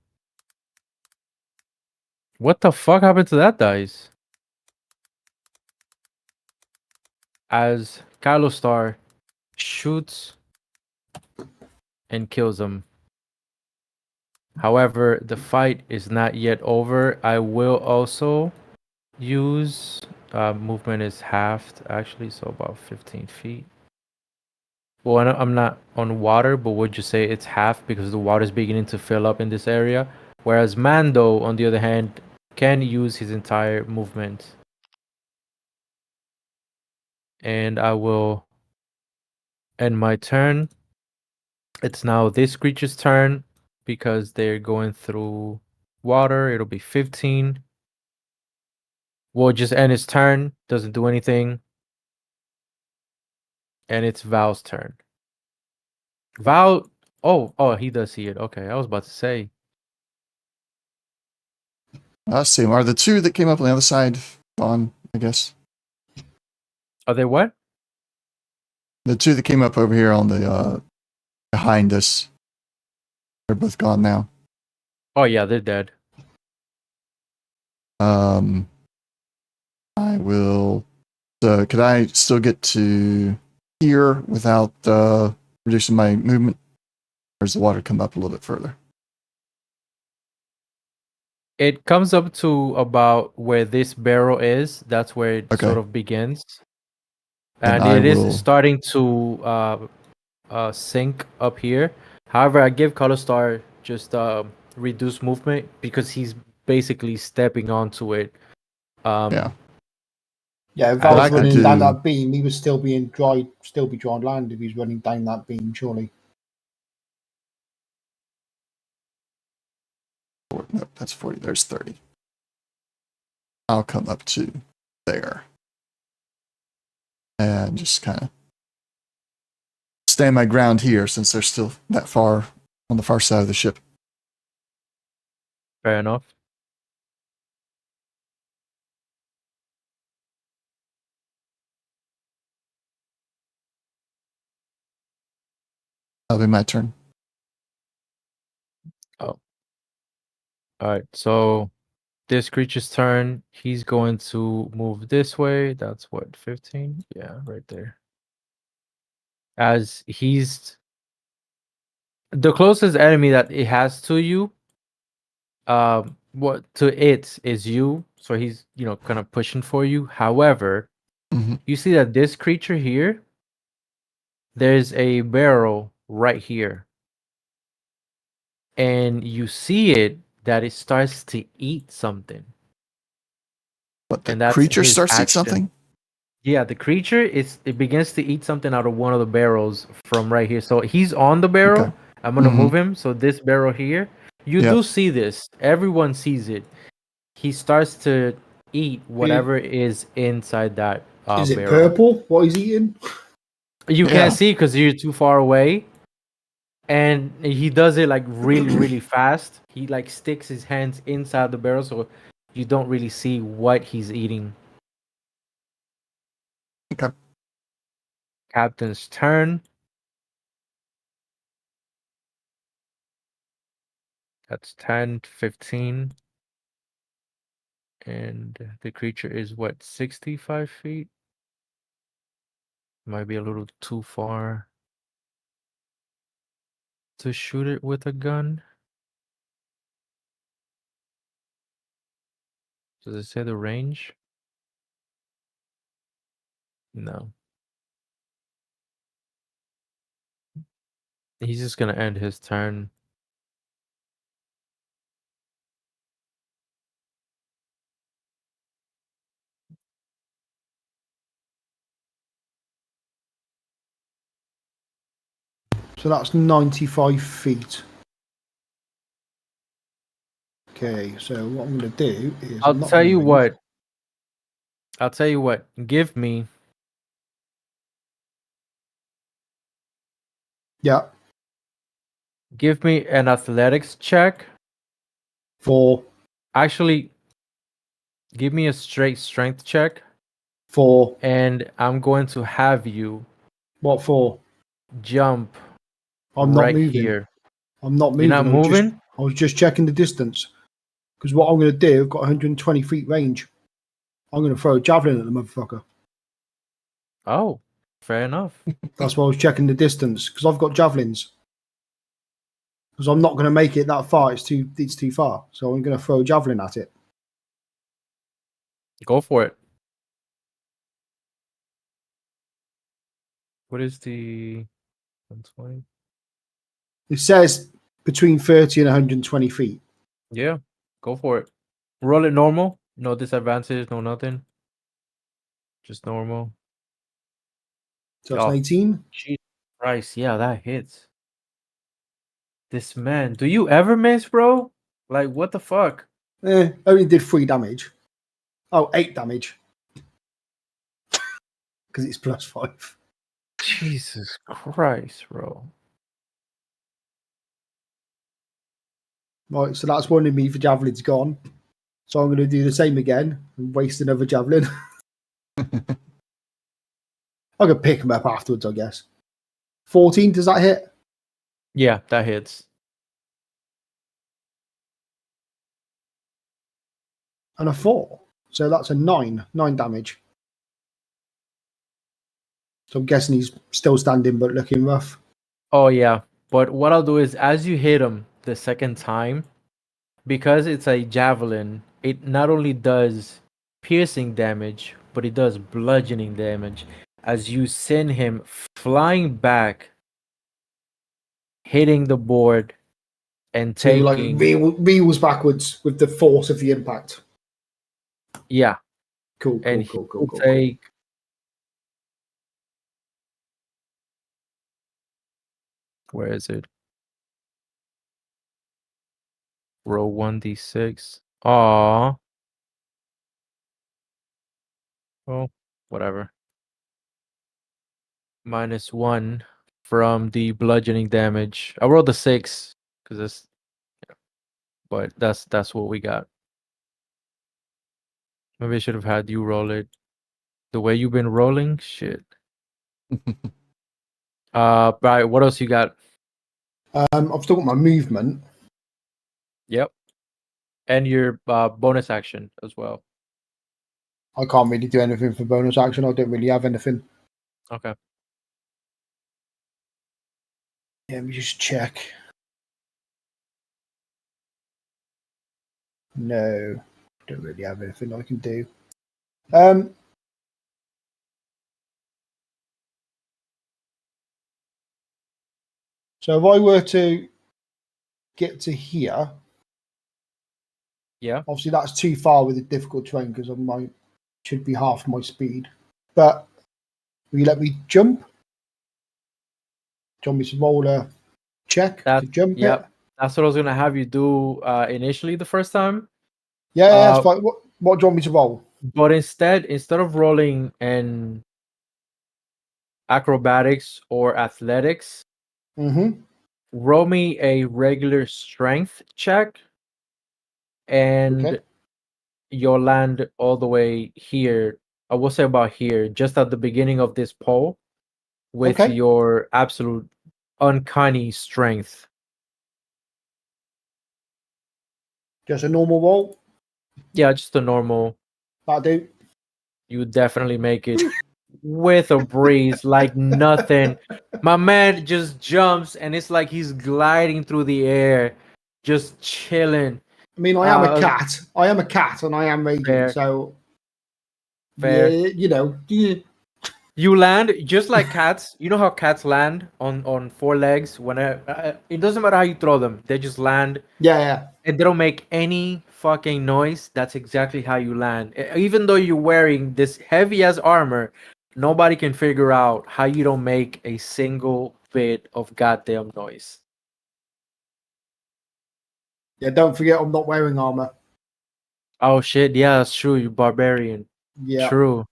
What the fuck happened to that dice? As Kalostar shoots and kills him. However, the fight is not yet over. I will also use movement is halved actually, so about 15 feet. Well, I'm not on water, but would you say it's half because the water is beginning to fill up in this area? Whereas Mando, on the other hand, can use his entire movement. And I will end my turn. It's now this creature's turn because they're going through water. It'll be 15. We'll just end his turn. Doesn't do anything. And it's Val's turn. Val. Oh, he does see it. Okay, I was about to say. I see. Are the two that came up on the other side gone, I guess? Are they what? The two that came up over here on the behind us, they're both gone now. Oh yeah, they're dead. I will. So, could I still get to here without reducing my movement? Or does the water come up a little bit further? It comes up to about where this barrel is. That's where it Okay. sort of begins. Then And I it is will- starting to sink up here. However, I give Colostar just reduce movement because he's basically stepping onto it. Yeah. Yeah, if What I I was could running down do- that beam, he would still be dry land if he's running down that beam, surely. No, that's 40. There's 30. I'll come up to there. And just kind of stand my ground here since they're still that far on the far side of the ship. Fair enough. That'll be my turn. Oh. All right. So this creature's turn. He's going to move this way. That's what, 15? Yeah, right there. As he's the closest enemy that it has to you, what to it is you. So he's, kind of pushing for you. However, Mhm. you see that this creature here, there's a barrel right here. And you see it that it starts to eat something. But the And that's creature his starts to eat action. something? Yeah, the creature it begins to eat something out of one of the barrels from right here. So he's on the barrel. Okay. I'm gonna Mhm. move him. So this barrel here, you Yep. do see this. Everyone sees it. He starts to eat whatever is inside that Is it barrel. purple? What he's eating? You Yeah. can't see because you're too far away. And he does it like really, really fast. He like sticks his hands inside the barrel, so you don't really see what he's eating. Okay. Captain's turn. That's 10, 15. And the creature is what, 65 feet? Might be a little too far to shoot it with a gun. Does it say the range? No. He's just gonna end his turn. So that's 95 feet. Okay, so what I'm going to do is I'll I'm not tell gonna you move. what. I'll tell you what. Give me Yeah, an athletics check. for Actually, give me a straight strength check, and I'm going to have you what for? jump I'm not right moving. here. I'm not You're moving. not moving? I was just checking the distance because what I'm going to do, I've got 120 feet range. I'm going to throw a javelin at the motherfucker. Oh, fair enough. That's why I was checking the distance because I've got javelins. Because I'm not going to make it that far. It's too far. So I'm going to throw a javelin at it. Go for it. What is the 120? It says between 30 and 120 feet. Yeah, go for it. Roll it normal. No disadvantage, no nothing. Just normal. So that's Oh, an 18. Jesus Christ. Yeah, that hits. This man. Do you ever miss, bro? Like, what the fuck? Only did 3 damage. Oh, 8 damage. Because it's +5. Jesus Christ, bro. Right, so that's one of me for javelin's gone. So I'm going to do the same again and waste another javelin. I could pick him up afterwards, I guess. 14, does that hit? Yeah, that hits. And a 4. So that's a 9 damage. So I'm guessing he's still standing but looking rough. Oh, yeah. But what I'll do is, as you hit him the second time, because it's a javelin, it not only does piercing damage, but it does bludgeoning damage as you send him flying back, hitting the board, and So you like taking. reels backwards with the force of the impact. Yeah. Cool. And he will take. Where is it? Roll 1d6. Aw. Oh, whatever. -1 from the bludgeoning damage. I rolled a 6 because it's. Yeah. But that's what we got. Maybe I should have had you roll it. The way you've been rolling, shit. Right. What else you got? I've still got my movement. Yep. And your bonus action as well. I can't really do anything for bonus action. I don't really have anything. Okay. Yeah, let me just check. No, don't really have anything I can do. So if I were to get to here, Yeah. obviously that's too far with a difficult terrain because I should be half my speed. But will you let me jump? Do you want me to roll a check to jump it? That's what I was gonna have you do initially the first time. Yeah, that's fine. What do you want me to roll? But instead of rolling an acrobatics or athletics, roll me a regular strength check, and you'll land all the way here. I will say about here, just at the beginning of this pole, with your absolute uncanny strength. Just a normal roll. Yeah, just a normal. That'll do. You would definitely make it with a breeze, like nothing. My man just jumps, and it's like he's gliding through the air, just chilling. I mean, I am a cat. I am a cat, and I am raging. Fair. So, Fair. yeah, you know. Yeah. You land just like cats. You know how cats land on four legs? It doesn't matter how you throw them; they just land, Yeah. and they don't make any fucking noise. That's exactly how you land. Even though you're wearing this heavy ass armor, nobody can figure out how you don't make a single bit of goddamn noise. Yeah. Don't forget, I'm not wearing armor. Oh shit! Yeah, that's true. You barbarian. Yeah. True.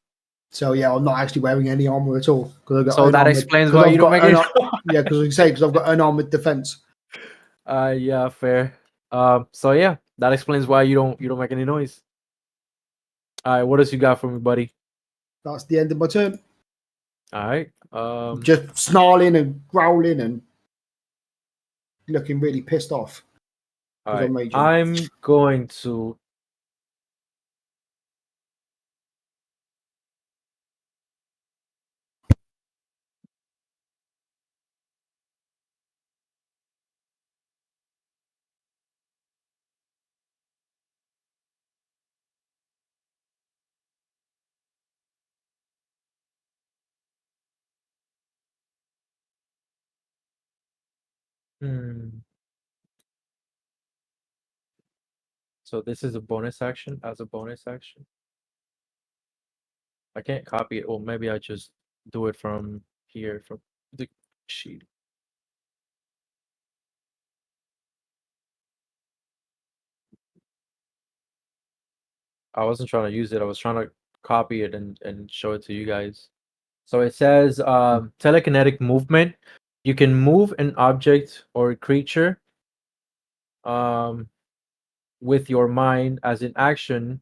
So yeah, I'm not actually wearing any armor at all because I've got So that unarmored. explains 'Cause why I've you don't got make it. yeah, because I say because I've got unarmored defense. Yeah, fair. So yeah, that explains why you don't make any noise. All right, what else you got for me, buddy? That's the end of my turn. All right. Just snarling and growling and looking really pissed off. All 'Cause right. I'm raging. I'm going to. Hmm. So this is a bonus action. As a bonus action, I can't copy it. Well, maybe I just do it from here from the sheet. I wasn't trying to use it. I was trying to copy it and show it to you guys. So it says telekinetic movement. You can move an object or a creature um, with your mind as an action.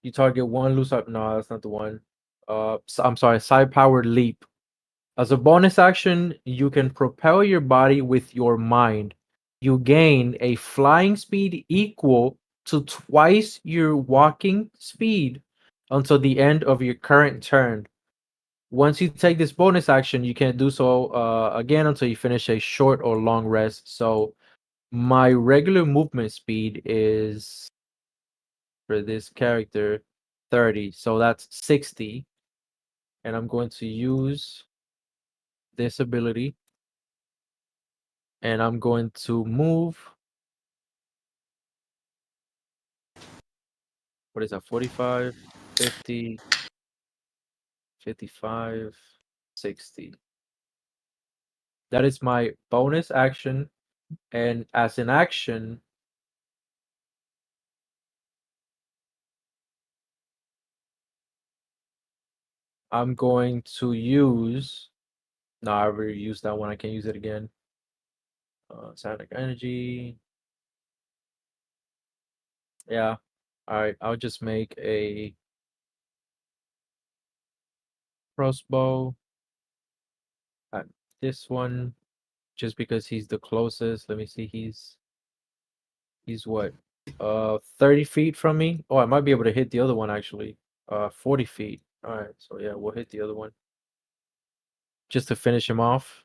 You target one loose up. No, that's not the one. I'm sorry, side powered leap. As a bonus action, you can propel your body with your mind. You gain a flying speed equal to twice your walking speed until the end of your current turn. Once you take this bonus action, you can do so again until you finish a short or long rest. So my regular movement speed is for this character 30. So that's 60. And I'm going to use this ability. And I'm going to move. What is that? 45, 50, 55, 60. That is my bonus action. And as an action, I'm going to use. No, I already used that one. I can't use it again. Static energy. Yeah. All right. I'll just make a crossbow at this one just because he's the closest. Let me see. He's what? 30 feet from me. Oh, I might be able to hit the other one actually. 40 feet. All right. So yeah, we'll hit the other one just to finish him off.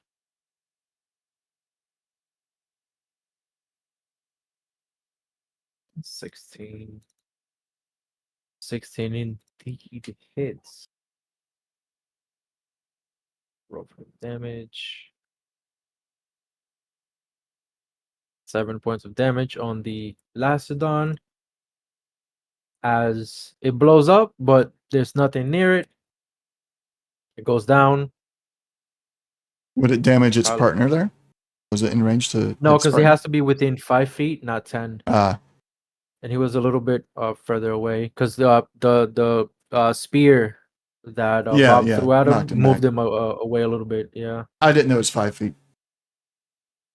Sixteen indeed hits. Roll for damage. 7 points of damage on the Lacedon as it blows up, but there's nothing near it. It goes down. Would it damage its partner there? Was it in range to? No, its because it partner? has to be within 5 feet, not 10. Ah, And he was a little bit further away because the spear that Bob yeah, threw at him knocked him moved back. him away a little bit. Yeah, I didn't know it's 5 feet.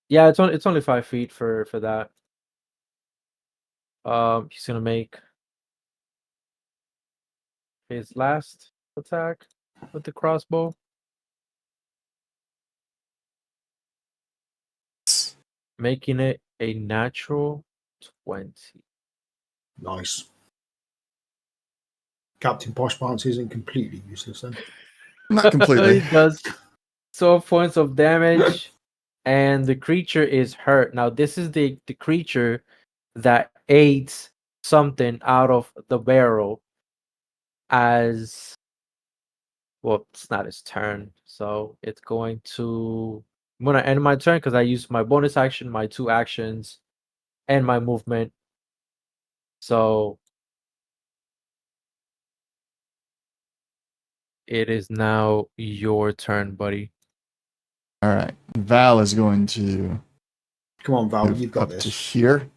yeah. It's only 5 feet for that. He's gonna make his last attack with the crossbow, making it a natural 20. Nice. Captain Posh Pants isn't completely useless then. Not completely. It does 12 points of damage, and the creature is hurt. Now, this is the creature that ate something out of the barrel as well. It's not his turn, so it's going to. I'm gonna end my turn because I used my bonus action, my 2 actions, and my movement. So it is now your turn, buddy. All right. Val is going to Come on, Val, move you've got up to this. here.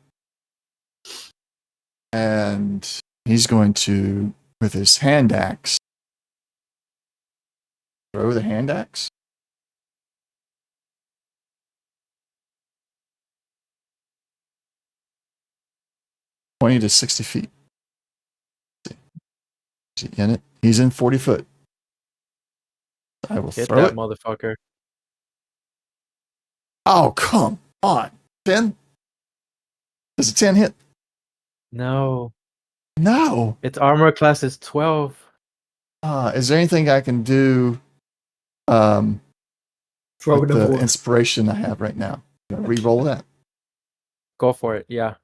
And he's going to, with his hand axe, throw the hand axe. "20 to 60 feet. Is he in it? He's in 40 foot. I will Hit throw that it. motherfucker. Oh, come on. 10? Does a 10 hit? No, No. its armor class is 12. Is there anything I can do Throw with another the one. inspiration I have right now? Re-roll that. Go for it. Yeah.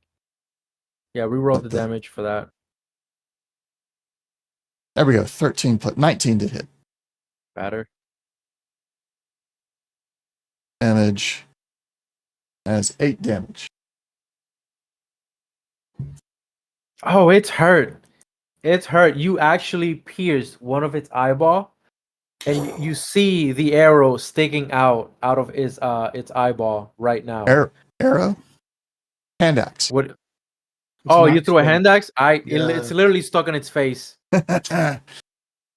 Yeah, reroll What the the- damage for that. There we go. 13 plus 19 to hit. Batter. Damage. Has 8 damage. Oh, it's hurt. It's hurt. You actually pierced one of its eyeball, and you see the arrow sticking out of its eyeball right now. Arrow? Hand axe. What? It's Oh, an you threw a axe, hand axe? Yeah. It's literally stuck on its face. All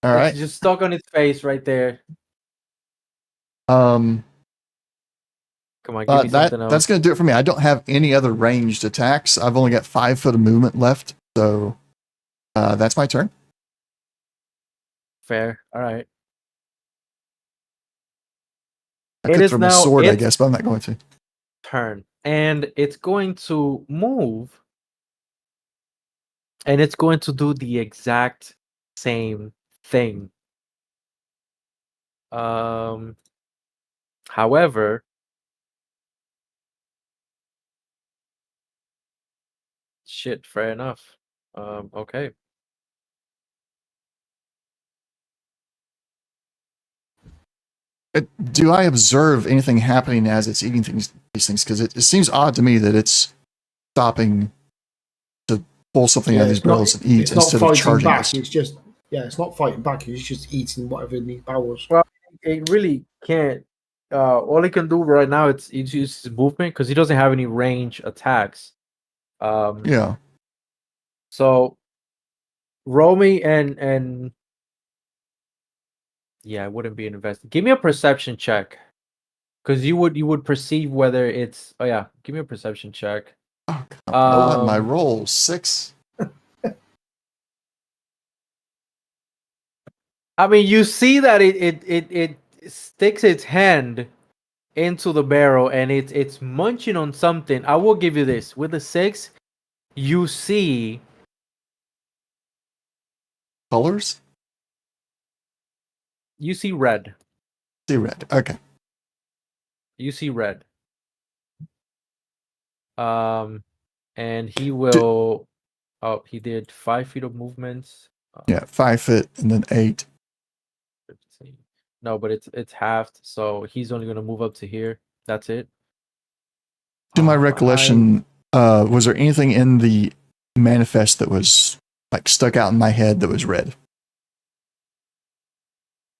right. It's just stuck on its face right there. Um, Come on, give me something else. that's going to do it for me. I don't have any other ranged attacks. I've only got 5 foot of movement left, so that's my turn. Fair. All right. I It could is throw my now sword, I its guess, but I'm not going to. turn, and it's going to move, and it's going to do the exact same thing. However, shit, fair enough. Okay. Do I observe anything happening as it's eating these things? Because it seems odd to me that it's stopping to pull something out of these barrels and eat it's not instead of fighting charging back. us. It's just it's not fighting back. It's just eating whatever in these barrels. Well, it really can't. All it can do right now it's use his movement because he doesn't have any range attacks. Yeah. So roll me and yeah, it wouldn't be an investment. Give me a perception check. Because you would perceive whether it's give me a perception check. Oh, roll out my Um, roll. 6. I mean, you see that it sticks its hand into the barrel and it's munching on something. I will give you this. With the 6, you see Colors? red. See red. Okay. You see red. And he will. Oh, he did 5 feet of movements. Yeah, 5 foot and then 8. 15. No, but it's halved, so he's only gonna move up to here. That's it. To my recollection, was there anything in the manifest that was like stuck out in my head that was red?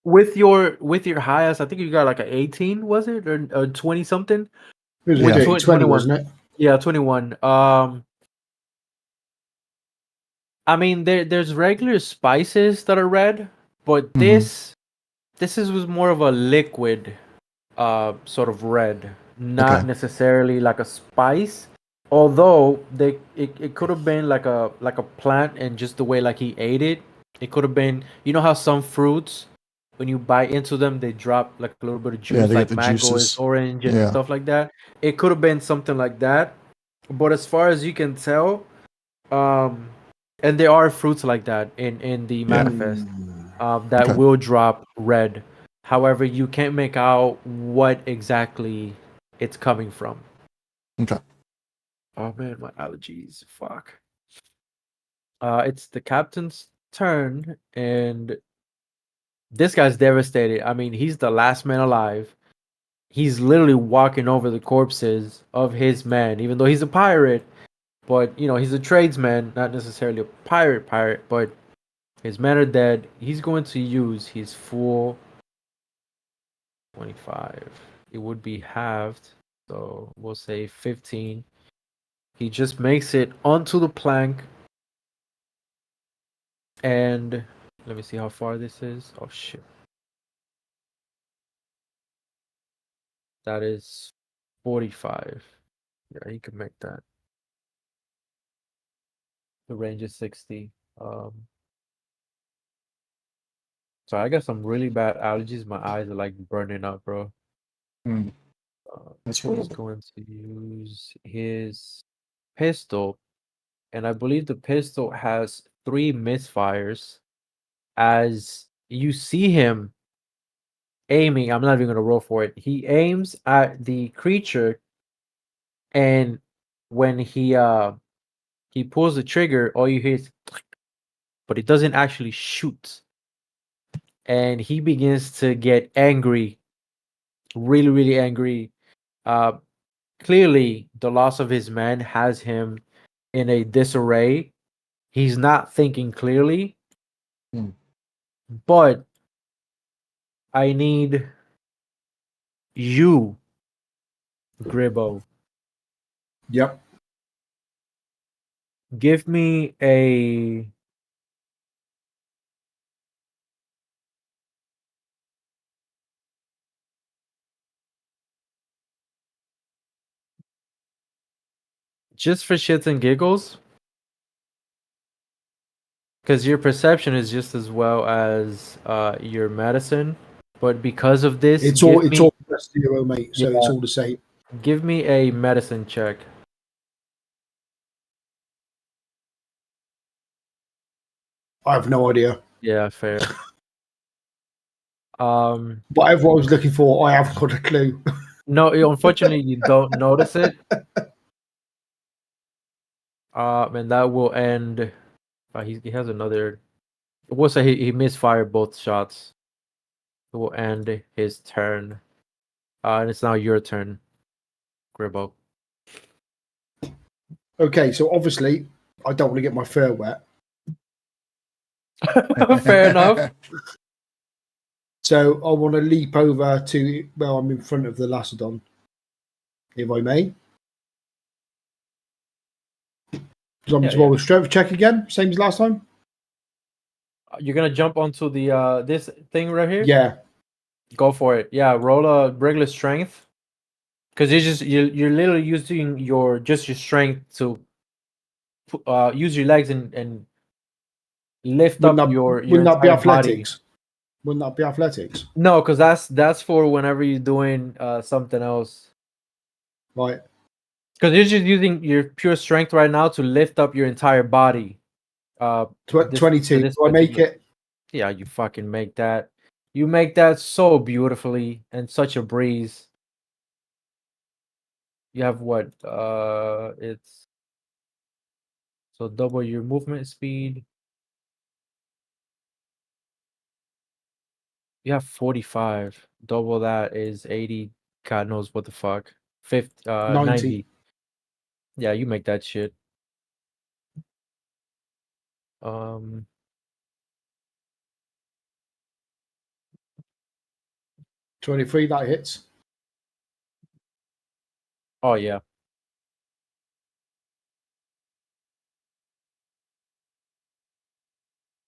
With your highest, I think you got like an 18, was it, or 20 something? It was Yeah. 20, 21. wasn't it? Yeah, 21. I mean, there's regular spices that are red, but this was more of a liquid, sort of red, not necessarily like a spice. Although it could have been like a plant, and just the way like he ate it, it could have been. You know how some fruits, when you bite into them, they drop like a little bit of juice, they like get the mango juices. is orange and Yeah. stuff like that. It could have been something like that. But as far as you can tell, and there are fruits like that in the manifest, that Okay. will drop red. However, you can't make out what exactly it's coming from. Okay. Oh man, my allergies. Fuck. It's the captain's turn, and this guy's devastated. I mean, he's the last man alive. He's literally walking over the corpses of his men, even though he's a pirate. But he's a tradesman, not necessarily a pirate. But his men are dead. He's going to use his full 25. It would be halved, so we'll say 15. He just makes it onto the plank, and let me see how far this is. Oh shit. That is 45. Yeah, he could make that. The range is 60. So I got some really bad allergies. My eyes are like burning up, bro. Hmm. That's He's horrible. going to use his pistol, and I believe the pistol has 3 misfires. As you see him aiming, I'm not even gonna roll for it. He aims at the creature, and when he pulls the trigger, all you hear is click, but it doesn't actually shoot. And he begins to get angry, really, really angry. Uh, Clearly, the loss of his men has him in a disarray. He's not thinking clearly, Hmm. but I need you, Gribbo. Yep. Give me a just for shits and giggles, because your perception is just as well as your medicine. But because of this, It's all plus 0, mate. So it's yeah, all the same. give me a medicine check. I have no idea. Yeah, fair. Um, Whatever I was looking for, I haven't got a clue. no, unfortunately, you don't notice it. And that will end. He has another. We'll say he misfired both shots. It will end his turn. And it's now your turn, Gribbo. Okay, so obviously, I don't want to get my fur wet. Fair enough. So I want to leap over to well, I'm in front of the Lacedon, if I may. Do you want me to roll a strength check again, same as last time? You're gonna jump onto the this thing right here? Yeah. Go for it. Yeah, roll a regular strength. Because you're literally using your strength to use your legs and lift up your Wouldn't that be entire body. athletics? Wouldn't that be athletics? No, because that's for whenever you're doing something else. Right. Because you're just using your pure strength right now to lift up your entire body. 22. Do I make it? Yeah, you fucking make that. You make that so beautifully and such a breeze. You have what? It's so double your movement speed. You have 45. Double that is 80. God knows what the fuck. 90. Yeah, you make that shit. 23, that hits. Oh yeah.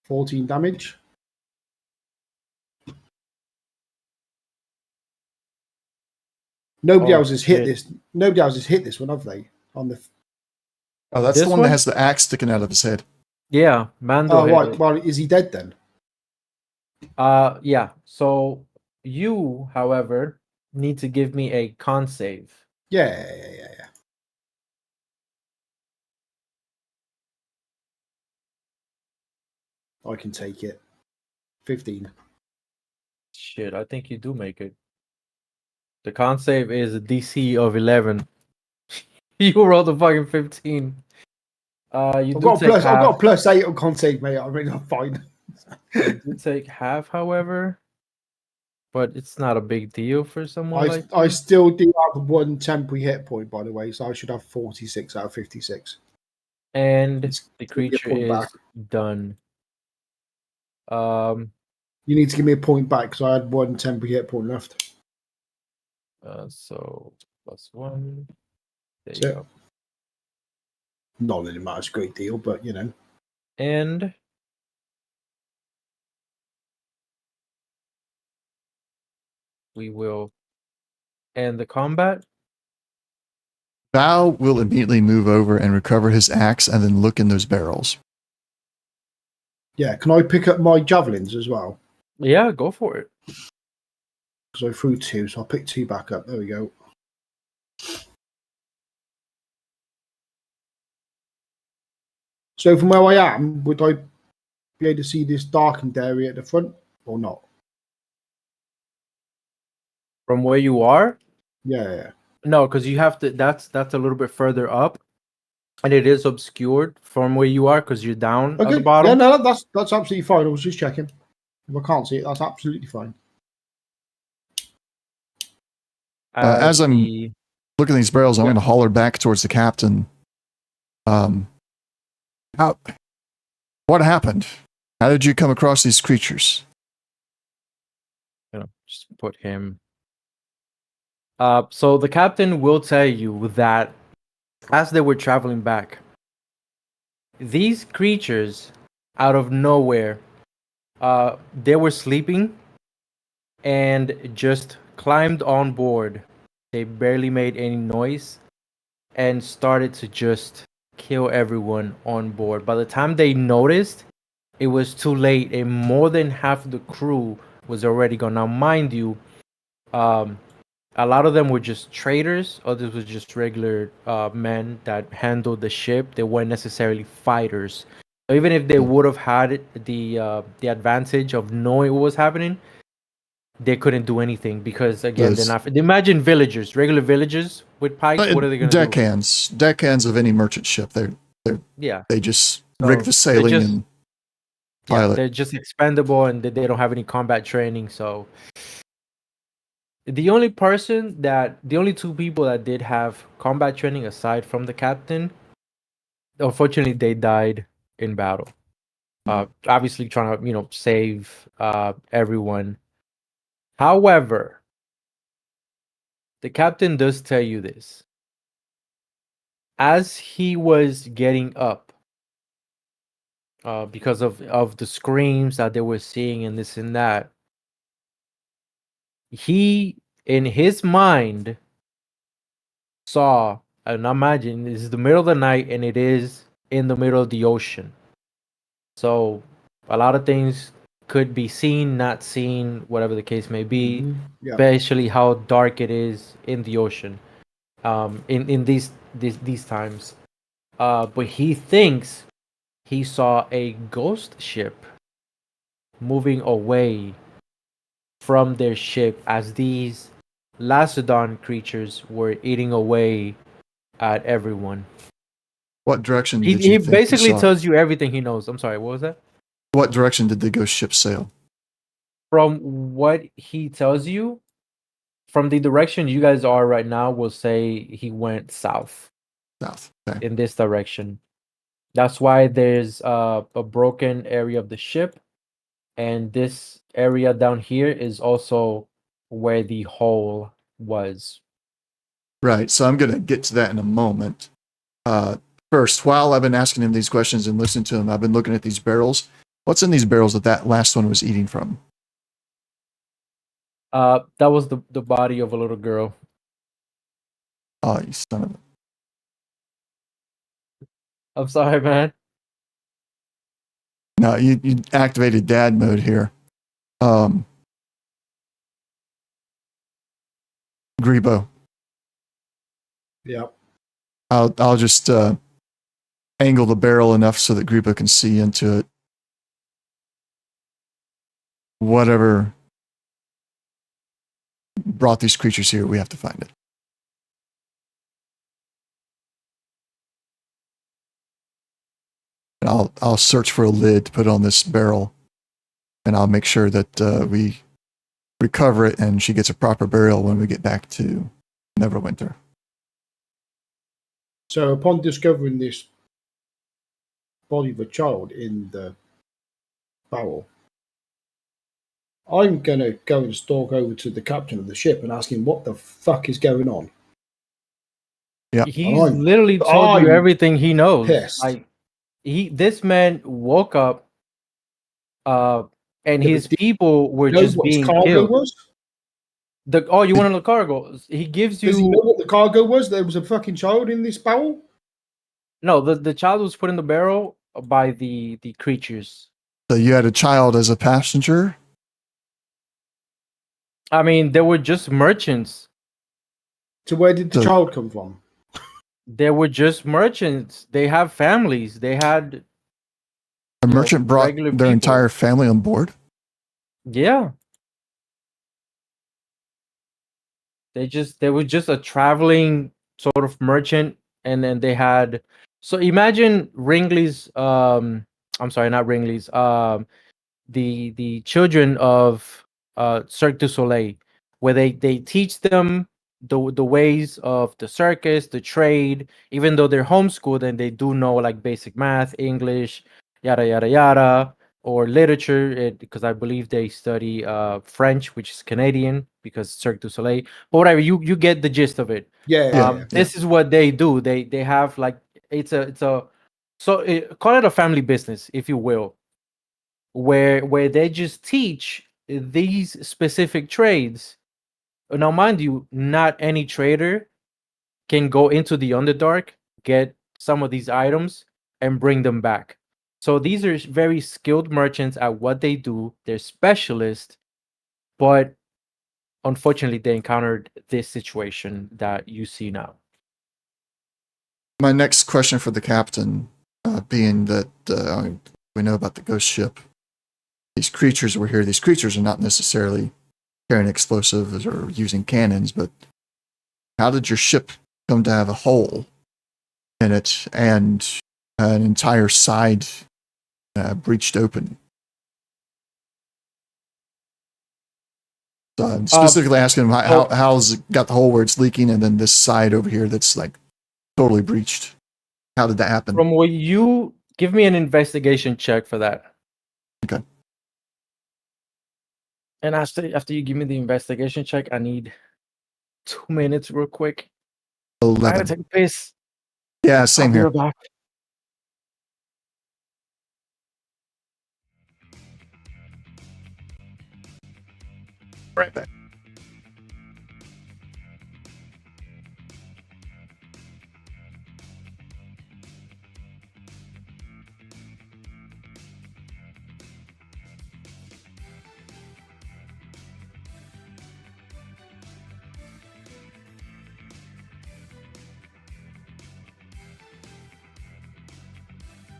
14 damage. Nobody else has hit this. Nobody else has hit this one, have they? On the. Oh, that's the one that has the axe sticking out of his head. Yeah, Mando. Oh, right. Well, is he dead then? Yeah. So you, however, need to give me a con save. Yeah. I can take it. 15. Shit, I think you do make it. The con save is a DC of 11. You rolled a fucking 15. You I've do got, take I've half. got +8 on con save, mate. I mean, I'm fine. You do take half, however, but it's not a big deal for someone like I you. still do have one temporary hit point, by the way, so I should have 46 out of 56. And It's the give me a creature point is back. done. You need to give me a point back because I had one temporary hit point left. So +1. There you So, go. not that it matters a great deal, but you know. And we will end the combat. Val will immediately move over and recover his axe and then look in those barrels. Yeah, can I pick up my javelins as well? Yeah, go for it. Because I threw 2, so I'll pick 2 back up. There we go. So from where I am, would I be able to see this darkened area at the front or not? From where you are? Yeah. No, because you have to. That's a little bit further up, and it is obscured from where you are because you're down at the Okay. bottom. Yeah, no, that's absolutely fine. I was just checking. If I can't see it, that's absolutely fine. As I'm looking at these barrels, I'm going to holler back towards the captain. What happened? How did you come across these creatures? Just put him. So the captain will tell you that as they were traveling back, these creatures, out of nowhere, they were sleeping and just climbed on board. They barely made any noise and started to just kill everyone on board. By the time they noticed, it was too late, and more than half of the crew was already gone. Now, mind you, a lot of them were just traders. Others were just regular men that handled the ship. They weren't necessarily fighters. So even if they would have had the advantage of knowing what was happening, they couldn't do anything because again, they're not. Imagine villagers, regular villagers with pikes. What are they gonna do? Deckhands of any merchant ship. They just rig the sailing and pilot. They're just expendable and they don't have any combat training. So the only two people that did have combat training aside from the captain, unfortunately, they died in battle. Obviously, trying to save everyone. However, the captain does tell you this. As he was getting up, because of the screams that they were seeing and this and that, he, in his mind, saw, and imagine this is the middle of the night and it is in the middle of the ocean. So a lot of things could be seen, not seen, whatever the case may be, especially how dark it is in the ocean. In these times. But he thinks he saw a ghost ship moving away from their ship as these Lacedon creatures were eating away at everyone. What direction did He you think basically he saw? tells you everything he knows. I'm sorry, what was that? What direction did the ghost ship sail? From what he tells you, from the direction you guys are right now, we'll say he went south. South. Okay. In this direction. That's why there's a broken area of the ship. And this area down here is also where the hole was. Right. So I'm going to get to that in a moment. First, while I've been asking him these questions and listening to him, I've been looking at these barrels. What's in these barrels that last one was eating from? That was the body of a little girl. Oh, you son of a... I'm sorry, man. No, you activated dad mode here. Grebo. Yep. I'll just angle the barrel enough so that Grebo can see into it. whatever brought these creatures here, we have to find it. And I'll search for a lid to put on this barrel, and I'll make sure that we recover it and she gets a proper burial when we get back to Neverwinter. So upon discovering this body of a child in the barrel, I'm going to go and stalk over to the captain of the ship and ask him what the fuck is going on. Yeah. He's literally told you everything he knows. Pissed. Like this man woke up, and his people were just being killed. Was? You want to know the cargo? He gives you. Does he know what the cargo was? There was a fucking child in this barrel? No, the child was put in the barrel by the creatures. So you had a child as a passenger? I mean, they were just merchants. So where did the child come from? They were just merchants. They have families. They had a merchant brought their entire family on board? Yeah. They were just a traveling sort of merchant, and then they had. So imagine Ringley's. I'm sorry, not Ringley's. The children of Cirque du Soleil, where they teach them the ways of the circus, the trade. Even though they're homeschooled, and they do know like basic math, English, yada yada yada, or literature, because I believe they study French, which is Canadian because Cirque du Soleil. But whatever, you get the gist of it. This is what they do. They have like it's a call it a family business, if you will, where they just teach these specific trades. Now, mind you, not any trader can go into the Underdark, get some of these items, and bring them back. So these are very skilled merchants at what they do. They're specialists, but unfortunately, they encountered this situation that you see now. My next question for the captain, being that we know about the ghost ship, these creatures were here. These creatures are not necessarily carrying explosives or using cannons, but how did your ship come to have a hole in it and an entire side breached open? So I'm specifically asking him how's it got the hole where it's leaking, and then this side over here that's like totally breached. How did that happen? From what you give me an investigation check for that. Okay. And after you give me the investigation check, I need 2 minutes real quick. 11. I gotta take a piss. Yeah, same here. Back. Right back.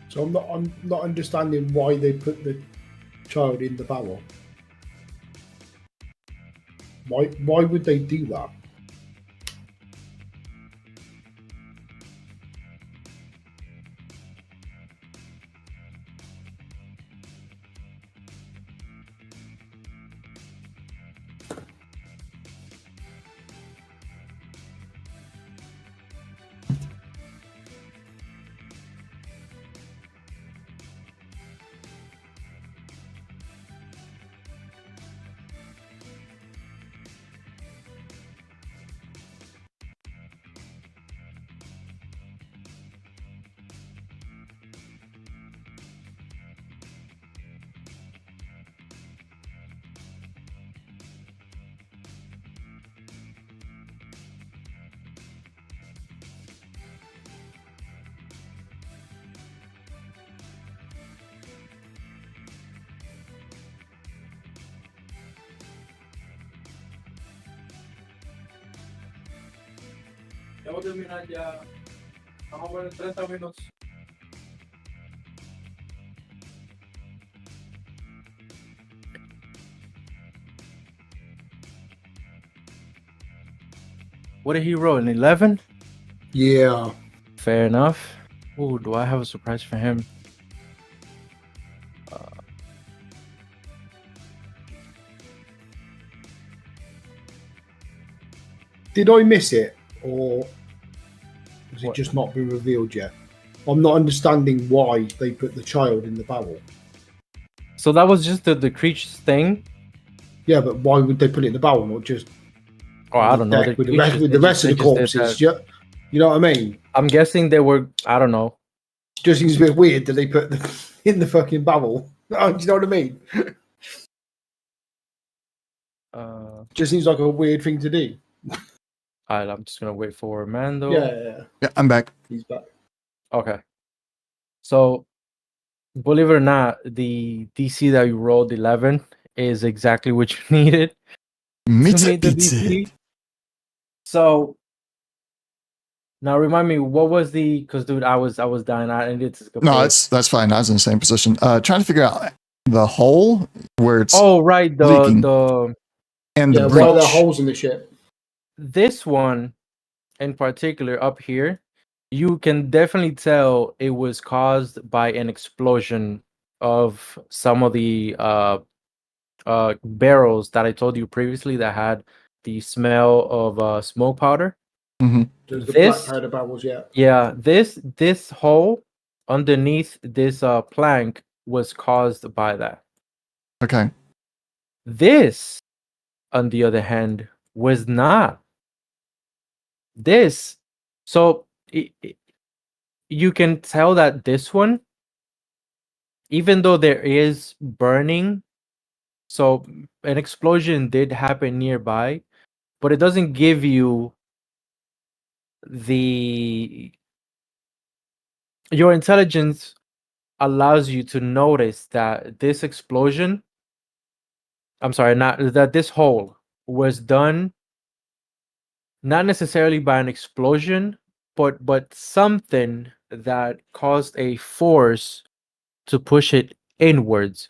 So I'm not understanding why they put the child in the barrel. Why would they do that? Ya voy a terminar ya. Vamos a ver en 30 minutos. What did he roll? An 11? Yeah. Fair enough. Oh, do I have a surprise for him? Did I miss it, or has it What? just not been revealed yet? I'm not understanding why they put the child in the barrel. So that was just the creature's thing? Yeah, but why would they put it in the barrel, not just Oh, I don't know. deck They're with the rest, creatures, with they the rest of the just did corpses? that. You know what I mean? I'm guessing they were, I don't know. Just seems a bit weird that they put them in the fucking barrel. Oh, do you know what I mean? Just seems like a weird thing to do. Alright, I'm just gonna wait for Mando. Yeah, Yeah, I'm back. he's back. Okay. So, believe it or not, the DC that you rolled 11 is exactly what you needed to Meet meet the it. DC. So, now remind me, what was the? Because dude, I was dying. I needed to skip No, over. that's fine. I was in the same position. Trying to figure out the hole where it's Oh right, leaking. and Yeah, the why are there breach. holes in the ship? this one in particular up here, you can definitely tell it was caused by an explosion of some of the barrels that I told you previously that had the smell of smoke powder. Mhm. There's the black This, powder barrels, yeah. yeah, this hole underneath this plank was caused by that. Okay. This, on the other hand, was not. This, so you can tell that this one, even though there is burning, so an explosion did happen nearby, but it doesn't give you your intelligence allows you to notice that this explosion, I'm sorry, not that this hole was done not necessarily by an explosion, but something that caused a force to push it inwards.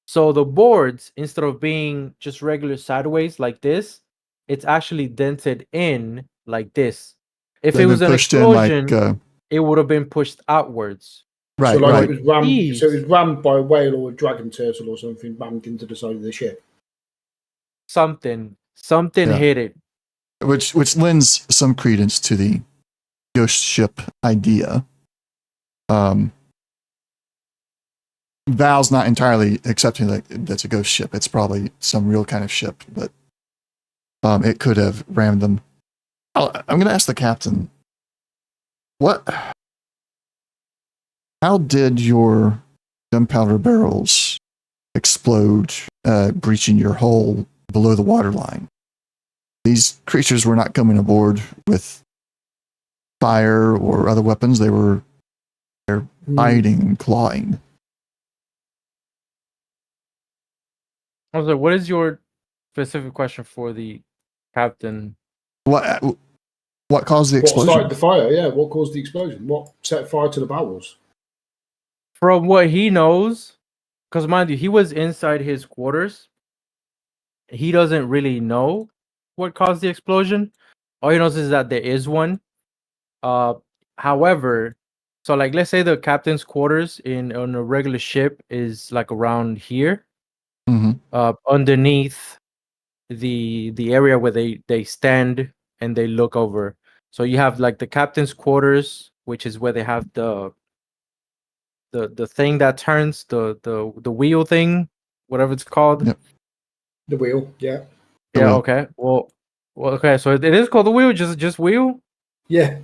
So the boards, instead of being just regular sideways like this, it's actually dented in like this. If it They've was been an pushed in like explosion, it would have been pushed outwards. So right, like right. it was rammed. These- So it was rammed by a whale or a dragon turtle or something, rammed into the side of the ship. Something Yeah. hit it. Which lends some credence to the ghost ship idea. Val's not entirely accepting that that's a ghost ship. It's probably some real kind of ship, but it could have rammed them. I'm going to ask the captain, how did your gunpowder barrels explode, breaching your hull below the waterline? These creatures were not coming aboard with fire or other weapons. They're biting and clawing. I was like, what is your specific question for the captain? What caused the What explosion? started the fire? Yeah, what caused the explosion? What set fire to the barrels? From what he knows, because mind you, he was inside his quarters. He doesn't really know what caused the explosion. All he knows is that there is one. However, so like let's say the captain's quarters on a regular ship is like around here, Mhm. underneath the area where they stand and they look over. So you have like the captain's quarters, which is where they have the thing that turns the wheel thing, whatever it's called. Yep. The wheel, yeah. The Yeah. wheel. Okay. Well. Okay. So it is called the wheel. Just wheel. Yeah.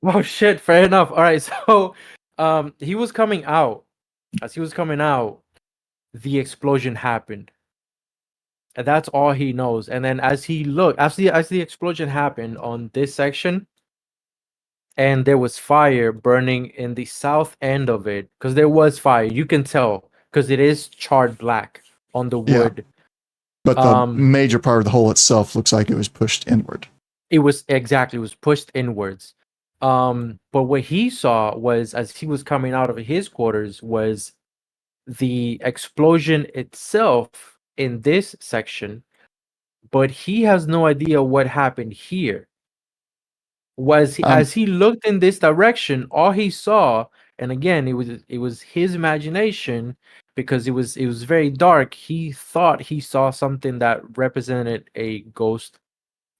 Oh shit. Fair enough. All right. So, he was coming out. As he was coming out, the explosion happened. And that's all he knows. And then as he looked, as the explosion happened on this section, and there was fire burning in the south end of it, because there was fire. You can tell because it is charred black on the Yeah. wood. But the major part of the hole itself looks like it was pushed inward. It was pushed inwards. But what he saw was, as he was coming out of his quarters, was the explosion itself in this section, but he has no idea what happened here. was Um, as he looked in this direction, all he saw, and again, it was his imagination because it was very dark. He thought he saw something that represented a ghost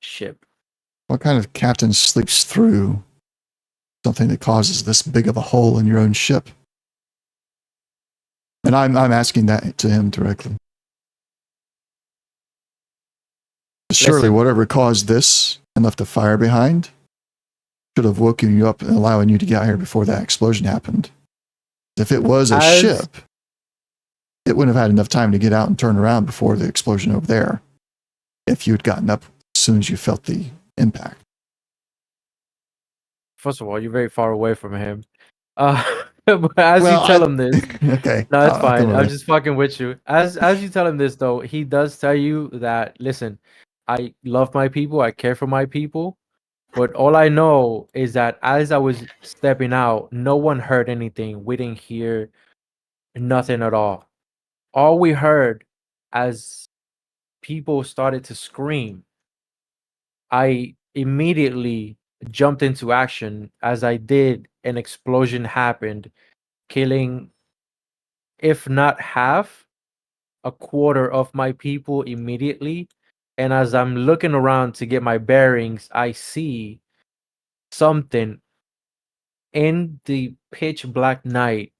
ship. What kind of captain sleeps through something that causes this big of a hole in your own ship? And I'm asking that to him directly. Surely, Listen. whatever caused this and left a fire behind should have woken you up and allowing you to get out here before that explosion happened. If it was a ship, it wouldn't have had enough time to get out and turn around before the explosion over there. If you had gotten up as soon as you felt the impact. First of all, you're very far away from him. But as you tell him this, okay, no, it's I'll fine. come I'm over. just fucking with you. As you tell him this though, he does tell you that listen, I love my people, I care for my people, but all I know is that as I was stepping out, no one heard anything. We didn't hear nothing at all. All we heard as people started to scream, I immediately jumped into action. As I did, an explosion happened, killing, if not half, a quarter of my people immediately. And as I'm looking around to get my bearings, I see something in the pitch black night,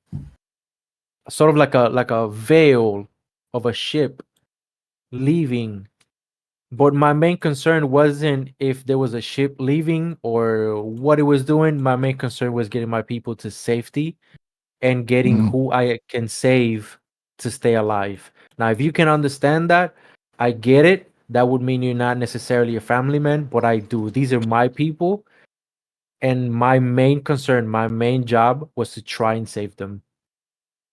sort of like a veil of a ship leaving. But my main concern wasn't if there was a ship leaving or what it was doing. My main concern was getting my people to safety and getting Mm. who I can save to stay alive. Now, if you can understand that, I get it. That would mean you're not necessarily a family man, but I do. These are my people. And my main concern, my main job was to try and save them.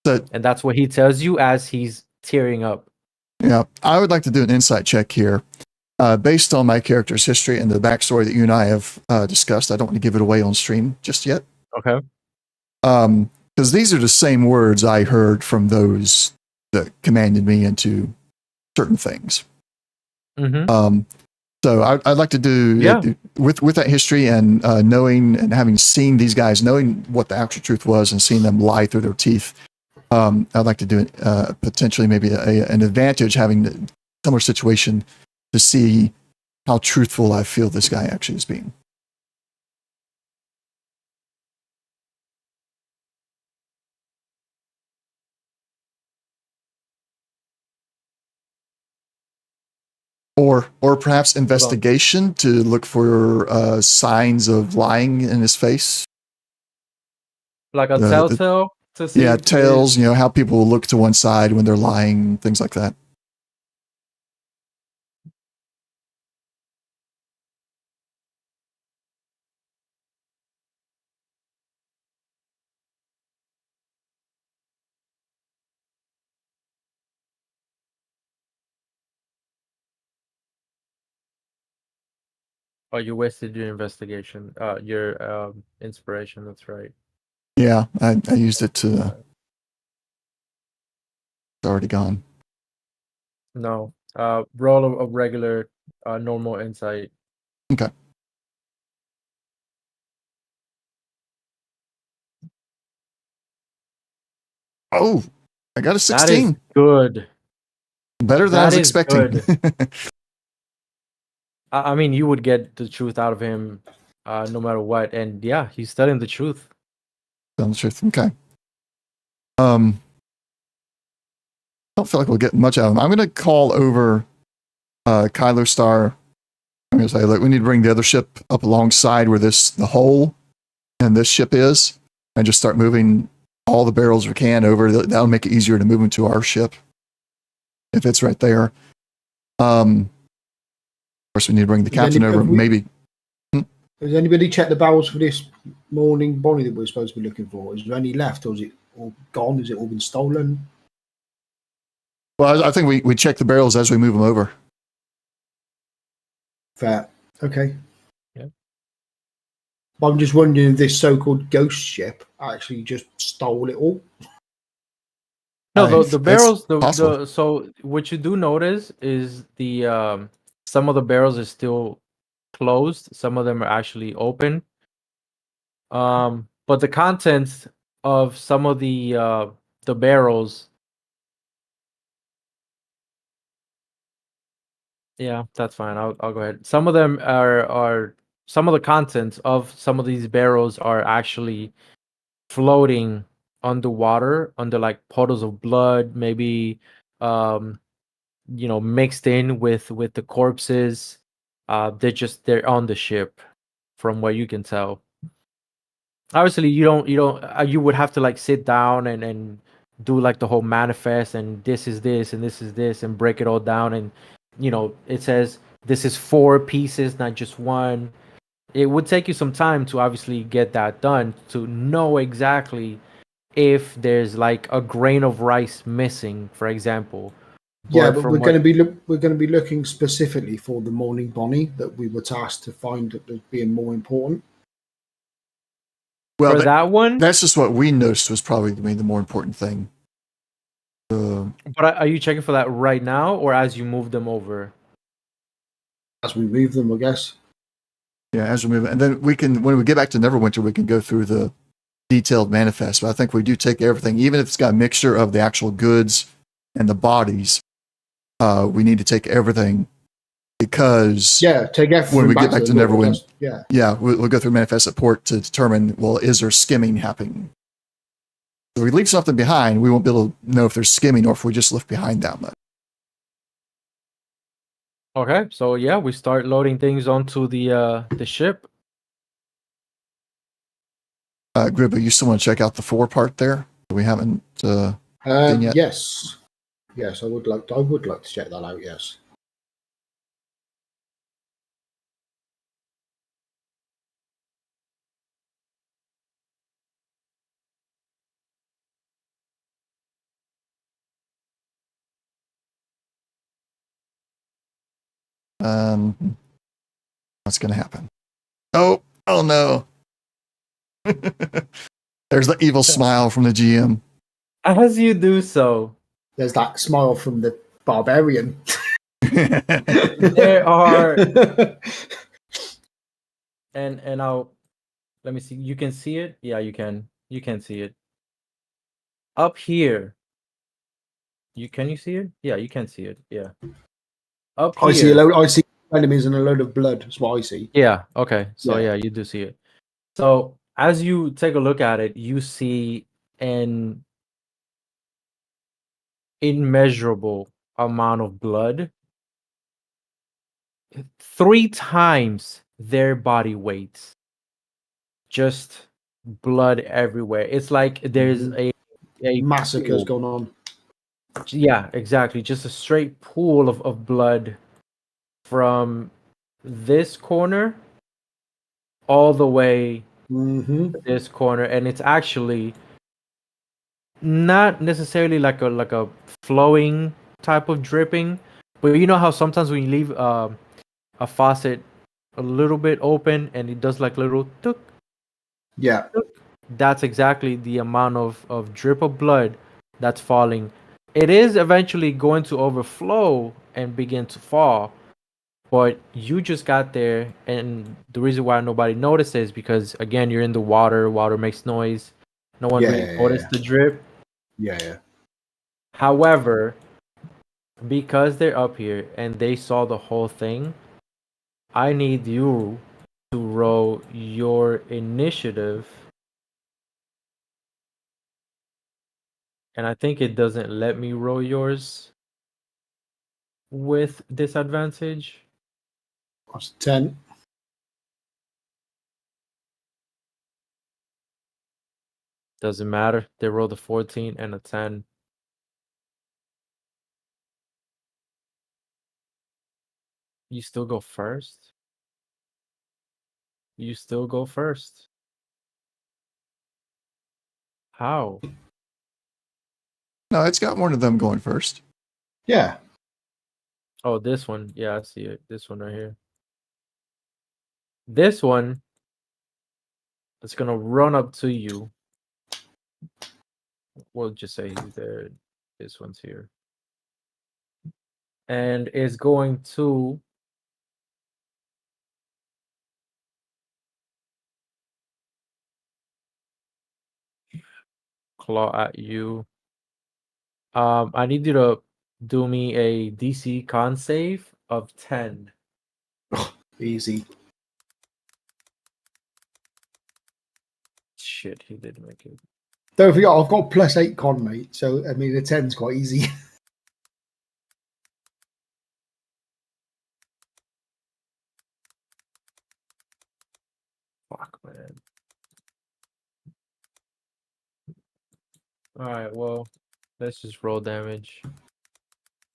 So, And that's what he tells you as he's tearing up. yeah, I would like to do an insight check here. Based on my character's history and the backstory that you and I have discussed, I don't want to give it away on stream just yet. Okay. Because these are the same words I heard from those that commanded me into certain things. Mm-hmm. So I'd like to do with that history and knowing and having seen these guys, knowing what the actual truth was and seeing them lie through their teeth. I'd like to do potentially maybe an advantage having a similar situation to see how truthful I feel this guy actually is being. Or perhaps investigation to look for signs of lying in his face. Like a telltale to see. Yeah, tales, you know, how people look to one side when they're lying, things like that. Oh, you wasted your investigation. Your inspiration. That's right. Yeah, I used it to. It's already gone. No. Roll a regular, normal insight. Okay. Oh, I got a 16. That is good. Better than I was expecting. I mean, you would get the truth out of him, no matter what. And yeah, he's telling the truth. Telling the truth. Okay. I don't feel like we'll get much out of him. I'm going to call over Kylo Star. I'm going to say, look, we need to bring the other ship up alongside where the hole in this ship is, and just start moving all the barrels we can over. That'll make it easier to move them to our ship if it's right there. Of course, we need to bring the captain over. Maybe. Has anybody checked the barrels for this morning bonnie that we're supposed to be looking for? Is there any left, or is it all gone? Has it all been stolen? Well, I think we check the barrels as we move them over. Fair. Okay. Yeah. But I'm just wondering if this so-called ghost ship actually just stole it all. No, the barrels. So what you do notice is the some of the barrels are still closed. Some of them are actually open. But the contents of some of the barrels. Yeah, that's fine. I'll go ahead. Some of them are some of the contents of some of these barrels are actually floating underwater under like puddles of blood, maybe mixed in with the corpses. They're on the ship, from what you can tell. Obviously, you would have to like sit down and do like the whole manifest, and this is this and this is this, and break it all down, and it says this is 4 pieces, not just one. It would take you some time to obviously get that done, to know exactly if there's like a grain of rice missing, for example. Yeah, But but from what we're going to be looking specifically for the morning Bonnie that we were tasked to find as being more important. Well, for that one, that's just what we noticed was probably the more important thing. but are you checking for that right now or as you move them over? As we move them, I guess. Yeah, as we move, and then we can, when we get back to Neverwinter, we can go through the detailed manifest. But I think we do take everything, even if it's got a mixture of the actual goods and the bodies. We need to take everything because Take everything when we get back the to Lord, Neverwinter, we'll go through manifest at port to determine, well, is there skimming happening? If we leave something behind, we won't be able to know if there's skimming or if we just left behind that much. Okay, so yeah, we start loading things onto the ship. Gribba, you still want to check out the 4 part there? We haven't seen yet. Yes, I would like to check that out. Yes. What's going to happen? Oh no. There's the evil smile from the GM. As you do so, There's that smile from the barbarian. there are and I'll let me see. You can see it? Yeah, you can. You can see it. Up here. Can you see it? Yeah, you can see it. Yeah. Up here. I see enemies and a load of blood. That's what I see. Yeah, okay. So Yeah. yeah, you do see it. So as you take a look at it, you see an immeasurable amount of blood. 3 times their body weights. Just blood everywhere. It's like there's a Massacres pool. going on. Yeah, exactly. Just a straight pool of blood from this corner all the way to this corner, and it's actually not necessarily like a flowing type of dripping, but you know how sometimes when you leave a faucet a little bit open and it does like little tuk, Yeah. that's exactly the amount of drip of blood that's falling. It is eventually going to overflow and begin to fall, but you just got there, and the reason why nobody noticed is because again you're in the water makes noise, no one really noticed the drip. Yeah. However, because they're up here and they saw the whole thing, I need you to roll your initiative. And I think it doesn't let me roll yours with disadvantage. That's 10. Doesn't matter. They rolled a 14 and a 10. You still go first? You still go first. How? No, it's got one of them going first. Yeah. Oh, this one. Yeah, I see it. This one right here. This one is going to run up to you. We'll just say he's there. This one's here. And is going to claw at you. I need you to do me a DC con save of 10. Easy. Shit, he did make it. Don't forget, I've got +8 con, mate. So I mean, the 10's quite easy. Fuck, man. Alright, well, let's just roll damage.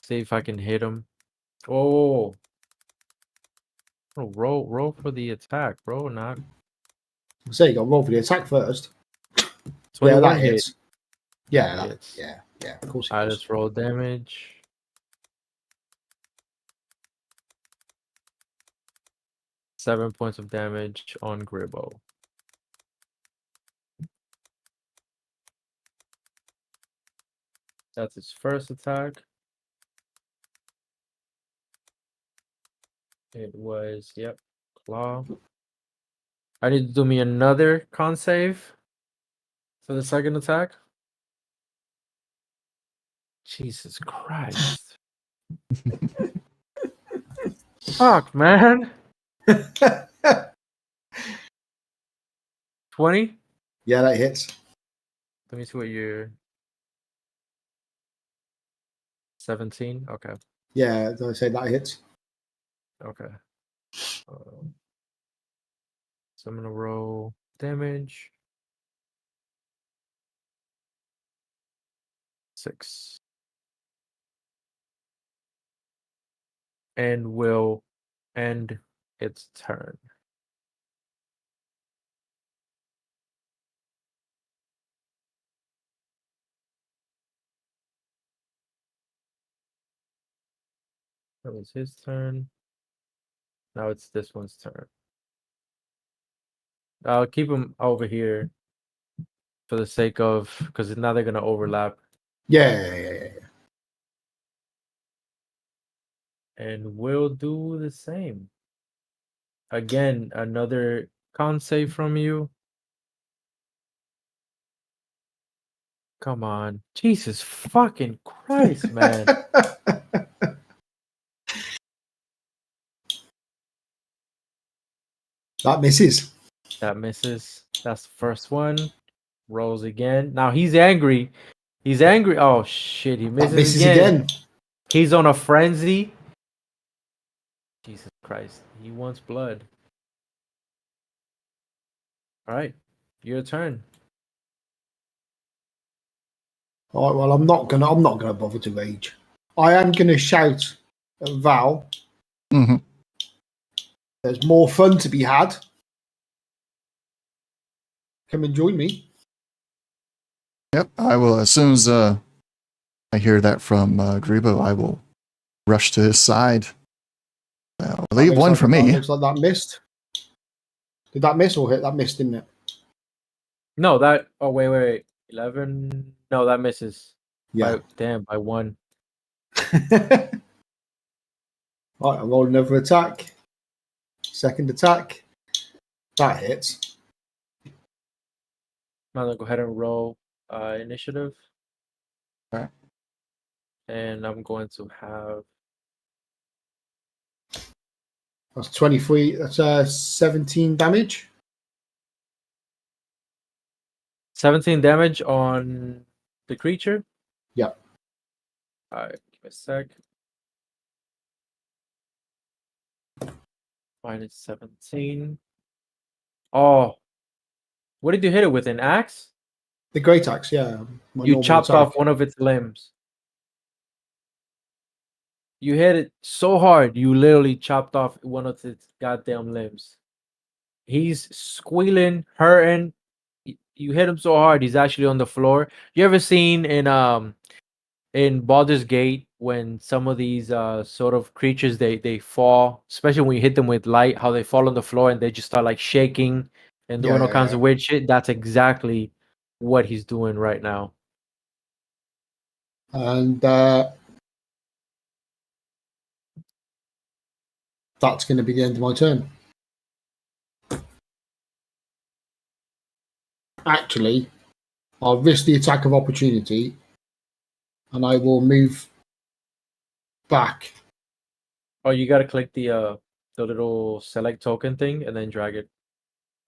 See if I can hit him. Oh, roll for the attack, bro. Not So you got roll for the attack first. 21 that hit. hits. Yeah, That that, hits. yeah. Of course it Alright, does. let's roll damage. 7 points of damage on Gribbo. That's his first attack. It was, yep, claw. I need to do me another con save for the second attack. Jesus Christ. Fuck, man. 20? Yeah, that hits. Let me see what you're... 17? Okay. Yeah, as I say, that hits. Okay. So I'm gonna roll damage. 6. And will end its turn. That was his turn. Now it's this one's turn. I'll keep him over here for the sake of, because now they're gonna overlap. Yeah. And we'll do the same. Again, another con save from you. Come on. Jesus fucking Christ, man. That misses. That misses. That's the first one. Rolls again. Now he's angry. He's angry. Oh shit, he That misses, misses again. again. He's on a frenzy. Jesus Christ. He wants blood. Alright. Your turn. All right. Well, I'm not gonna bother to rage. I am gonna shout at Val. Mm-hmm. There's more fun to be had. Come and join me. Yep, I will. As soon as I hear that from Grebo, I will rush to his side. Leave Looks one like for that me. looks like that missed. Did that miss or hit? That missed, didn't it? No, that. Oh, wait. 11. No, that misses. Yeah. By 1. Right. I roll another attack. Second attack. That hits. I'm gonna go ahead and roll initiative. Alright. And I'm going to have That's 23. That's 17 damage. 17 damage on the creature. Yeah. Alright, give me a sec. Minus 17. Oh. What did you hit it with? An axe? The great axe, yeah. My You normal chopped attack. off one of its limbs. You hit it so hard, you literally chopped off one of its goddamn limbs. He's squealing, hurting. You hit him so hard, he's actually on the floor. You ever seen in Baldur's Gate when some of these sort of creatures they fall, especially when you hit them with light, how they fall on the floor and they just start like shaking and doing all kinds of weird shit? That's exactly what he's doing right now. And that's going to be the end of my turn. Actually, I'll risk the attack of opportunity, and I will move back. Oh, you gotta click the little select token thing and then drag it.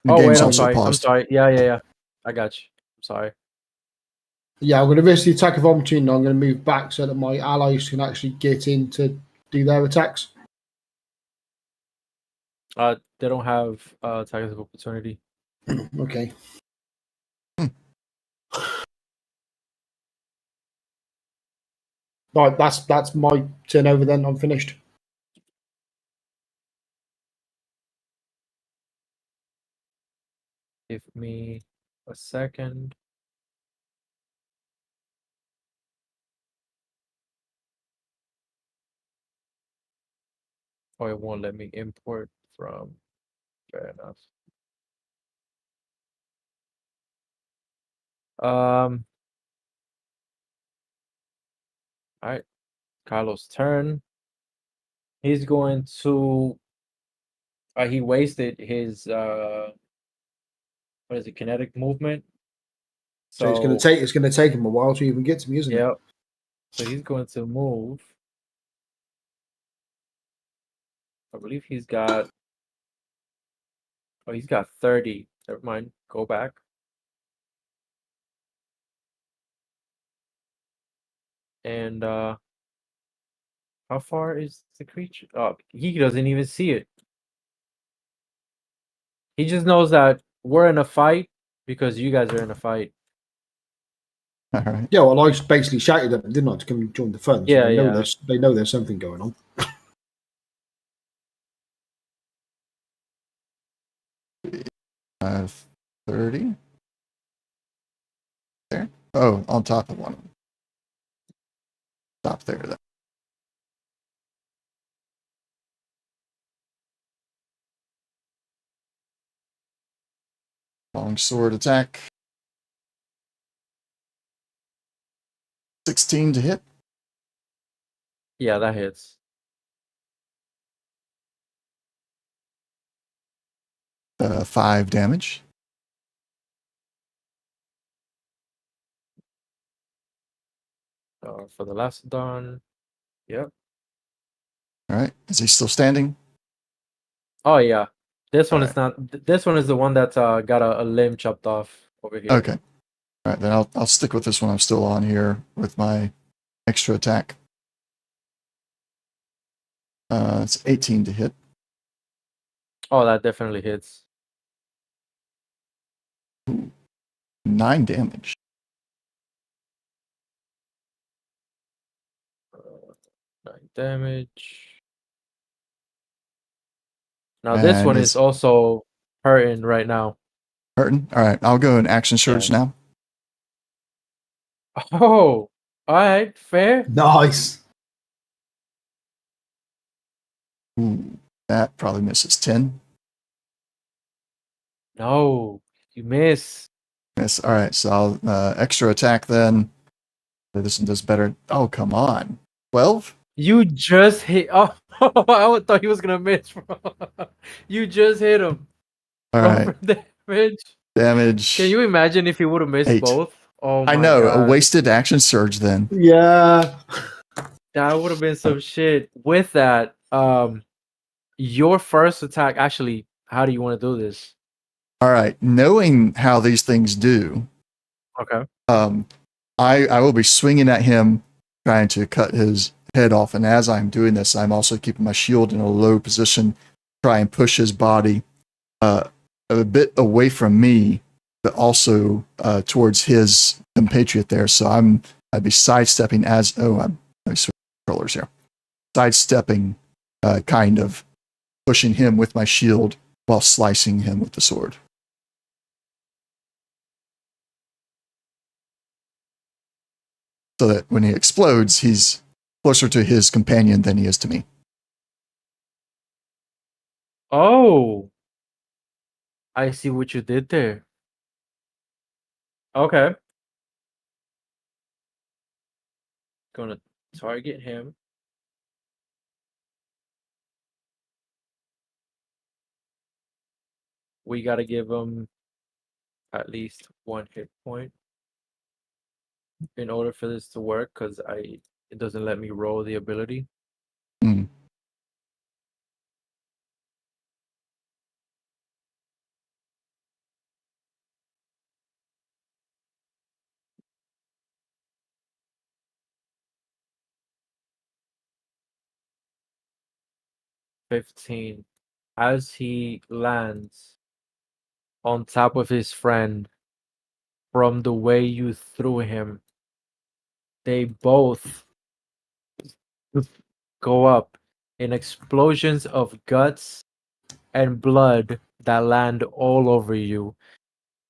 The Oh game's wait, I'm also sorry. I'm paused. sorry. Yeah. I got you. I'm sorry. Yeah, I'm going to risk the attack of opportunity. I'm going to move back so that my allies can actually get in to do their attacks. They don't have attacks of opportunity. Okay. Right, that's my turn over then. I'm finished. Give me a second. Oh, it won't let me import from. Fair enough. All right, Carlos' turn. He's going to. He wasted his what is it? Kinetic movement. So it's going to take him a while to even get to me, isn't it? Yep. So he's going to move. I believe he's got. Oh, he's got 30. Never mind. Go back. And how far is the creature? Oh, he doesn't even see it. He just knows that we're in a fight because you guys are in a fight. All right. Yeah, well, I basically shouted at them, didn't I, to come and join the fun. So Yeah, they they know there's something going on. 30. There. Oh, on top of one of them. Stop there. Then. Long sword attack. 16 to hit. Yeah, that hits. Five damage. For the last dawn. Yep. All right. Is he still standing? Oh yeah. This one All is not. This one is the one that's got a limb chopped off over here. Okay. All right. Then I'll stick with this one. I'm still on here with my extra attack. It's 18 to hit. Oh, that definitely hits. 9 damage. 9 damage. Now this And one it's is also hurting right now. hurting. All right. I'll go in action surge now. Oh, all right, fair. Nice. Ooh, that probably misses 10. No, you miss. Miss. All right. So I'll extra attack then. This one does better. Oh, come on. 12? You just hit. Oh, I thought he was gonna miss. You just hit him. All Roll right. for damage. Damage. Can you imagine if he would have missed 8. both? Oh my I know. A God. wasted action surge then. Yeah. That would have been some shit. With that, your first attack. Actually, how do you want to do this? All right. Knowing how these things do, Okay. I will be swinging at him, trying to cut his head off. And as I'm doing this, I'm also keeping my shield in a low position, try and push his body a bit away from me, but also towards his compatriot there. So I'd be sidestepping let me switch controllers here. Sidestepping, kind of pushing him with my shield while slicing him with the sword. So that when he explodes, he's closer to his companion than he is to me. Oh, I see what you did there. Okay. Gonna target him. We gotta give him at least 1 hit point. in order for this to work, because it doesn't let me roll the ability. Hmm. $15. As he lands on top of his friend, from the way you threw him, they both go up in explosions of guts and blood that land all over you.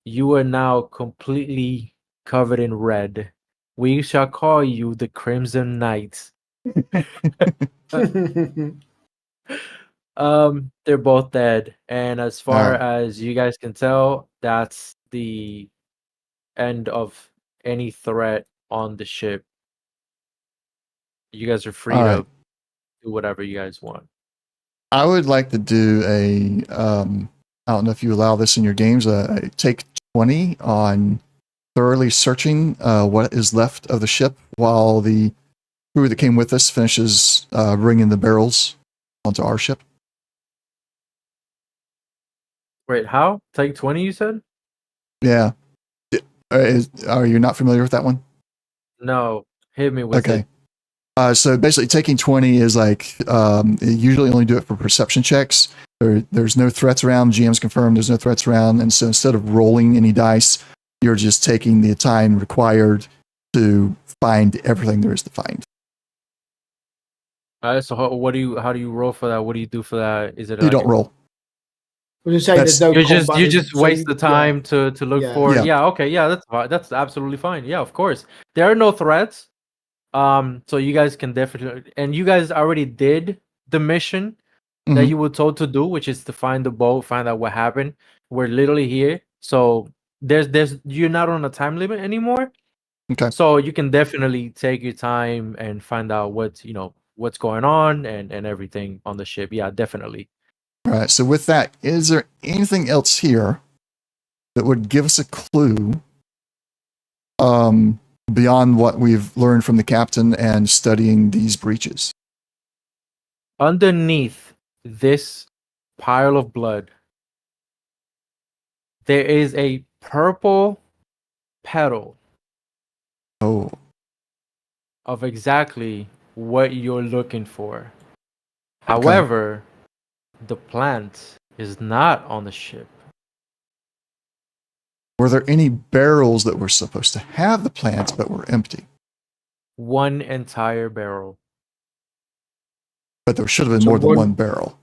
You are now completely covered in red. We shall call you the Crimson Knights. They're both dead, and as far Alright. as you guys can tell, that's the end of any threat on the ship. You guys are free All to right. do whatever you guys want. I would like to do I don't know if you allow this in your games, take 20 on thoroughly searching what is left of the ship while the crew that came with us finishes bringing the barrels onto our ship. Wait, how? Take 20, you said? Yeah. Are you not familiar with that one? No. Hit me with Okay. it. So basically, taking 20 is like usually only do it for perception checks. There's no threats around. GM's confirmed there's no threats around, and so instead of rolling any dice, you're just taking the time required to find everything there is to find. So how do you roll for that? What do you do for that? Is it You like don't roll. I was saying there's no you combat. just so waste the time to look Yeah. for Yeah. yeah, okay, yeah, that's fine. That's absolutely fine. Yeah, of course. There are no threats. So you guys can definitely, and you guys already did the mission that Mhm. you were told to do, which is to find the boat, find out what happened. We're literally here. So there's you're not on a time limit anymore. Okay. So you can definitely take your time and find out what's going on and everything on the ship. Yeah, definitely. All right. So with that, is there anything else here that would give us a clue beyond what we've learned from the captain and studying these breaches? Underneath this pile of blood, there is a purple petal Oh, of exactly what you're looking for. okay. However, the plant is not on the ship. Were there any barrels that were supposed to have the plants but were empty? One entire barrel. But there should have been So more than one- one barrel.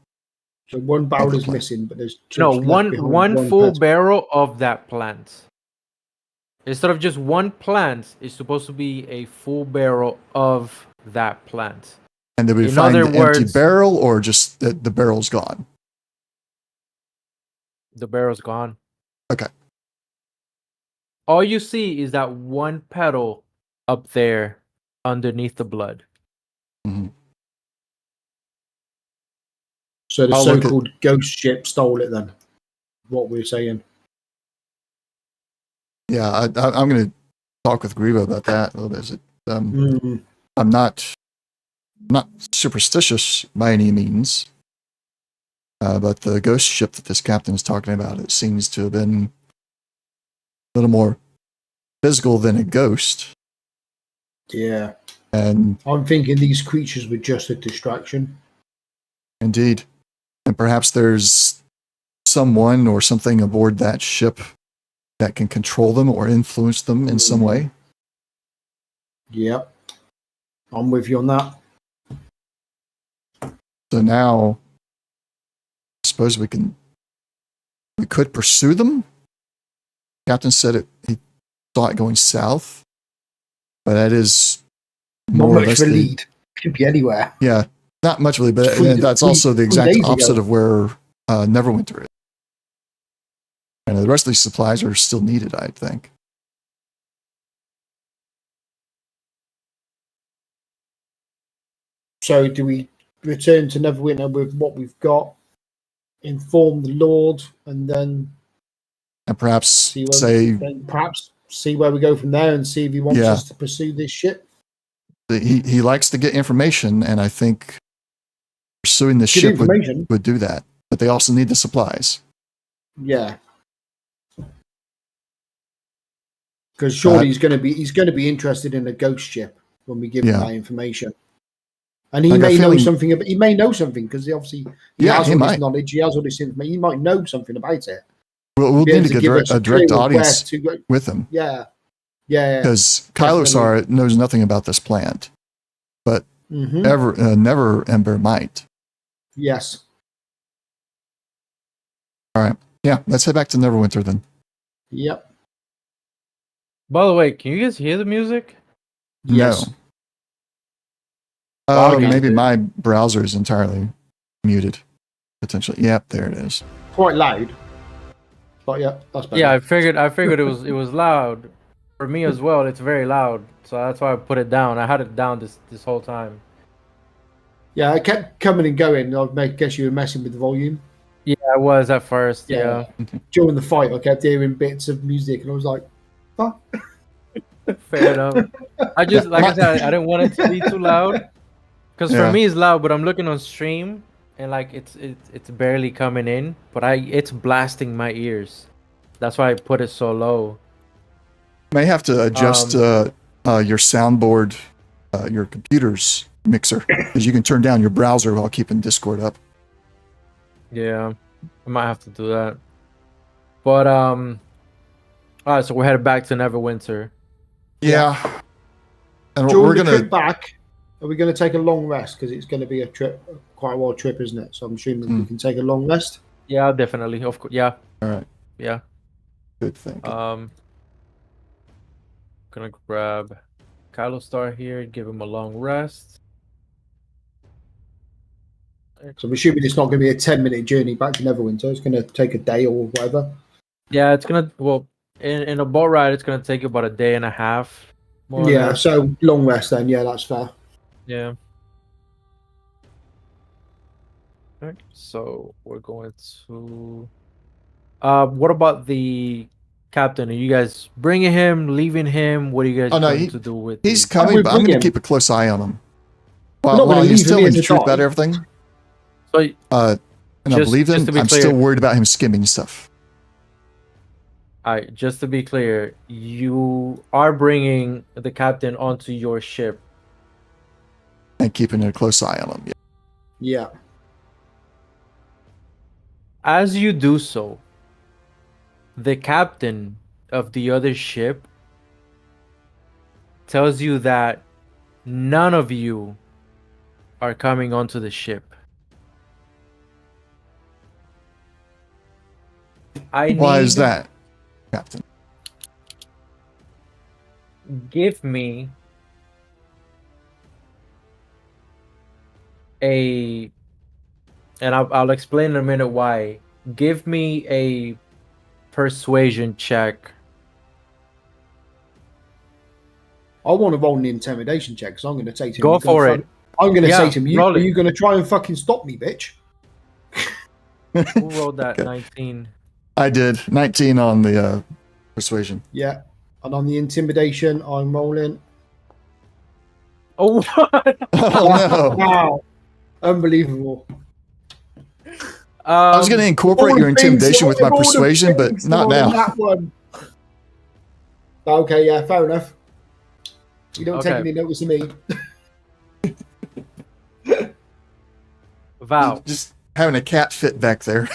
So one barrel the is plant. missing, but there's No, chips left behind. one full petal. barrel of that plant. Instead of just one plant, it's supposed to be a full barrel of that plant. And did we In find other the empty words- barrel or just the barrel's gone? The barrel's gone. Okay. All you see is that one petal up there underneath the blood. Mhm. So the I'll look at- so-called ghost ship stole it then. What we're saying. Yeah, I'm going to talk with Grieva about that a little bit. I'm not superstitious by any means, but the ghost ship that this captain is talking about, it seems to have been a little more physical than a ghost. Yeah. And I'm thinking these creatures were just a distraction. indeed, and perhaps there's someone or something aboard that ship that can control them or influence them in some way. Yep. I'm with you on that. So now, I suppose we could pursue them. Captain said he saw it going south, but that is Not more or much less of a lead. Could be anywhere. Yeah, not much of a lead, but Three- that's three- also the 3 exact days ago. opposite of where Neverwinter is. And the rest of these supplies are still needed, I think. So do we return to Neverwinter with what we've got, inform the Lord, and then And perhaps see what say, then perhaps see where we go from there and see if he wants Yeah. us to pursue this ship. He likes to get information, and I think pursuing the Good ship information. would do that. But they also need the supplies. Yeah. Because surely he's going to be interested in a ghost ship when we give him that information. And he may know something about. He may know something because obviously he has all this knowledge. He has all this information. He might know something about it. We'll need to get a direct audience with him. Yeah. Because Kylosar knows nothing about this plant, but Never Ember might. Yes. All right. Yeah, let's head back to Neverwinter then. Yep. By the way, can you guys hear the music? Yes. No. Maybe my browser is entirely muted. Potentially. Yep, there it is. Quite loud. But yeah, that's better. Yeah, I figured it was loud. For me as well, it's very loud. So that's why I put it down. I had it down this whole time. Yeah, I kept coming and going. I guess you were messing with the volume. Yeah, I was at first. Yeah. During the fight, I kept hearing bits of music, and I was like, "Fuck." Fair enough. I just, like I said, I didn't want it to be too loud. Because for me, it's loud, but I'm looking on stream, and like it's barely coming in, but it's blasting my ears. That's why I put it so low. You may have to adjust your soundboard, your computer's mixer, because you can turn down your browser while keeping Discord up. Yeah, I might have to do that. But all right, so we're headed back to Neverwinter. Yeah. And we're going to trip back. Are we going to take a long rest? Because it's going to be a trip, quite a wild trip, isn't it? So I'm assuming we can take a long rest. Yeah, definitely. Of course. Yeah. All right. Yeah. Good thing. Gonna grab Kylostar here, give him a long rest. So I'm assuming it's not going to be a 10-minute journey back to Neverwinter. It's going to take a day or whatever. Yeah, it's gonna. Well, in a boat ride, it's gonna take you about a day and a half. Yeah, so long rest then. Yeah, that's fair. Yeah. Alright, so we're going to. What about the captain? Are you guys bringing him, leaving him? What are you guys going to do with? He's coming, but I'm going to keep a close eye on him. While he's telling the truth about everything. So, and I believe him. I'm still worried about him skimming stuff. Alright, just to be clear, you are bringing the captain onto your ship. And keeping a close eye on him. Yeah. As you do so, the captain of the other ship tells you that none of you are coming onto the ship. Why is that, Captain? Give me and I'll explain in a minute why. Give me a persuasion check. I want to roll an intimidation check, so I'm going to say to him, Go for it. I'm going to say to him, are you going to try and fucking stop me, bitch? Who rolled that? 19. I did. 19 on the persuasion. Yeah. And on the intimidation, I'm rolling. Oh, what? Oh, no. Wow. Unbelievable. I was going to incorporate your intimidation with my persuasion, but not now. That one. Okay, yeah, fair enough. You don't take any notice of me. Val. Just having a cat fit back there.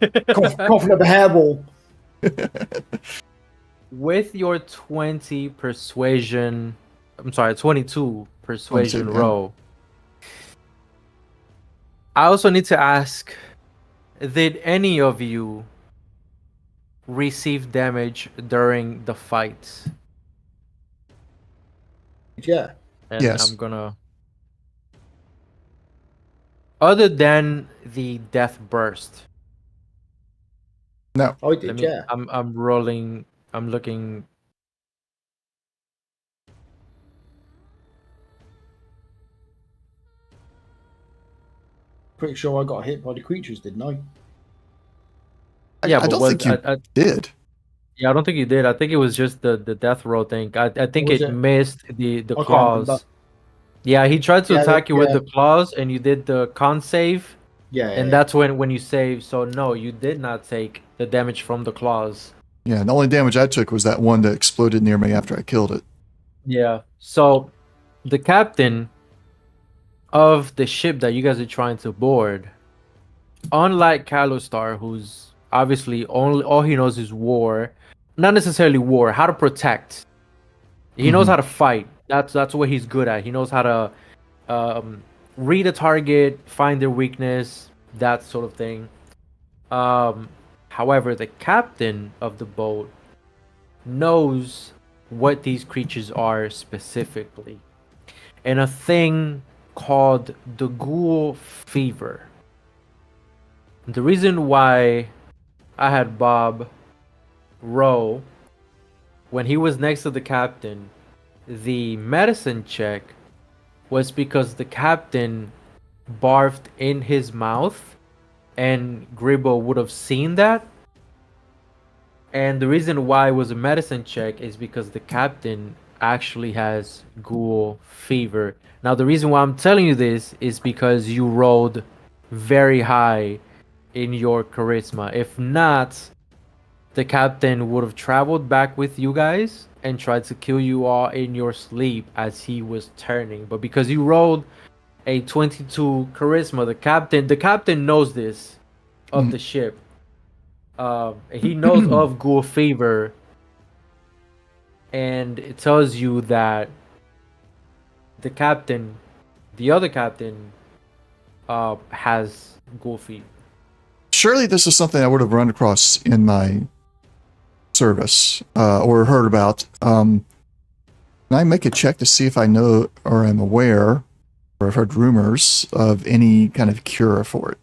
Coughing up a hairball. With your 22 persuasion roll. I also need to ask, did any of you receive damage during the fight? Yeah. And yes. I'm gonna... Other than the death burst. No. I did, yeah. I'm rolling... I'm looking... Pretty sure I got hit by the creatures, didn't I? Yeah, I don't think you did. Yeah, I don't think you did. I think it was just the death row thing. I think was it it? missed the I can't remember. claws. Yeah, he tried to Yeah, attack you with yeah, the claws, and you did the con save, yeah, and yeah. that's when you save. So no, you did not take the damage from the claws. Yeah, the only damage I took was that one that exploded near me after I killed it. Yeah. So the captain of the ship that you guys are trying to board, unlike Kalostar, who's obviously only all he knows is war, not necessarily war, how to protect. He knows Mhm. how to fight. That's what he's good at. He knows how to read a target, find their weakness, that sort of thing. Um, However, the captain of the boat knows what these creatures are specifically, and a thing called the ghoul fever. The reason why I had Bob row when he was next to the captain, the medicine check was because the captain barfed in his mouth, and Gribbo would have seen that. And the reason why it was a medicine check is because the captain actually has ghoul fever. Now, the reason why I'm telling you this is because you rolled very high in your charisma. If not, the captain would have traveled back with you guys and tried to kill you all in your sleep as he was turning. But because you rolled a 22 charisma, the captain knows this of the ship. He knows of ghoul fever, and it tells you that the captain, the other captain, has ghoul fever. Surely this is something I would have run across in my service or heard about. Can I make a check to see if I know or am aware or have heard rumors of any kind of cure for it?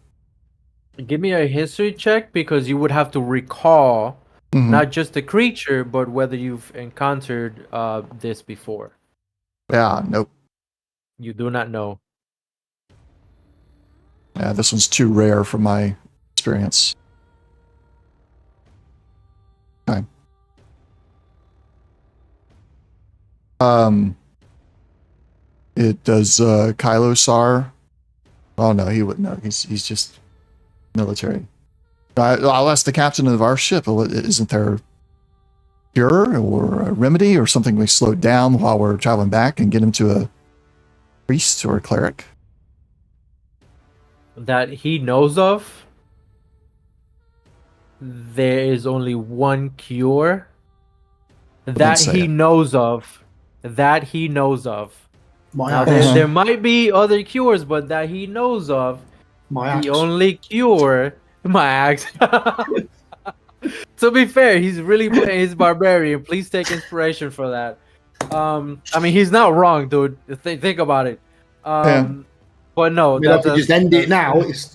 Give me a history check because you would have to recall Mhm. not just the creature, but whether you've encountered this before. Yeah, nope. You do not know. Yeah, this one's too rare from my experience. Okay. It does Kylosar. Oh no, he wouldn't know. He's just military. I'll ask the captain of our ship. Isn't there a cure or a remedy or something we slow down while we're traveling back and get him to a priest or a cleric? That he knows of, there is only one cure that say he it. knows of. That he knows of. My Now, axe. there might be other cures, but that he knows of, My the axe. only cure, my axe. To be fair, he's really playing his barbarian. Please take inspiration for that. I mean, he's not wrong, dude. Think about it. Yeah. But no, We'll have to just end it now. It's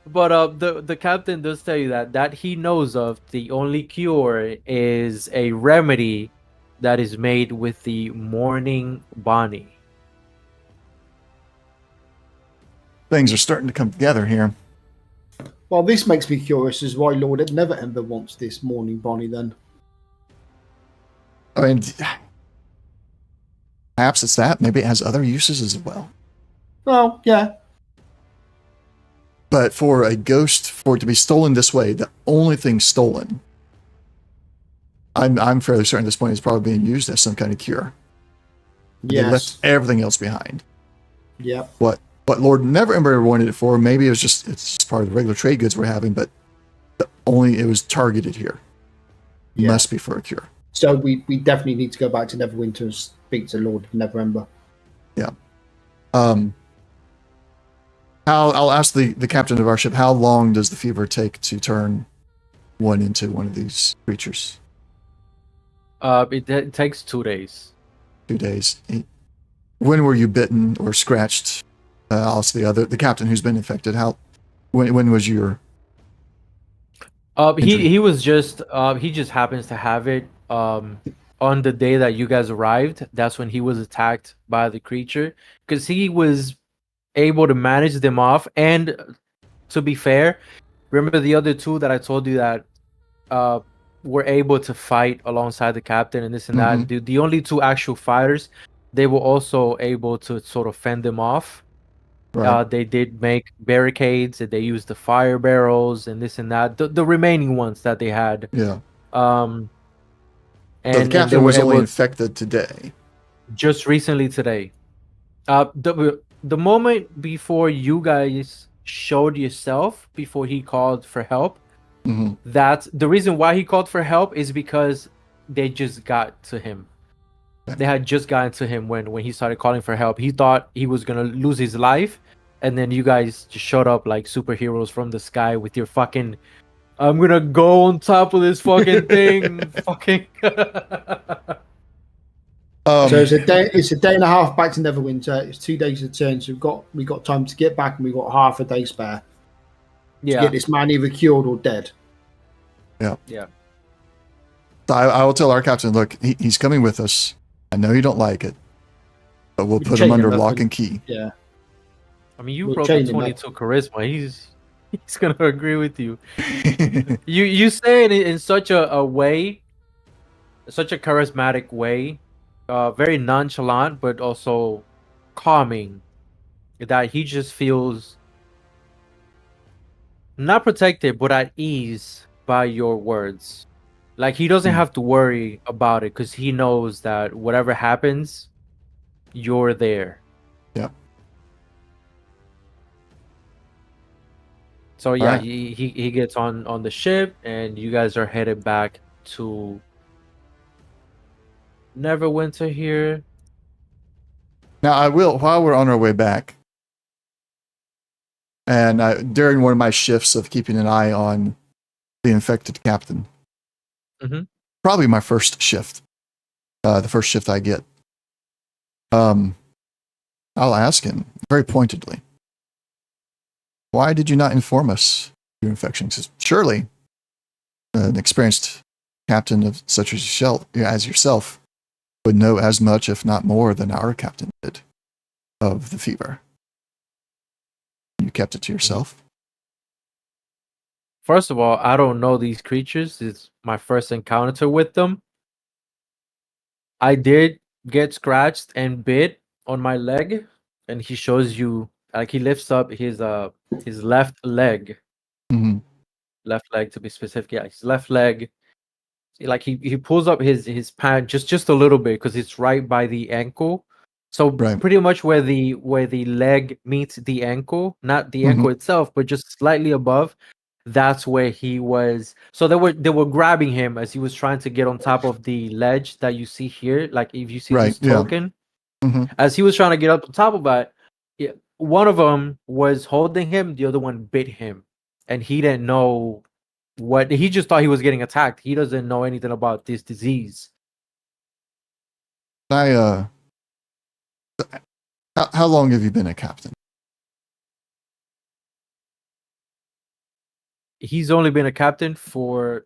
But the captain does tell you that he knows of, the only cure is a remedy that is made with the morning Bonnie. Things are starting to come together here. well. This makes me curious as why Lord Neverember wants this morning Bonnie. Then I mean, perhaps it's that. Maybe it has other uses as well. well, yeah, But for a ghost, for it to be stolen this way, the only thing stolen, I'm fairly certain at this point is probably being used as some kind of cure. They left yes, everything else behind. yeah. What Lord Neverember wanted it for, maybe it's just part of the regular trade goods we're having, but it was targeted here. Yeah. Must be for a cure. So we definitely need to go back to Neverwinter and speak to Lord Neverember. Yeah. I'll ask the captain of our ship, how long does the fever take to turn one into one of these creatures? It takes 2 days. 2 days. When were you bitten or scratched? I'll ask the captain who's been infected. When was your injury? He was just he just happens to have it on the day that you guys arrived. That's when he was attacked by the creature, because he was able to manage them off. And to be fair, remember the other two that I told you that were able to fight alongside the captain and this and that. Mhm. The only two actual fighters, they were also able to sort of fend them off. Right. They did make barricades and they used the fire barrels and this and that. The remaining ones that they had. Yeah. Um, So the and they captain were was only able infected today. just recently today. The moment before you guys showed yourself, before he called for help, Hmm. that's the reason why he called for help is because they just got to him. Okay. They had just gotten to him when he started calling for help. He thought he was gonna lose his life, and then you guys just showed up like superheroes from the sky with your fucking I'm gonna go on top of this fucking thing. Fucking So Um, it's a day. It's a day and a half back to Neverwinter. It's 2 days of turn. So we got time to get back, and we got half a day spare to yeah. get this man either cured or dead. yeah. Yeah. So I will tell our captain, look, he's coming with us. I know you don't like it, but we'll We put him chain under him up lock and- and key. Yeah, I mean, you We'll broke a chain him up. 22 charisma. He's gonna agree with you. You say it in such a way, such a charismatic way, very nonchalant, but also calming, that he just feels not protected, but at ease by your words. Like he doesn't Hmm. have to worry about it because he knows that whatever happens, you're there. Yeah. So yeah, Alright. he gets on the ship, and you guys are headed back to Neverwinter here. Now I will, while we're on our way back, and during one of my shifts of keeping an eye on the infected captain, Mhm. probably my first shift, the first shift I get, I'll ask him very pointedly, why did you not inform us of your infection? Because surely an experienced captain of such as yourself would know as much, if not more, than our captain did of the fever. You kept it to yourself. First of all, I don't know these creatures. It's my first encounter with them. I did get scratched and bit on my leg, and he shows you like he lifts up his left leg, Hmm. left leg to be specific. Yeah, his left leg. Like he pulls up his pant just a little bit because it's right by the ankle. So Right. pretty much where the leg meets the ankle, not the Mhm. ankle itself, but just slightly above. That's where he was. So they were grabbing him as he was trying to get on top of the ledge that you see here. Like if you see Right. this Yeah. token, Hmm. as he was trying to get up on top of that, yeah, one of them was holding him, the other one bit him, and he didn't know what he just thought he was getting attacked. He doesn't know anything about this disease. How long have you been a captain? He's only been a captain for.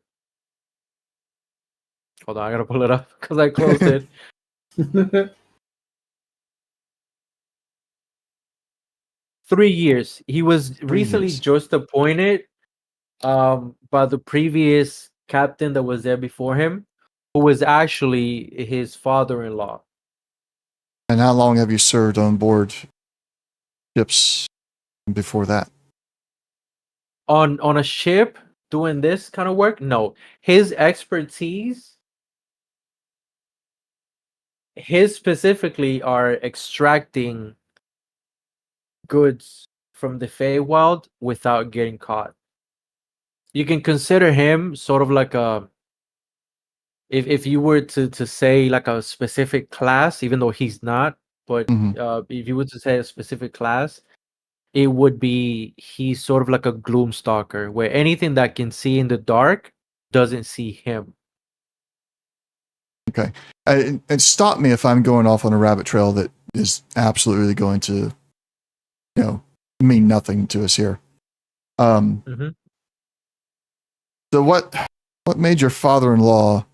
Hold on, I gotta pull it up because I closed it. 3 years. He was 3 recently years. just appointed by the previous captain that was there before him, who was actually his father-in-law. And how long have you served on board ships before that? On a ship doing this kind of work? No. His expertise, his specifically are extracting goods from the Feywild without getting caught. You can consider him sort of like a if you were to say like a specific class, even though he's not, but Hmm. if you were to say a specific class, it would be he's sort of like a gloom stalker, where anything that can see in the dark doesn't see him. Okay. And stop me if I'm going off on a rabbit trail that is absolutely going to, mean nothing to us here. Mhm. So what made your father-in-law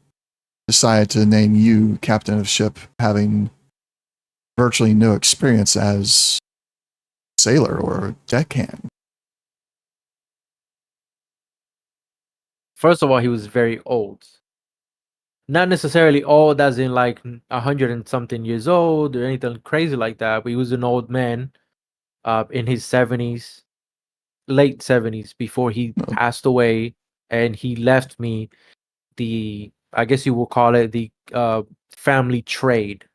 decide to name you captain of ship, having virtually no experience as sailor or deckhand? First of all, he was very old. Not necessarily old as in like 100 and something years old or anything crazy like that, but he was an old man in his 70s, late 70s, before he Oh. passed away, and he left me the, I guess you will call it the family trade.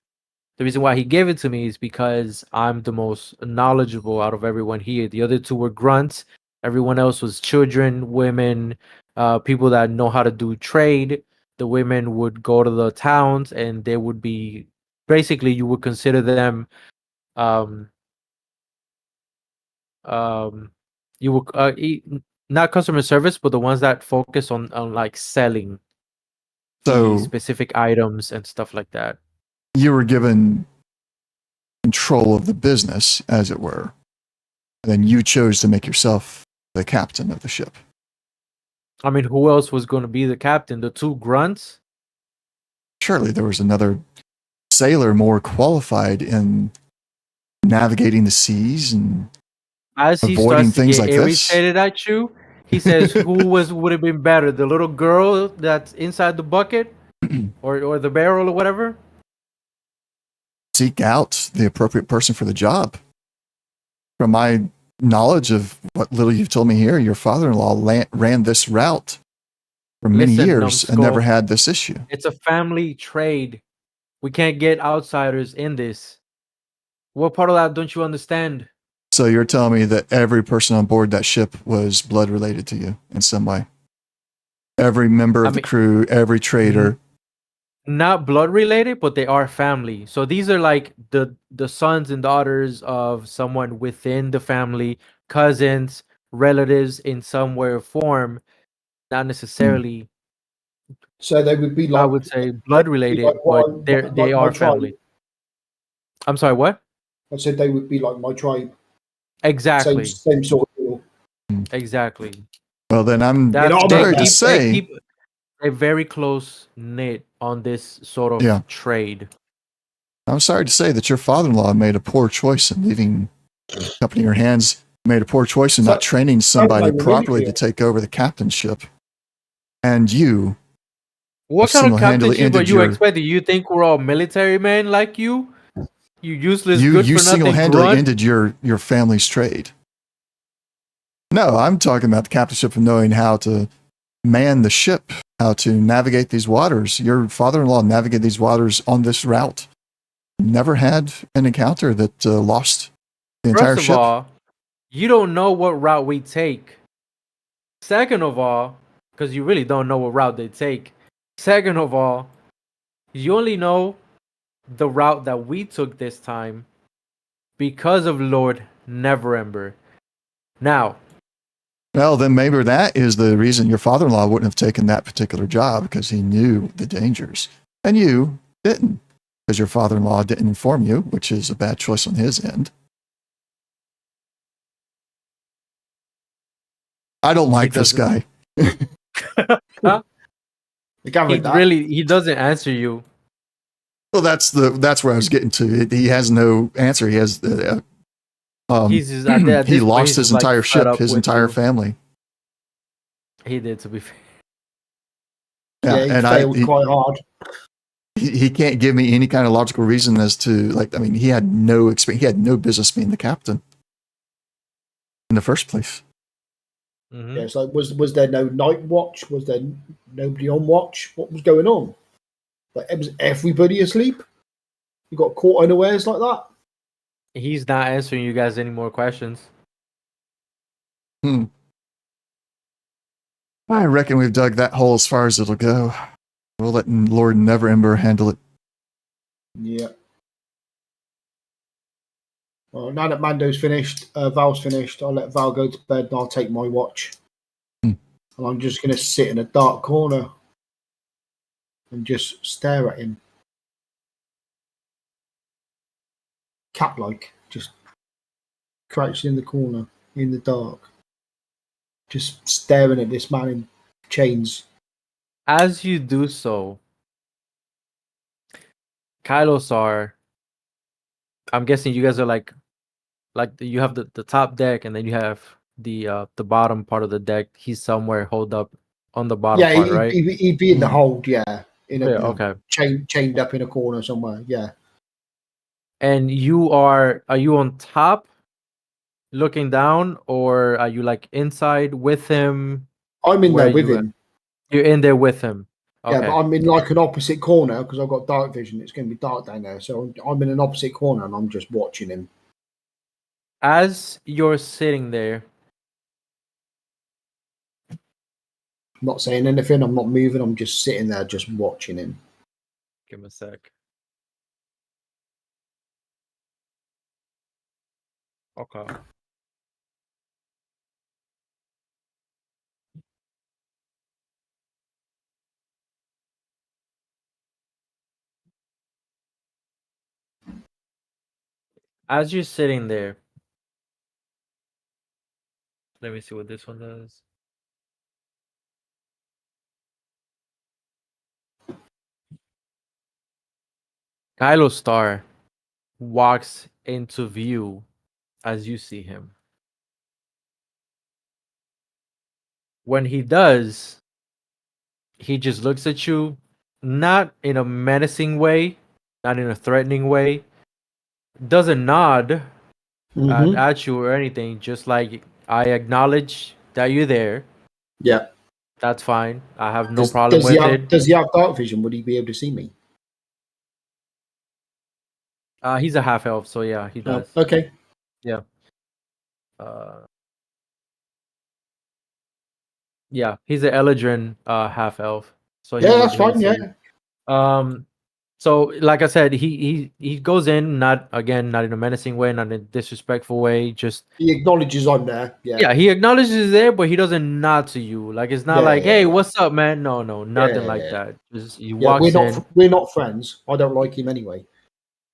The reason why he gave it to me is because I'm the most knowledgeable out of everyone here. The other two were grunts. Everyone else was children, women, people that know how to do trade. The women would go to the towns, and they would be basically, you would consider them um you would not customer service, but the ones that focus on like selling the So specific items and stuff like that. you were given control of the business, as it were, and then you chose to make yourself the captain of the ship. I mean, who else was going to be the captain? The two grunts? Surely there was another sailor more qualified in navigating the seas and As he avoiding starts to things get like this. irritated at you, he says, "Who would have been better, the little girl that's inside the bucket, or the barrel or whatever?" Seek out the appropriate person for the job. From my knowledge of what little you've told me here, your father-in-law ran this route for many Listen, years and never had this issue. It's a family trade. We can't get outsiders in this. What part of that don't you understand? So you're telling me that every person on board that ship was blood related to you in some way? Every member of the crew, every trader. Not blood related, but they are family. So these are like the sons and daughters of someone within the family, cousins, relatives in some way or form, not necessarily. So they would be like, I would say blood related, but they are family. I'm sorry, what? I said they would be like my tribe. Exactly. Same sort of deal. Exactly. Well, then I'm That's sorry to say. They're very close knit on this sort of trade. I'm sorry to say that your father-in-law made a poor choice in leaving the company in your hands, made a poor choice in not training somebody properly to take over the captainship. And you, what kind of captainship are you expecting? You think we're all military men like you? You useless, good for nothing single-handedly grunt? ended your family's trade. No, I'm talking about the captainship of knowing how to man the ship, how to navigate these waters. Your father-in-law navigated these waters on this route. Never had an encounter that lost the entire ship. First of all, you don't know what route we take. Second of all, because you really don't know what route they take. Second of all, you only know the route that we took this time because of Lord Neverember. Now, well, then maybe that is the reason your father-in-law wouldn't have taken that particular job, because he knew the dangers. And you didn't, because your father-in-law didn't inform you, which is a bad choice on his end. I don't like this guy. He doesn't answer you. Well, that's where I was getting to. He has no answer. He has he lost his entire ship, his entire family. He did, to be fair. Yeah, he failed quite hard. He can't give me any kind of logical reason as to, like, I mean, he had no experience. He had no business being the captain in the first place. Mm-hmm. Yeah, so was there no night watch? Was there nobody on watch? What was going on? Like, was everybody asleep? You got caught unawares like that? He's not answering you guys any more questions. I reckon we've dug that hole as far as it'll go. We'll let Lord Neverember handle it. Yeah. Well, now that Mando's finished, Val's finished, I'll let Val go to bed and I'll take my watch. And I'm just going to sit in a dark corner and just stare at him. Cat-like, just crouched in the corner, in the dark. Just staring at this man in chains. As you do so, Kylosar, I'm guessing you guys are like you have the top deck, and then you have the bottom part of the deck. He's somewhere holed up on the bottom Yeah, part, right? he'd be in the hold. Yeah, in a Yeah, okay. chained up in a corner somewhere. Yeah. And are you on top looking down, or are you like inside with him? I'm in Where there with you at? him. You're in there with him. Yeah, but Okay. I'm in like an opposite corner because I've got dark vision. It's going to be dark down there, so I'm in an opposite corner and I'm just watching him. As you're sitting there, I'm not saying anything. I'm not moving. I'm just sitting there, just watching him. give me a sec. Okay. As you're sitting there, let me see what this one does. Kylo Star walks into view as you see him. When he does, he just looks at you, not in a menacing way, not in a threatening way, doesn't nod Mm-hmm. at you or anything, just like I acknowledge that you're there. Yeah. That's fine. I have no problem with it. Does he have dark vision? Would he be able to see me? He's a half elf, so yeah, he Oh, does. okay. Yeah. Yeah, he's an Eladrin half elf, so Yeah, that's he would fine. see Yeah. you. So like I said, he goes in, not in a menacing way, not in a disrespectful way. Just He acknowledges I'm there. Yeah. yeah, he acknowledges he's there, but he doesn't nod to you. Like it's not Yeah. like, Yeah. hey, Yeah. what's up, man? No, nothing like Yeah. that. Just he Yeah, walks in. we're not friends. I don't like him anyway.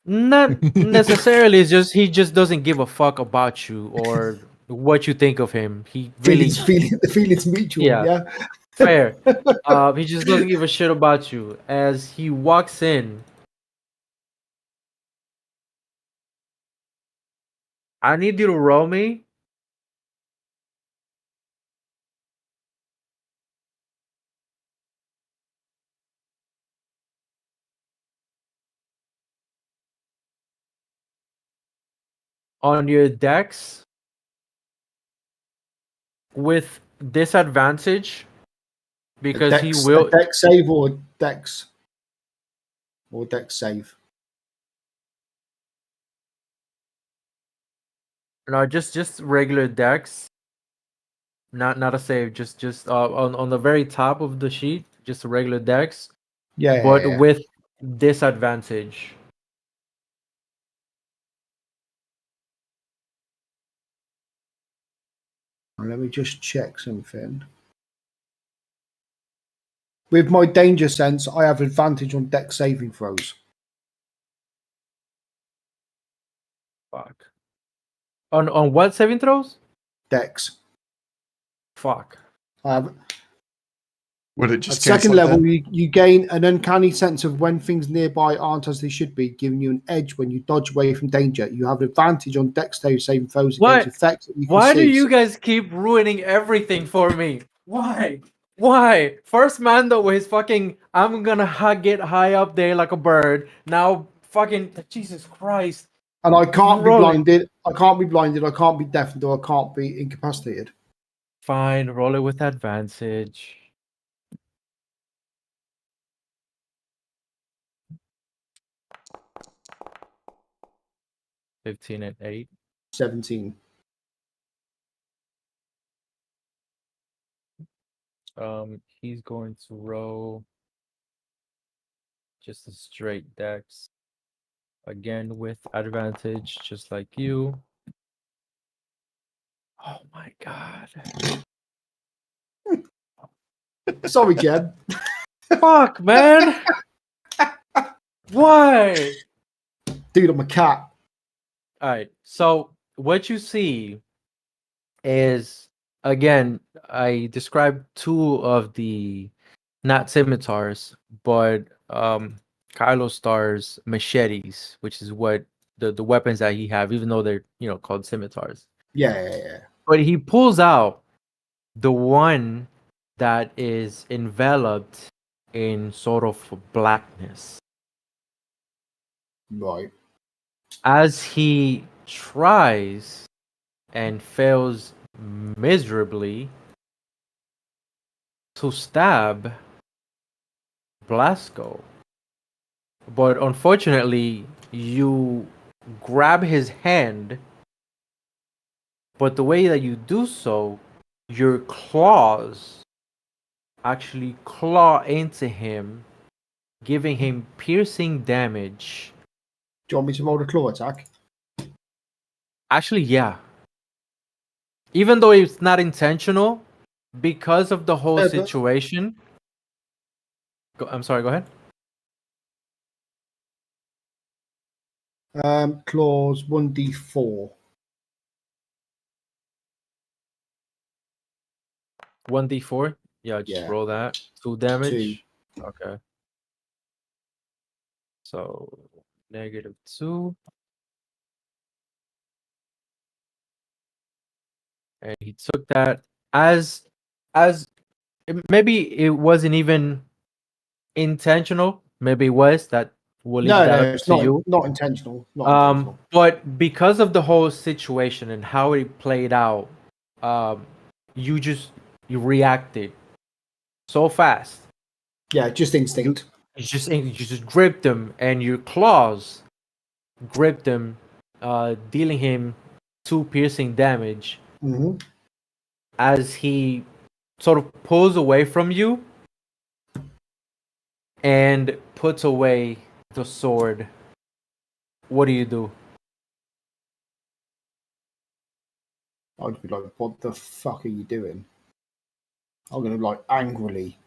Not necessarily. It's just he just doesn't give a fuck about you or what you think of him. He really, The feelings mutual. yeah, Yeah. fair. He just doesn't give a shit about you. As he walks in, I need you to roll me on your dex with disadvantage because he A will. dex save or dex save. No, just regular dex, not a save. Just on the very top of the sheet, just a regular dex, but Yeah. with disadvantage. Let me just check something. With my danger sense, I have advantage on dex saving throws. Fuck. On what saving throws? Dex. Fuck. I have Would it at just second cancel it level, then? you gain an uncanny sense of when things nearby aren't as they should be, giving you an edge when you dodge away from danger. You have advantage on dex saving throws against What? effects that you can Why do see. you guys keep ruining everything for me? Why? Why? First Mando with his fucking I'm gonna get high up there like a bird. Now fucking Jesus Christ. And I can't be Rolling. blinded. I can't be blinded. I can't be deafened, or I can't be incapacitated. Fine, roll it with advantage. $15 and 8. 17. He's going to roll just a straight dex. Again with advantage, just like you. Oh my god. Sorry, Jed. Fuck, man. Why? Dude, I'm a cat. All right. So what you see is, again, I described two of the not scimitars, but Kylo Star's machetes, which is what the weapons that he have, even though they're called scimitars. Yeah. But he pulls out the one that is enveloped in sort of blackness. Right. As he tries and fails miserably to stab Blasco, but unfortunately, you grab his hand, but the way that you do so, your claws actually claw into him, giving him piercing damage. Do you want me to roll a claw attack? Actually, yeah. Even though it's not intentional, because of the whole Yeah, but- situation. I'm sorry, go ahead. Claws 1d4. 1d4. Yeah, just Yeah. roll that. 2 damage. Okay. So -2. And he took that as maybe it wasn't even intentional. Maybe it was. That we'll leave that No, up it's to not you. not intentional. Not intentional. But because of the whole situation and how it played out, you reacted so fast. Yeah, just instinct. You just gripped him, and your claws gripped him, dealing him 2 piercing damage. Mm-hmm. As he sort of pulls away from you and puts away the sword, what do you do? I'd be like, "What the fuck are you doing?" I'm gonna like angrily.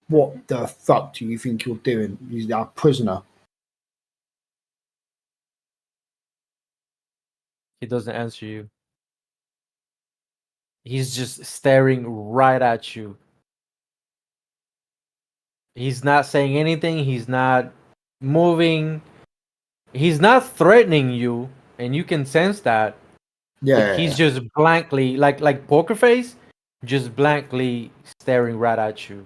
What the fuck do you think you're doing? You're our prisoner. He doesn't answer you. He's just staring right at you. He's not saying anything. He's not moving. He's not threatening you, and you can sense that. Yeah. He's just blankly, like poker face, just blankly staring right at you.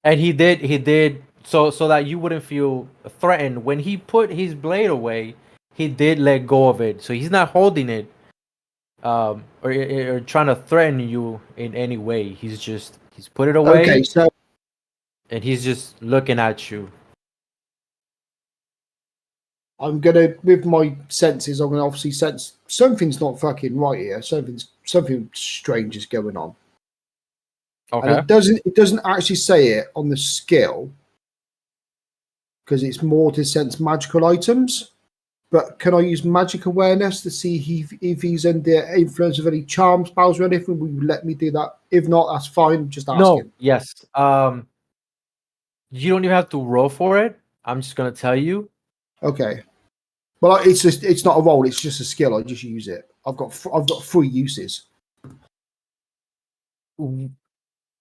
And he did so that you wouldn't feel threatened. When he put his blade away, he did let go of it. So he's not holding it, or trying to threaten you in any way. He's put it away, Okay, so and he's just looking at you. I'm gonna, with my senses, I'm gonna obviously sense something's not fucking right here. Something strange is going on, and Okay. it doesn't actually say it on the skill because it's more to sense magical items. But can I use magic awareness to see if he's under influence of any charm spells or anything? Will you let me do that? If not, that's fine. I'm just asking. No. Yes. You don't even have to roll for it. I'm just gonna tell you. Okay. Well, it's not a roll. It's just a skill. I just use it. I've got 3 uses.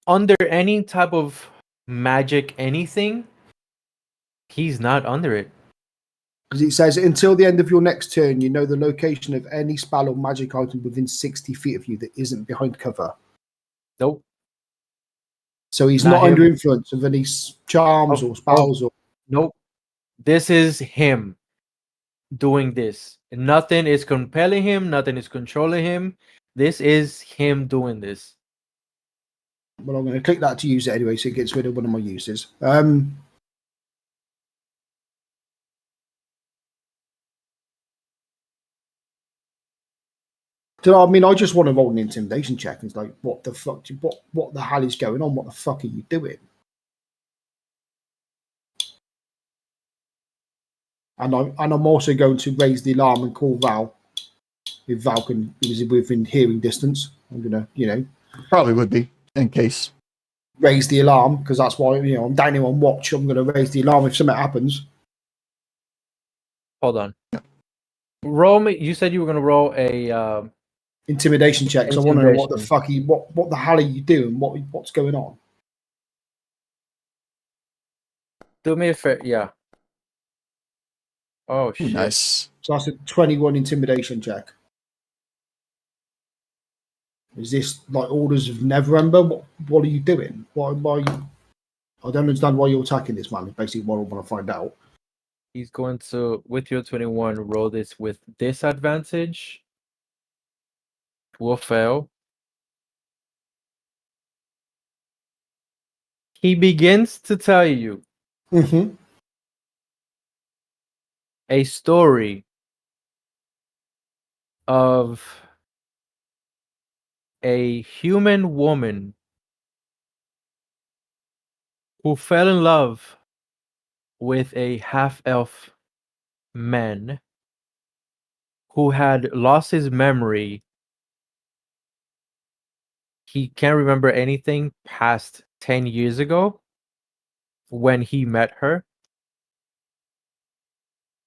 Under any type of magic, anything, he's not under it. Because it says until the end of your next turn, you know the location of any spell or magic item within 60 feet of you that isn't behind cover. Nope. So he's Not not under him. influence of any charms or spells or. Nope. This is him doing this. Nothing is compelling him. Nothing is controlling him. This is him doing this. Well, I'm going to click that to use it anyway, so it gets rid of one of my uses. So, I mean, I just want to roll an intimidation check. It's like, what the fuck? What the hell is going on? What the fuck are you doing? And I'm also going to raise the alarm and call Val. If Val is within hearing distance, I'm gonna, Probably would be in case. raise the alarm because that's why I'm down here on watch. I'm gonna raise the alarm if something happens. Hold on. Roll me. You said you were gonna roll a Intimidation check. Because I want to know what the Intimidation. fuck what the hell are you doing? What's going on? do me a favor. Yeah. Oh Ooh, shit. nice. So that's a 21 intimidation check. Is this like orders of Neverember? What are you doing? Why? I don't understand why you're attacking this man. Is basically what I want to find out. He's going to, with your 21, roll this with disadvantage. Will fail. He begins to tell you Mm-hmm. a story of a human woman who fell in love with a half-elf man who had lost his memory. He can't remember anything past 10 years ago when he met her.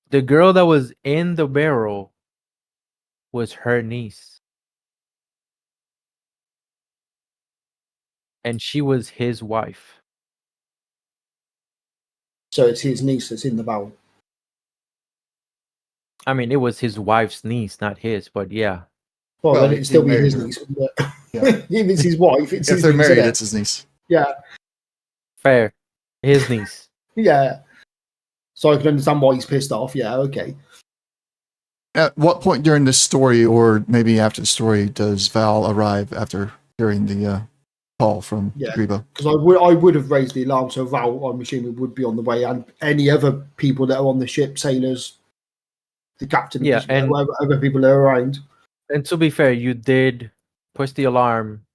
The girl that was in the barrel was her niece. And she was his wife. So it's his niece that's in the barrel. I mean, it was his wife's niece, not his, but yeah. Well, Well, then he it'd still be married his her. niece. But Yeah. if it's his wife, it's If his they're niece. married, Isn't it? it's his niece. Yeah, Fair. His niece. yeah. So I can understand why he's pissed off. Yeah, okay. At what point during this story, or maybe after the story, does Val arrive after hearing the call from Yeah. Grebo? Because I would have raised the alarm, so Val, I'm assuming, would be on the way, and any other people that are on the ship, sailors, the captain, Yeah, and whatever other people that are around. And to be fair, you did push the alarm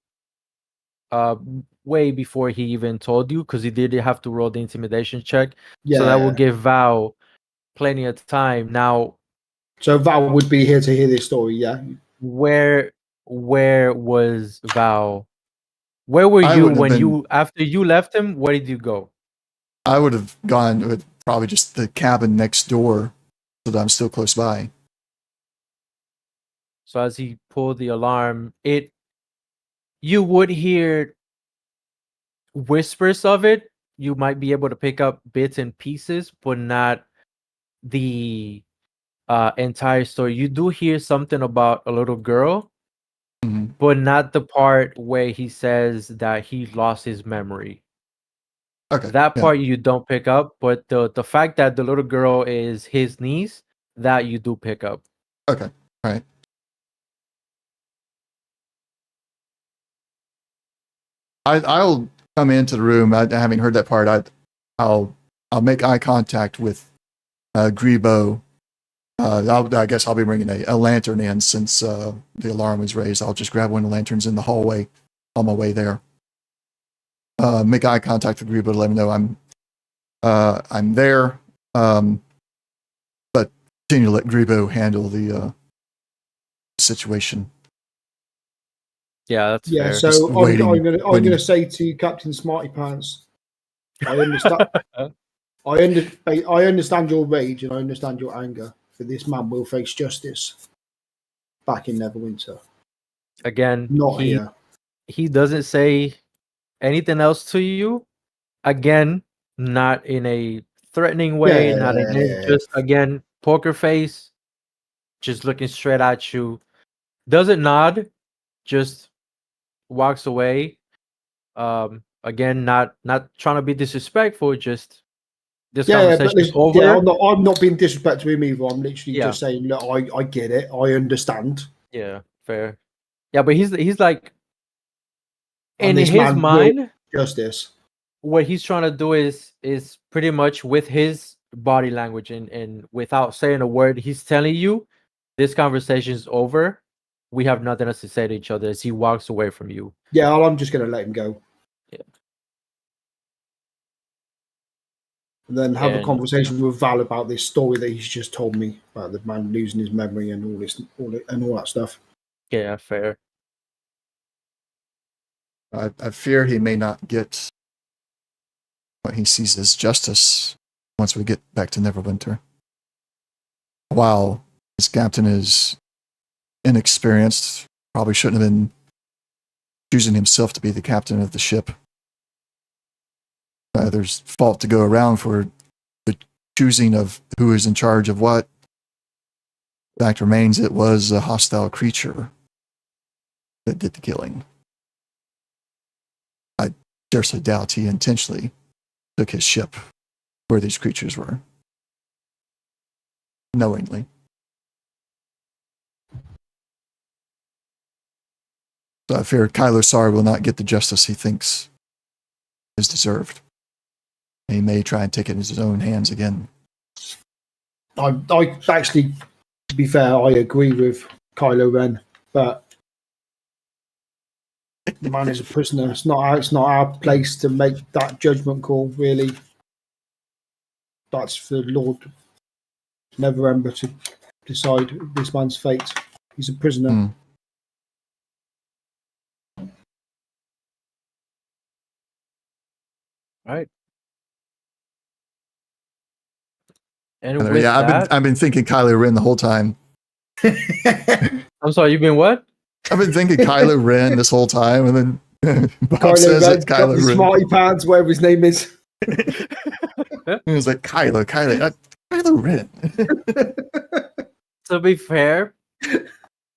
way before he even told you, because he did have to roll the intimidation check. Yeah. So that will give Val plenty of time. Now, So Val would be here to hear this story. Yeah. where was Val? Where were I you wouldn't have when been- after you left him? Where did you go? I would have gone with probably just the cabin next door, so that I'm still close by. So as he pulled the alarm, you would hear whispers of it. You might be able to pick up bits and pieces, but not the entire story. You do hear something about a little girl, Mhm. but not the part where he says that he lost his memory. Okay. That yeah. part you don't pick up, but the fact that the little girl is his niece, that you do pick up. Okay. All right. I'll come into the room. Having heard that part, I'll make eye contact with Grebo. I guess I'll be bringing a lantern in since the alarm was raised. I'll just grab one of the lanterns in the hallway on my way there. Make eye contact with Grebo to let him know I'm there. But continue to let Grebo handle the situation. Yeah, that's Yeah. fair. So Just waiting, I'm waiting. gonna say to Captain Smarty Pants, I understand. I understand your rage and I understand your anger, for this man will face justice back in Neverwinter. Again, Not here. he doesn't say anything else to you. Again, not in a threatening way, not in just again poker face, just looking straight at you. Doesn't nod, just walks away. Again, not trying to be disrespectful, just this But conversation is listen, over. I'm not being disrespectful to him either. I'm literally Yeah. just saying, look, I get it. I understand. Yeah, fair. Yeah, but he's like, in And this his man will mind, justice. what he's trying to do is pretty much with his body language and without saying a word, he's telling you this conversation is over. We have nothing else to say to each other as he walks away from you. Yeah, I'm just gonna let him go. Yeah. And then have a And conversation with Val about this story that he's just told me about the man losing his memory and all that stuff. yeah, fair. I fear he may not get what he sees as justice once we get back to Neverwinter. While this captain is inexperienced, probably shouldn't have been choosing himself to be the captain of the ship. There's fault to go around for the choosing of who is in charge of what. Fact remains, it was a hostile creature. that did the killing. I seriously doubt he intentionally took his ship where these creatures were, knowingly. So I fear Kylo Sarr will not get the justice he thinks is deserved. He may try and take it in his own hands again. I actually, to be fair, I agree with Kylo Ren, but the man is a prisoner. It's not our place to make that judgment call. Really, that's for Lord Neverember to decide this man's fate. He's a prisoner. Mm. Right. And with Yeah, that, I've been thinking Kylo Ren the whole time. I'm sorry, you've been what? I've been thinking Kylo Ren this whole time, and then Bob Kylo says Ren, it's Kylo got the Ren. Smarty Pants, whatever his name is. He was like Kylo Ren. To be fair,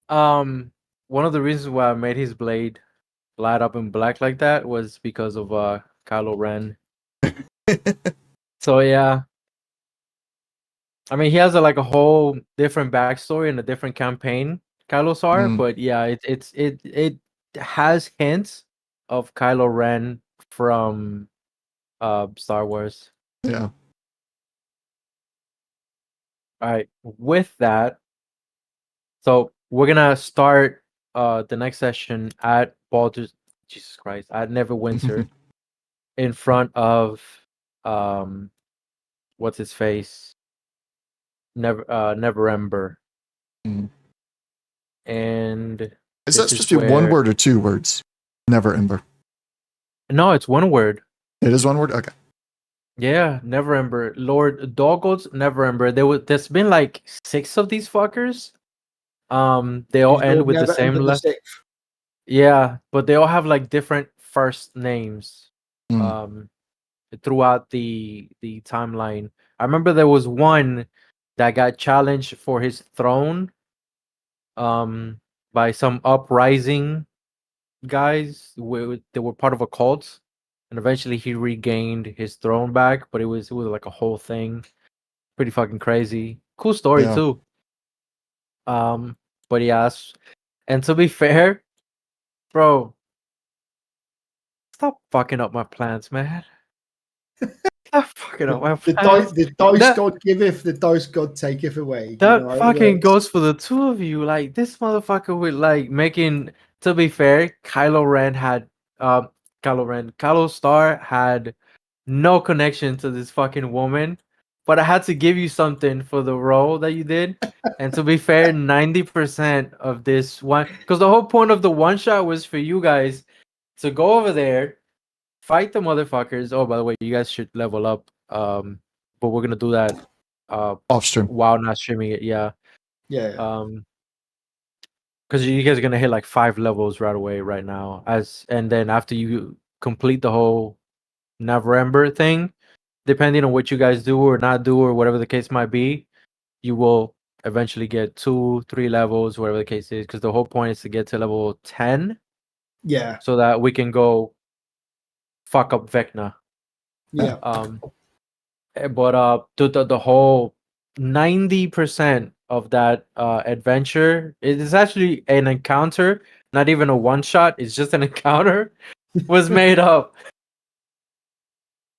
one of the reasons why I made his blade light up in black like that was because of Kylo Ren. So yeah, I mean he has a whole different backstory and a different campaign, Kylo Sarr. But yeah, it has hints of Kylo Ren from Star Wars. Yeah. All right, with that, so we're gonna start the next session at Baldur's Jesus Christ at Neverwinter in front of what's his face? Neverember. Mm. And Is that supposed to be one word or two words? Neverember. No, it's one word. It is one word? Okay. Yeah, Neverember. Lord Doggold's Neverember. There's been 6 of these fuckers. They all end with the same letter. Yeah, but they all have different first names. Throughout the timeline. I remember there was one that got challenged for his throne by some uprising guys. They were part of a cult, and eventually he regained his throne back, but it was like a whole thing. Pretty fucking crazy. Cool story too. But yes, and to be fair, bro, stop fucking up my plans, man. Stop fucking up my plans. The dice God giveth, the dice God taketh away. That fucking goes for the two of you. This motherfucker with making. To be fair, Kylo Starr had no connection to this fucking woman, but I had to give you something for the role that you did. And to be fair, 90% of this one, because the whole point of the one shot was for you guys to go over there, fight the motherfuckers. Oh, by the way, you guys should level up. But we're gonna do that off stream while not streaming it. Yeah. Because you guys are gonna hit 5 levels right away right now. And then after you complete the whole Neverember thing, depending on what you guys do or not do or whatever the case might be, you will eventually get 2-3 levels, whatever the case is. Because the whole point is to get to level 10. Yeah. So that we can go fuck up Vecna. Yeah. But the whole 90% of that adventure, it is actually an encounter, not even a one shot. It's just an encounter. Was made up.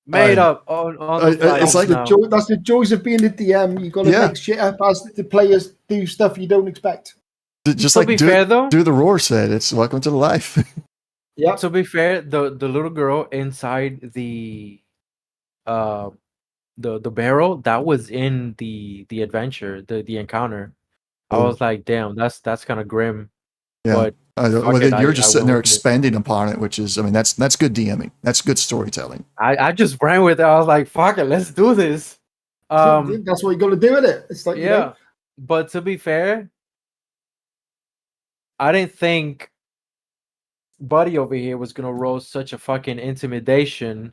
Made up on the fly. It's like that's the joys of being a DM. You got to make shit up as the players do stuff you don't expect. Just to be fair, though, do the roar said, it's welcome to the life. Yeah. To be fair, the little girl inside the barrel that was in the adventure, the encounter. I was like, damn, that's kind of grim. Yeah, but you're just sitting there expanding upon it, which is, I mean, that's good DMing. That's good storytelling. I just ran with it. I was like, fuck it, let's do this. That's what you got to do with it. It's like, yeah. But to be fair, I didn't think Buddy over here was gonna roll such a fucking intimidation.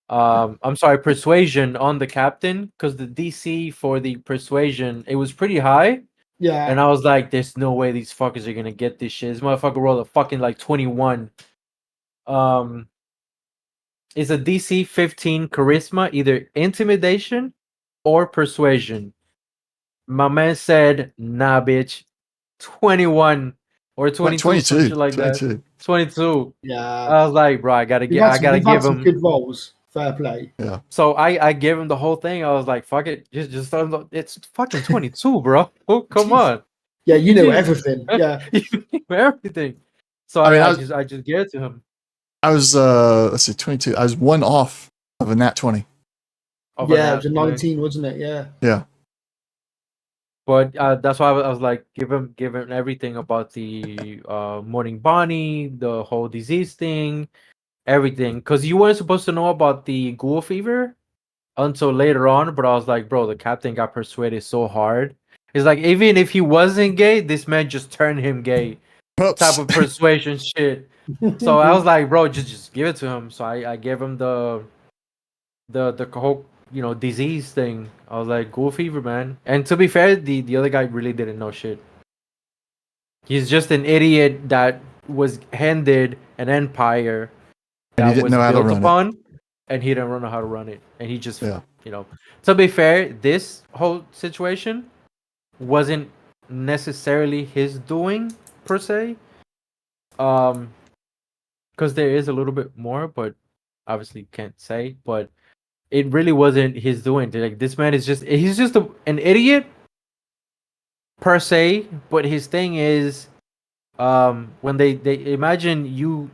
I'm sorry, persuasion on the captain, because the DC for the persuasion, it was pretty high. Yeah. And I was like, there's no way these fuckers are gonna get this shit. This motherfucker rolled a fucking like 21. It's a DC 15 charisma, either intimidation or persuasion. My man said, nah, bitch. 21 or 22, some 22. shit like that. 22. 22. Yeah. I was like, bro, I gotta You've had give some him. good rolls. Fair play. Yeah. So I gave him the whole thing. I was like, fuck it, just it's fucking 22, bro. Oh, come on. Yeah, you know just- everything. Yeah. you knew everything. So I mean, I just gave it to him. I was let's see, 22. I was one off of a nat 20. Of a Yeah, it nat was a 20. 19, wasn't it? Yeah. Yeah. But that's why I was like, give him everything about the morning Bonnie, the whole disease thing, everything. Because you weren't supposed to know about the ghoul fever until later on. But I was like, bro, the captain got persuaded so hard. It's like, even if he wasn't gay, this man just turned him gay. Oops. Type of persuasion shit. So I was like, bro, just give it to him. So I gave him the whole disease thing. I was like, ghoul fever, man. And to be fair, the other guy really didn't know shit. He's just an idiot that was handed an empire And he that didn't was know how to built run it. upon, and he didn't know how to run it. And he just, Yeah. To be fair, this whole situation wasn't necessarily his doing per se. Because there is a little bit more, but obviously can't say. But it really wasn't his doing. Like, this man is he's just an idiot per se. But his thing is, when they imagine you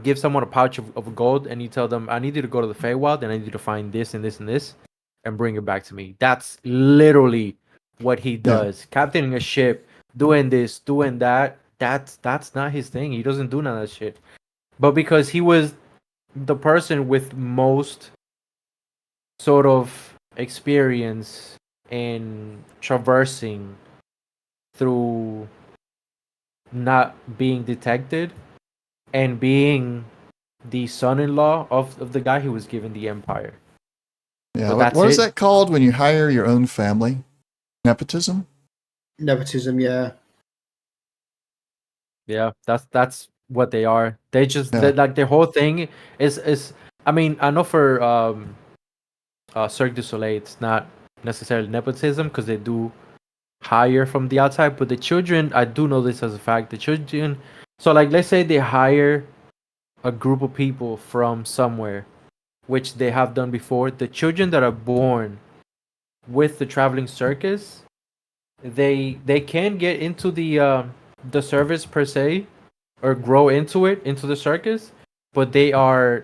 give someone a pouch of gold and you tell them, I need you to go to the Feywild and I need you to find this and this and this and bring it back to me. That's literally what he does. Captaining a ship, doing this, doing that. That's not his thing. He doesn't do none of that shit. But because he was the person with most sort of experience in traversing through not being detected and being the son-in-law of the guy who was given the empire. Yeah. But What, that's what is it. that called when you hire your own family? Nepotism? Nepotism, yeah. Yeah, that's what they are. They just Yeah. like their whole thing is. I mean, I know for Cirque du Soleil, it's not necessarily nepotism because they do hire from the outside. But the children, I do know this as a fact. The children, so like let's say they hire a group of people from somewhere, which they have done before. The children that are born with the traveling circus, they can get into the service per se, or grow into the circus, but they are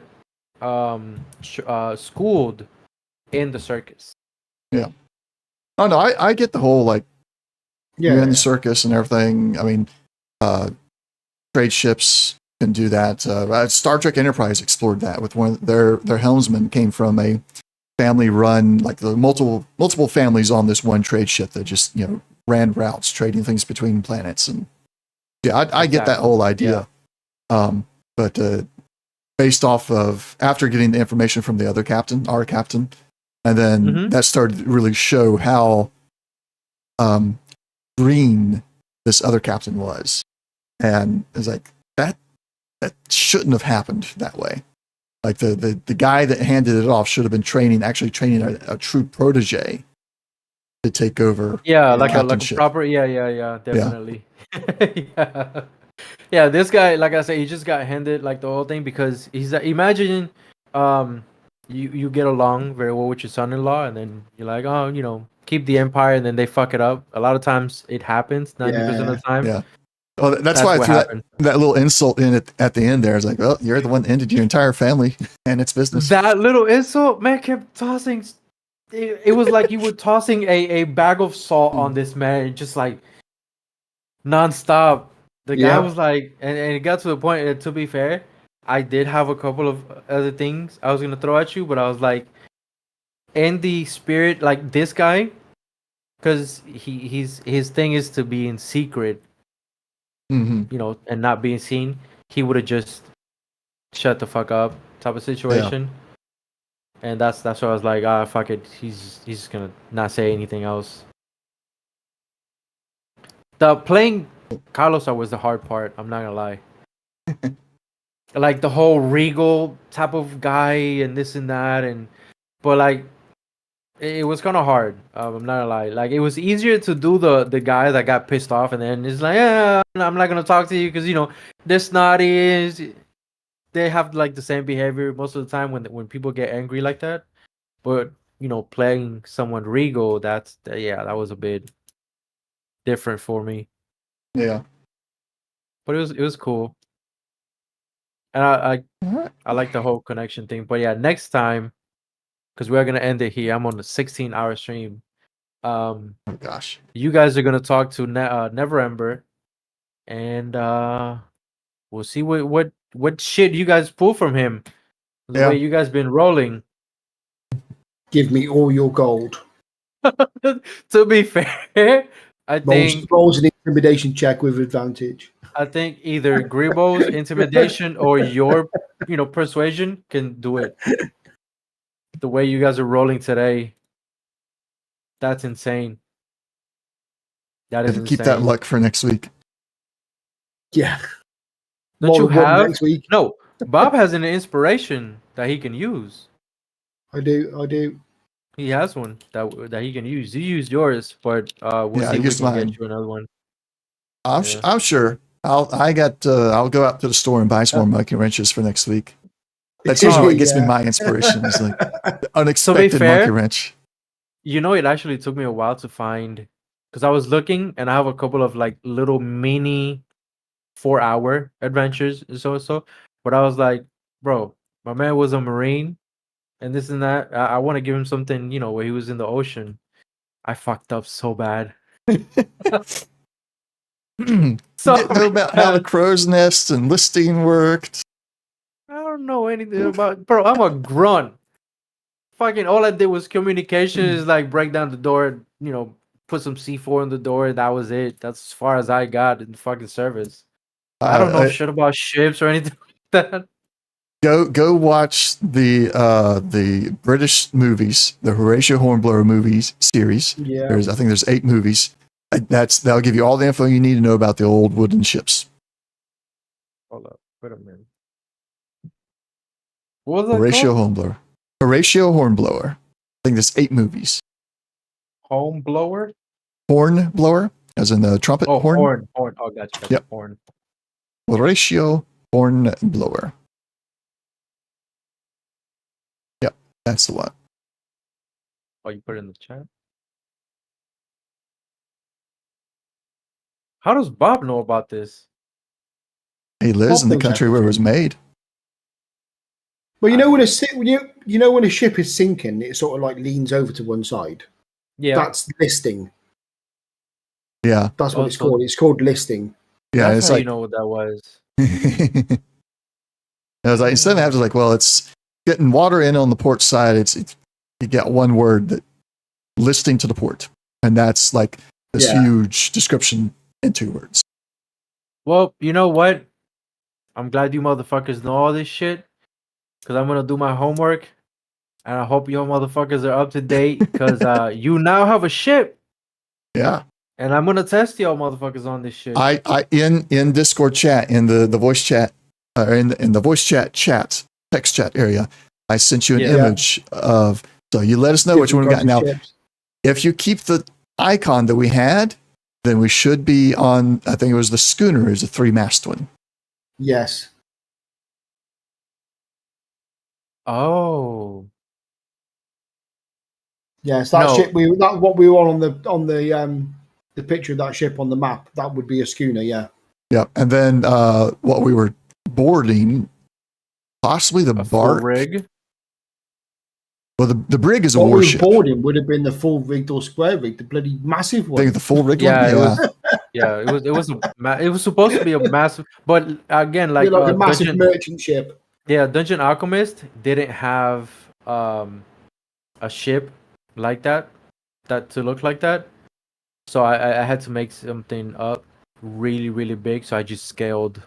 schooled in the circus. Yeah. Oh no, I get the whole like Yeah. you're in the circus and everything. I mean, trade ships can do that. Star Trek Enterprise explored that with one of their helmsman came from a family run, like the multiple families on this one trade ship that just ran routes, trading things between planets. And yeah, I get that Exactly. whole idea. But based off of after getting the information from the other captain, our captain, and then that started to really show how green this other captain was. And it's like that shouldn't have happened that way. Like the guy that handed it off should have been training a true protege to take over. Yeah, like a captainship. proper. Yeah, definitely. Yeah. This guy, like I said, he just got handed like the whole thing because he's imagine, you get along very well with your son-in-law, and then you're like, oh, keep the empire, and then they fuck it up. A lot of times it happens 90% of the time. Yeah. Well, that's why I what threw happened. that little insult in at the end there. It's like, well, you're the one that ended your entire family and its business. That little insult, man, kept tossing. It was like you were tossing a bag of salt on this man, just like nonstop. The guy was like, and it got to the point. To be fair, I did have a couple of other things I was gonna throw at you, but I was like, in the spirit, like this guy, because his thing is to be in secret, Mm-hmm. and not being seen. He would have just shut the fuck up, type of situation. And that's why I was like, fuck it. He's just gonna not say anything else. The playing Carlos was the hard part. I'm not gonna lie. Like the whole regal type of guy and this and that, but like it was kind of hard. I'm not gonna lie. Like it was easier to do the guy that got pissed off and then it's like, yeah, I'm not gonna talk to you because they're snotty. They have like the same behavior most of the time when people get angry like that. But playing someone regal, that was a bit different for me. Yeah. But it was cool, and I like the whole connection thing. But yeah, next time, because we're gonna end it here. I'm on a 16-hour stream. Oh gosh. You guys are gonna talk to Never Ember, and we'll see what shit you guys pull from him. The way you guys been rolling. Give me all your gold. To be fair, I think rolls an intimidation check with advantage. I think either Gribo's intimidation or your persuasion can do it. The way you guys are rolling today, that's insane. That is insane. Keep that luck for next week. Yeah. Don't you have next week? No, Bob has an inspiration that he can use. I do. He has one that he can use. You used yours, but we'll see if we can get you another one. I'm sure. I'll go out to the store and buy some more monkey wrenches for next week. That's usually what gets me my inspiration. Is like the unexpected monkey wrench. It actually took me a while to find, because I was looking and I have a couple of like little mini 4-hour adventures so. But I was like, bro, my man was a Marine and this and that. I want to give him something, where he was in the ocean. I fucked up so bad. So didn't know about how the crow's nest and listing worked. I don't know anything about, bro. I'm a grunt. Fucking all I did was communication. Is like break down the door, put some C4 in the door. That was it. That's as far as I got in the fucking service. I don't know shit about ships or anything like that. Go watch the British movies, the Horatio Hornblower movies series. Yeah. I think there's 8 movies. That'll give you all the info you need to know about the old wooden ships. Hold up, wait a minute. What was that Horatio called? Hornblower. Horatio Hornblower. I think there's 8 movies. Homeblower? Hornblower, as in the trumpet horn. Horn. Oh, gotcha. Yep. Horn. Horatio Hornblower. Yep, that's the one. Oh, you put it in the chat? How does Bob know about this? He lives in the country where it was made. Well, when a ship is sinking, it sort of like leans over to one side. Yeah, that's listing. Yeah, that's what it's called. It's called listing. Yeah, that's it's how like you know what that was. I was like, instead of having to it's getting water in on the port side. It's you get one word that listing to the port, and that's like this huge description in 2 words. Well, you know what? I'm glad you motherfuckers know all this shit, because I'm gonna do my homework, and I hope your motherfuckers are up to date, because you now have a ship. Yeah. And I'm gonna test y'all motherfuckers on this shit. I in Discord chat, in the voice chat, in the voice chat text chat area, I sent you an image of. So you let us know which one we got now. Ships. If you keep the icon that we had, then we should be on. I think it was the schooner, is a 3-mast one. Yes. Oh. Yes, that ship. What we were on the picture of that ship on the map. That would be a schooner. Yeah. Yeah, and then what we were boarding, possibly the bark rig. Well, the brig is a warship. What we were boarding would have been the full rigged or square rig, the bloody massive one. I think the full rigged one. It was supposed to be a massive, but again, like a massive merchant ship. Yeah, Dungeon Alchemist didn't have a ship like that to look like that, so I had to make something up really, really big. So I just scaled,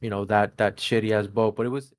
that shitty ass boat, but it was